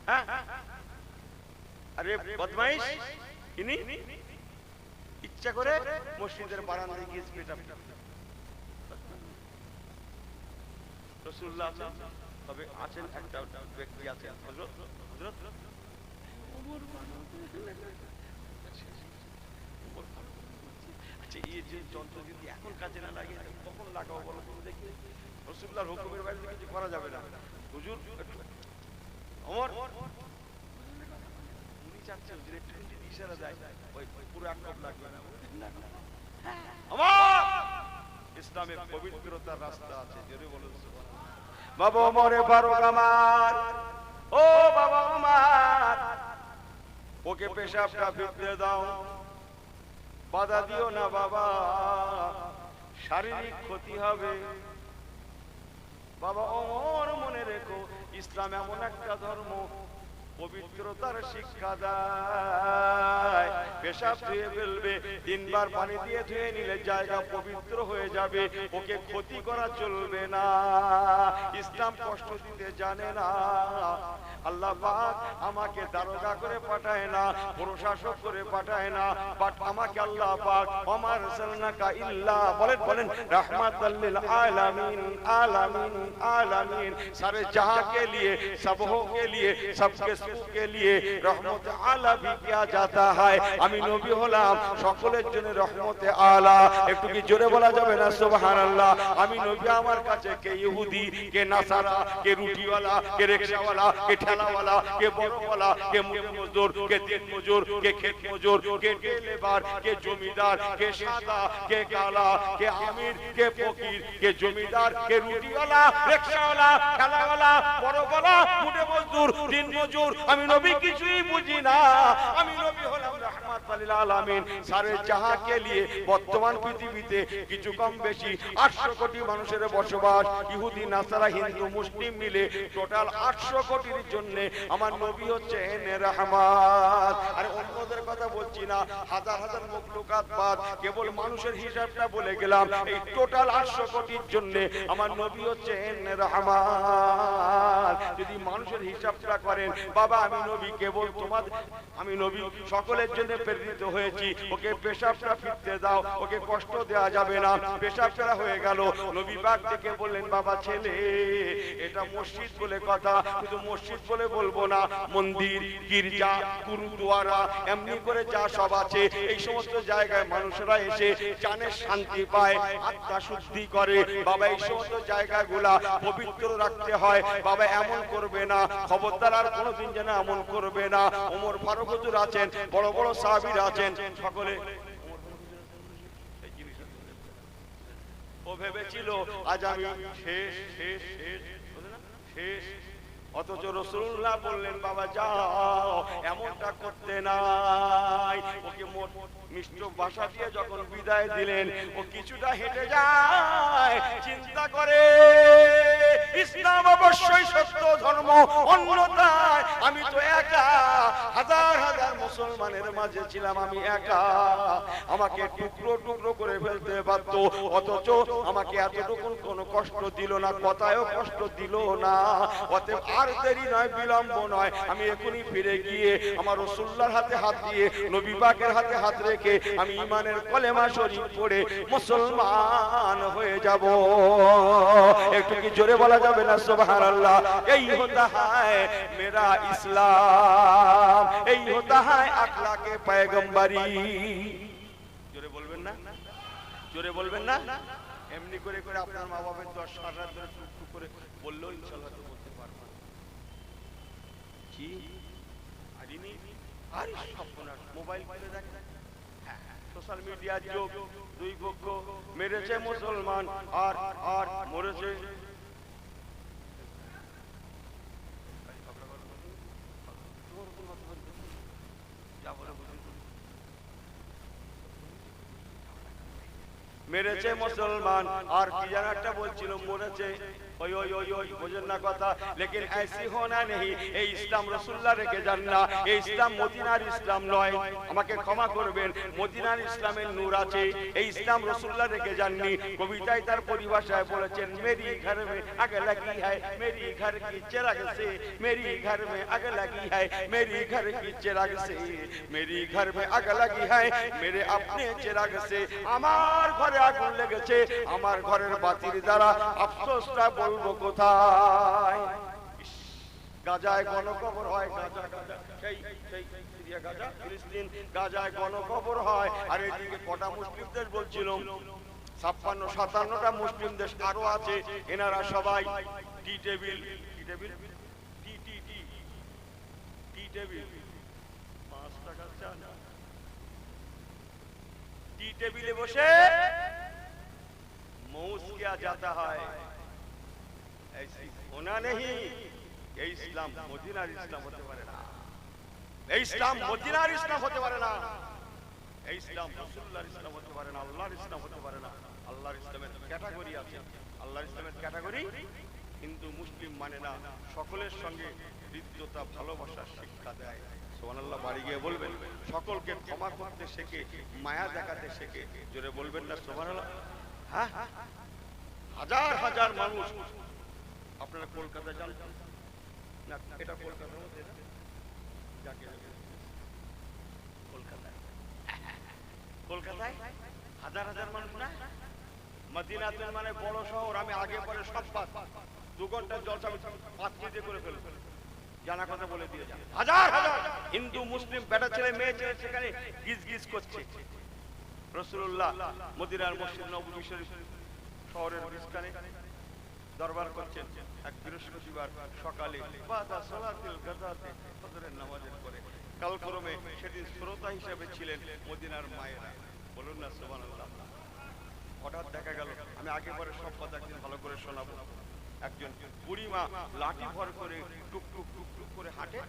হ্যাঁ, আরে বদমাইশ ইনি ইচ্ছা করে মসজিদের বারান্দায় গিয়ে স্পিড আপ। রাসূলুল্লাহ তবে আছেন একটা ব্যক্তি আছেন, হযরত ওমর এই যে যন্ত্র যদি এখন কাজে না লাগে কখন লাগাও বলো তুমি দেখি। রাসূলুল্লাহর হুকুমের বাইরে কিছু করা যাবে না। হুজুর ওমর উনি চাচ্ছেন হুজুর একটু যদি ইশারা দেয় ওই পুরো আকব লাগবে না। ওমর ইসলামের পবিত্রতার রাস্তা আছে, জোরে বলুন সুবহানাল্লাহ। বাবা ওমরে ফারুক আমার, ও বাবা ওমর, ওকে পেশাবটা ফিরতে দাও, বাধা দিও না বাবা, শারীরিক ক্ষতি হবে। বাবা ওমর মনে রেখো, ইসলাম এমন একটা ধর্ম পবিত্রতার শিক্ষা দেয়। পেশাব ধুয়ে ফেলবে, তিনবার পানি দিয়ে ধুয়ে নিলে জায়গা পবিত্র হয়ে যাবে, ওকে ক্ষতি করা চলবে না। ইসলাম কষ্ট দিতে জানে না। আল্লাহ পাক আমাকে দারোগা করে পাঠায় না, প্রশাসক করে পাঠায় না, বাট আমাকে আল্লাহ পাক ওমা আরসালনাকা ইল্লা বলেন রাহমাতাল লিল আলামিন, আলামিন আলামিন, সারে জাহাं के लिए, सबों के लिए, सबके के लिए रहमत आला भी किया जाता है। আমি নবী হলাম সকলের জন্য রহমতে আলা। একটু কি জোরে বলা যাবে না সুবহানাল্লাহ? আমি নবী, আমার কাছে কে ইহুদি, কে নাসারা, কে রুটিওয়ালা, কে রিকশাওয়ালা, কে ঠেলাওয়ালা, কে বড়ওয়ালা, কে মুখে মজদুর, কে দিন মজুর, কে খেত মজুর, কে লেবার, কে জমিদার, কে সাদা, কে কালা, কে আমির, কে ফকির, কে জমিদার, কে রুটিওয়ালা, রিকশাওয়ালা, ঠেলাওয়ালা, বড়ওয়ালা, মুখে মজদুর, দিন মজুর, আমি নবী কিছুই বুঝি না। আমি নবী হলাম রাহমাতুল লিল আলামিন, সারে জাহাं के लिए। বর্তমান পৃথিবীতে কিছু কম বেশি 800 কোটি মানুষের বসবাস, ইহুদি, নাসারা, হিন্দু, মুসলিম মিলে টোটাল 800 কোটির জন্য আমার নবী হচ্ছেন রহমত। আরে অন্যদের কথা বলছি না, হাজার হাজার মখলুকাত বাদ, কেবল মানুষের হিসাবটা বলে গেলাম। এই টোটাল 800 কোটির জন্য আমার নবী হচ্ছেন রহমত। যদি মানুষের হিসাবটা করেন, বাবা আমি নবী কেবল তোমাদের, আমি নবী সকলের জন্য প্রেরিত হয়েছি, ওকে পেশাবটা ফিরতে দাও, ওকে কষ্ট দেওয়া যাবে না। পেশাব ফেরা হয়ে গেল, নবী পাক থেকে বললেন, বাবা ছেলে, এটা মসজিদ বলে কথা, শুধু মসজিদ বলে বলবো না, মন্দির, গির্জা, গুরুদুয়ারা, এমনি করে যা সব আছে, এই সমস্ত জায়গায় মানুষরা এসে জানের শান্তি পায়, আত্মা শুদ্ধি করে। বাবা এই সমস্ত জায়গাগুলা পবিত্র রাখতে হয়। বাবা এমন করবে না, খবরদার আর কোনোদিন যেন এমন করবে না। ওমর ফারুক হুজুর আছেন, বড় বড় সাহাবীরা আছেন, সকলে ও ভেবেছিল আজ আমি শেষ শেষ শেষ শেষ, অথচ রাসূলুল্লাহ বললেন, বাবা যাও, এমনটা করতে নাই। ওকে মিষ্ট ভাষা দিয়ে যখন বিদায় দিলেন, ও কিছুটা হেঁটে যায়, চিন্তা করে ইসলাম অবশ্যই সত্য ধর্ম, অন্যথায় আমি তো একা, হাজার হাজার মুসলমানের মাঝে ছিলাম আমি একা, আমাকে টুকরো টুকরো করে ফেলতে পারত, অথচ আমাকে এতটুকু কোনো কষ্ট দিল না, কথায়ও কষ্ট দিল না। অতএব আর দেরি নয়, বিলম্ব নয়, আমি এখনই ফিরে গিয়ে আমার রাসূলুল্লাহর হাতে হাত দিয়ে, নবী পাকের হাতে হাত রেখে আমি ঈমানের কলেমা শরীফ পড়ে মুসলমান হয়ে যাব। একটু কি জোরে বলা যাবে না সুবহানাল্লাহ? এই होता है मेरा इस्लाम, এই होता है আখলাকে পয়গম্বরি। জোরে বলবেন না? জোরে বলবেন না? এমনি করে করে আপনার মা বাবার 10 সারা ধরে টুকটুক করে বললেও ইনশাআল্লাহ তো বলতে পারবো। কি আরিনি আর সর্বনাশ, মোবাইল করে দেখেন, সোশ্যাল মিডিয়ার যুগ, দুই পক্ষ মেরেছে মুসলমান আর আর মরেছে মেরেছে মুসলমান আর কি যেন একটা বলছিল মরেছে, ওই ওই ওই ওই বোঝেন না কথা। লেকিন ऐसी होना नहीं, এই ইসলাম রাসূলুল্লাহ রেখে যান না, এই ইসলাম মদিনার ইসলাম নয়, আমাকে ক্ষমা করবেন, মদিনার ইসলামের নূর আছে, এই ইসলাম রাসূলুল্লাহ রেখে যাননি। কবিতায় তার পরিভাষায় বলেছেন, मेरी घर में आग लगी है, मेरी घर की चिराग से, मेरी घर में आग लगी है, मेरी घर की चिराग से, मेरी घर में आग लगी है, मेरे अपने चिराग से। আমার ঘরে আগুন লেগেছে, আমার ঘরের বাতির দ্বারা, আফসোসটা বলবো কোথায়? গাজায় গণকবর হয়, গাজা গাজা সেই সেই সিরিয়া গাজা ফিলিস্তিন, গাজায় গণকবর হয়, আর এদিকে কটা মুসলিম দেশ বলছিল 56-57টা মুসলিম দেশ আরো আছে, এনারা সবাই টি টেবিল, টি টেবিল, টি টি টি টি টেবিল 5 টাকা চা না, टी टेबिले बसे मौज किया जाता है, ऐसी होना नहीं। ये इस्लाम मदीनार इस्लाम होते पारे ना, ये इस्लाम मदीनार इस्लाम होते पारे ना, ये इस्लाम रसूलुल्लाहर इस्लाम होते पारे ना, আল্লাহর ইসলাম হতে পারে না। আল্লাহর ইসলামের ক্যাটাগরি আছে, আল্লাহর ইসলামের ক্যাটাগরি হিন্দু মুসলিম মানে না, সকলের সঙ্গে হৃদ্যতা ভালোবাসার শিক্ষা দেয়। সুবহানাল্লাহ, বাড়ি গিয়ে বলবেন, সকলকে ক্ষমা করতে শেখে, মায়া দেখাতে শেখে। জোরে বলবেন না সুবহানাল্লাহ? হ্যাঁ, হাজার হাজার মানুষ। আপনারা কলকাতা যান না? এটা কলকাতার মধ্যে না, কলকাতায় হাজার হাজার মানুষ না? মদিনাতুল মানে বড় শহর, আমি আগে পরে সব 2 ঘন্টার জলসা 5 কেজি করে ফেলবো, জানা কথা বলে দিয়ে যান। হাজার হাজার হিন্দু মুসলিম বেটা ছেলে মেয়ে ছেলে সেখানে গিজ গিজ করছে। রাসূলুল্লাহ মদিনার মসজিদ নববী শরীফ শহরের মাঝখানে দরবার করছেন এক বৃহস্পতিবার সকালে, বাদা সালাতুল গাদাতে ফজরের নামাজের পরে। কালক্রমে সেদিন শ্রোতা হিসেবে ছিলেন মদিনার মায়েরা, বলুন না সুবহানাল্লাহ। হঠাৎ দেখা গেল, আমি আগে পরে সব কথা একদিন ভালো করে শোনাবো, একজন বুড়িমা লাঠি ভর করে টুক টুক টুক টুক করে হাঁটে,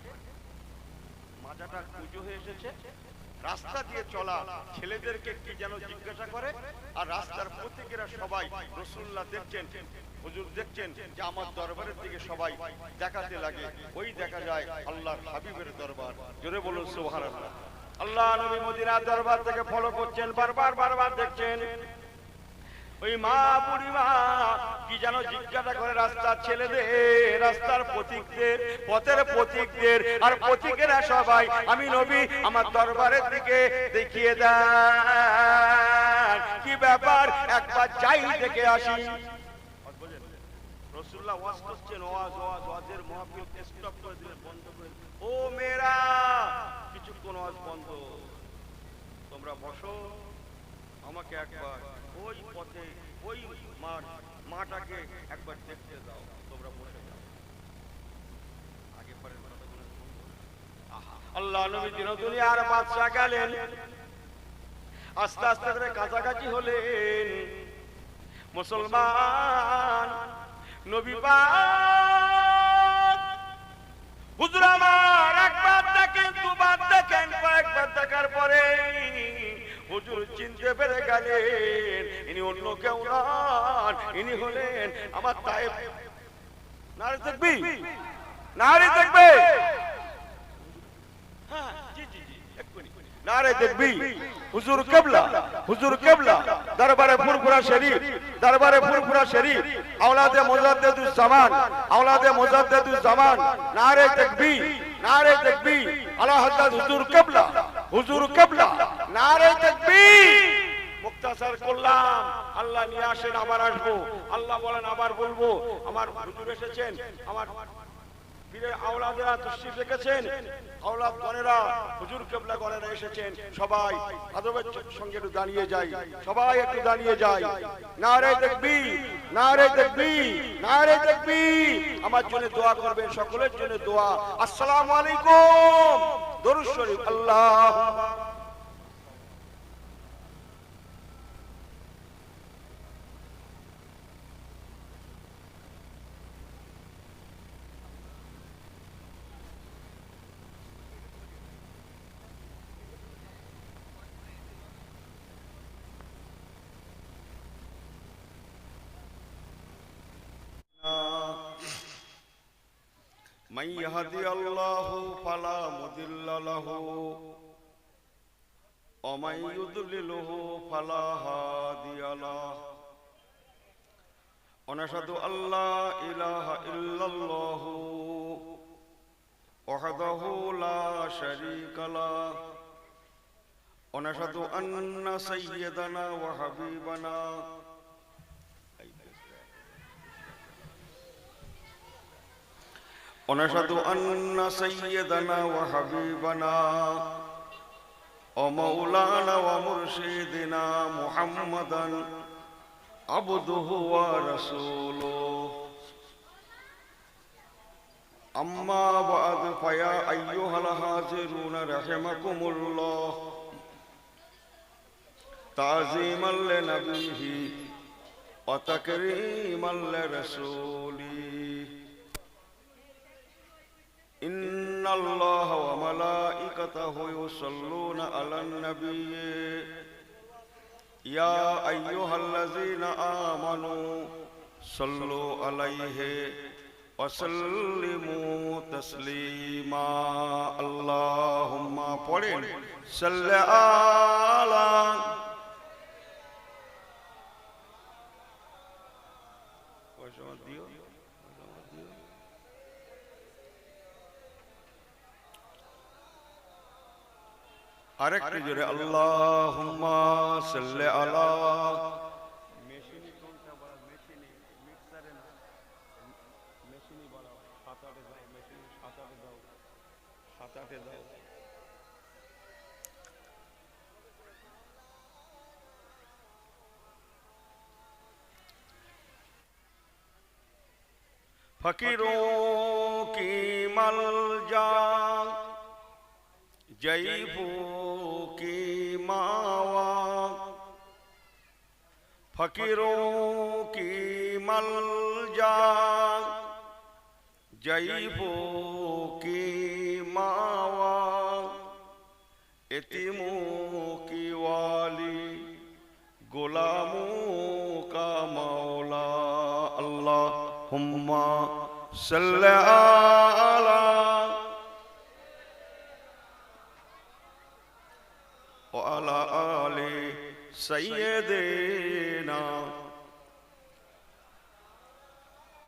মাজাটা কুঁজো হয়ে এসেছে, রাস্তা দিয়ে চলা ছেলেদেরকে কি যেন জিজ্ঞাসা করে, আর রাস্তার প্রত্যেকেরা সবাই রাসূলুল্লাহ দেখছেন, হুজুর দেখছেন যে আমার দরবারের দিকে সবাই দেখাতে লাগে, ওই দেখা যায় আল্লাহর হাবিবের দরবার। জোরে বলুন সুবহানাল্লাহ। আল্লাহ নবী মদিনার দরবার থেকে ফলো করছেন, বারবার বারবার দেখছেন। ওই মা বুড়িমা কি যেন জিজ্ঞাসা করে রাস্তার ছেলেদের, রাস্তার পথিকদের, পথের পথিকদের, আর পথিকেরা সবাই আমি নবী আমার দরবারের দিকে দেখিয়ে দেন। কি ব্যাপার, একবার যাই দেখে আসি। রাসূলুল্লাহ ওয়াজ করছেন, ওয়াজের মাহফিল স্টপ করে দিলেন, বন্ধ করে। ও মেয়েরা, কিছুক্ষণ ওয়াজ বন্ধ, তোমরা বসো, আমাকে একবার ওই পথে ওই মাটাকে একবার দেখতে দাও, তোমরা বসে যাও। আগে পরে আল্লাহ নবী দিন দুনিয়ার বাদশা গেলেন, আস্তে আস্তে করে কাছাকাছি হলেন। মুসলমান নবী পাক হুজুর আমার একবার দেখেন, দুবার দেখেন, কয়েকবার দেখার পরে হুজুর চিনতে পেরে গেলেন ইনি অন্য কেউ নন, ইনি হলেন আমার তায়েব। নারী দেখবি, নারী দেখবে, হ্যাঁ জি জি জি, নারে দেখবি হুজুর কিবলা, হুজুর কিবলা, দরবারে ফুরফুরা শরীফ, দরবারে ফুরফুরা শরীফ, আওলাদে মুজাদ্দিদুজ জামান, আওলাদে মুজাদ্দিদুজ জামান, নারে দেখবি, নারে দেখবি, আলা হযরত হুজুর কিবলা, হুজুর কিবলা, নারে দেখবি। মুক্তাসার করলাম, আল্লাহ নিয়ে আসেন, আবার আসবো, আল্লাহ বলেন আবার বলবো। আমার হুজুর এসেছেন, আমার পীরের আওলাদেরা তশরিফ রেখেছেন, আওলাদ গণেরা, হুজুর কিবলা গণেরা এসেছেন, সবাই আদবের সঙ্গে একটু দাঁড়িয়ে যাই, সবাই একটু দাঁড়িয়ে যাই। নারে তাকবীর, নারে তাকবীর, নারে তাকবীর। আমার জন্য দোয়া করবেন, সকলের জন্য দোয়া। আসসালামু আলাইকুম, দরুদ শরীফ। আল্লাহুম্মা من يهدي الله فلا مضل له ومن يضلله فلا هادي له ونشهد أن لا إله إلا الله وحده لا شريك له ونشهد أن سيدنا وحبيبنا ونشهد أن سيدنا وحبيبنا ومولانا ومرشدنا محمدا عبده ورسوله أما بعد فيا أيها الحاضرون رحمكم الله تعظيما لنبيه وتكريما لرسوله إن الله وملائكته يصلون على النبي يا أيها الذين آمنوا صلوا عليه وسلموا تسليما اللهم صل على আরেকটু জোরে আল্লাহুম্মা সাল্লি আলা। মেশিনি কোনটা বলা? মেশিনি, মিক্সারে না, মেশিনি বলা। সাতারে দাও, মেশিনি সাতারে দাও, সাতারে দাও। फकीरों की मलजा जईफों की मावा, फकीरों की मलजा जईफों की मावा, यतीमों की वाली गुलामों का मौला। अल्लाहुम्मा सल्ली अला وعلى آل سيدنا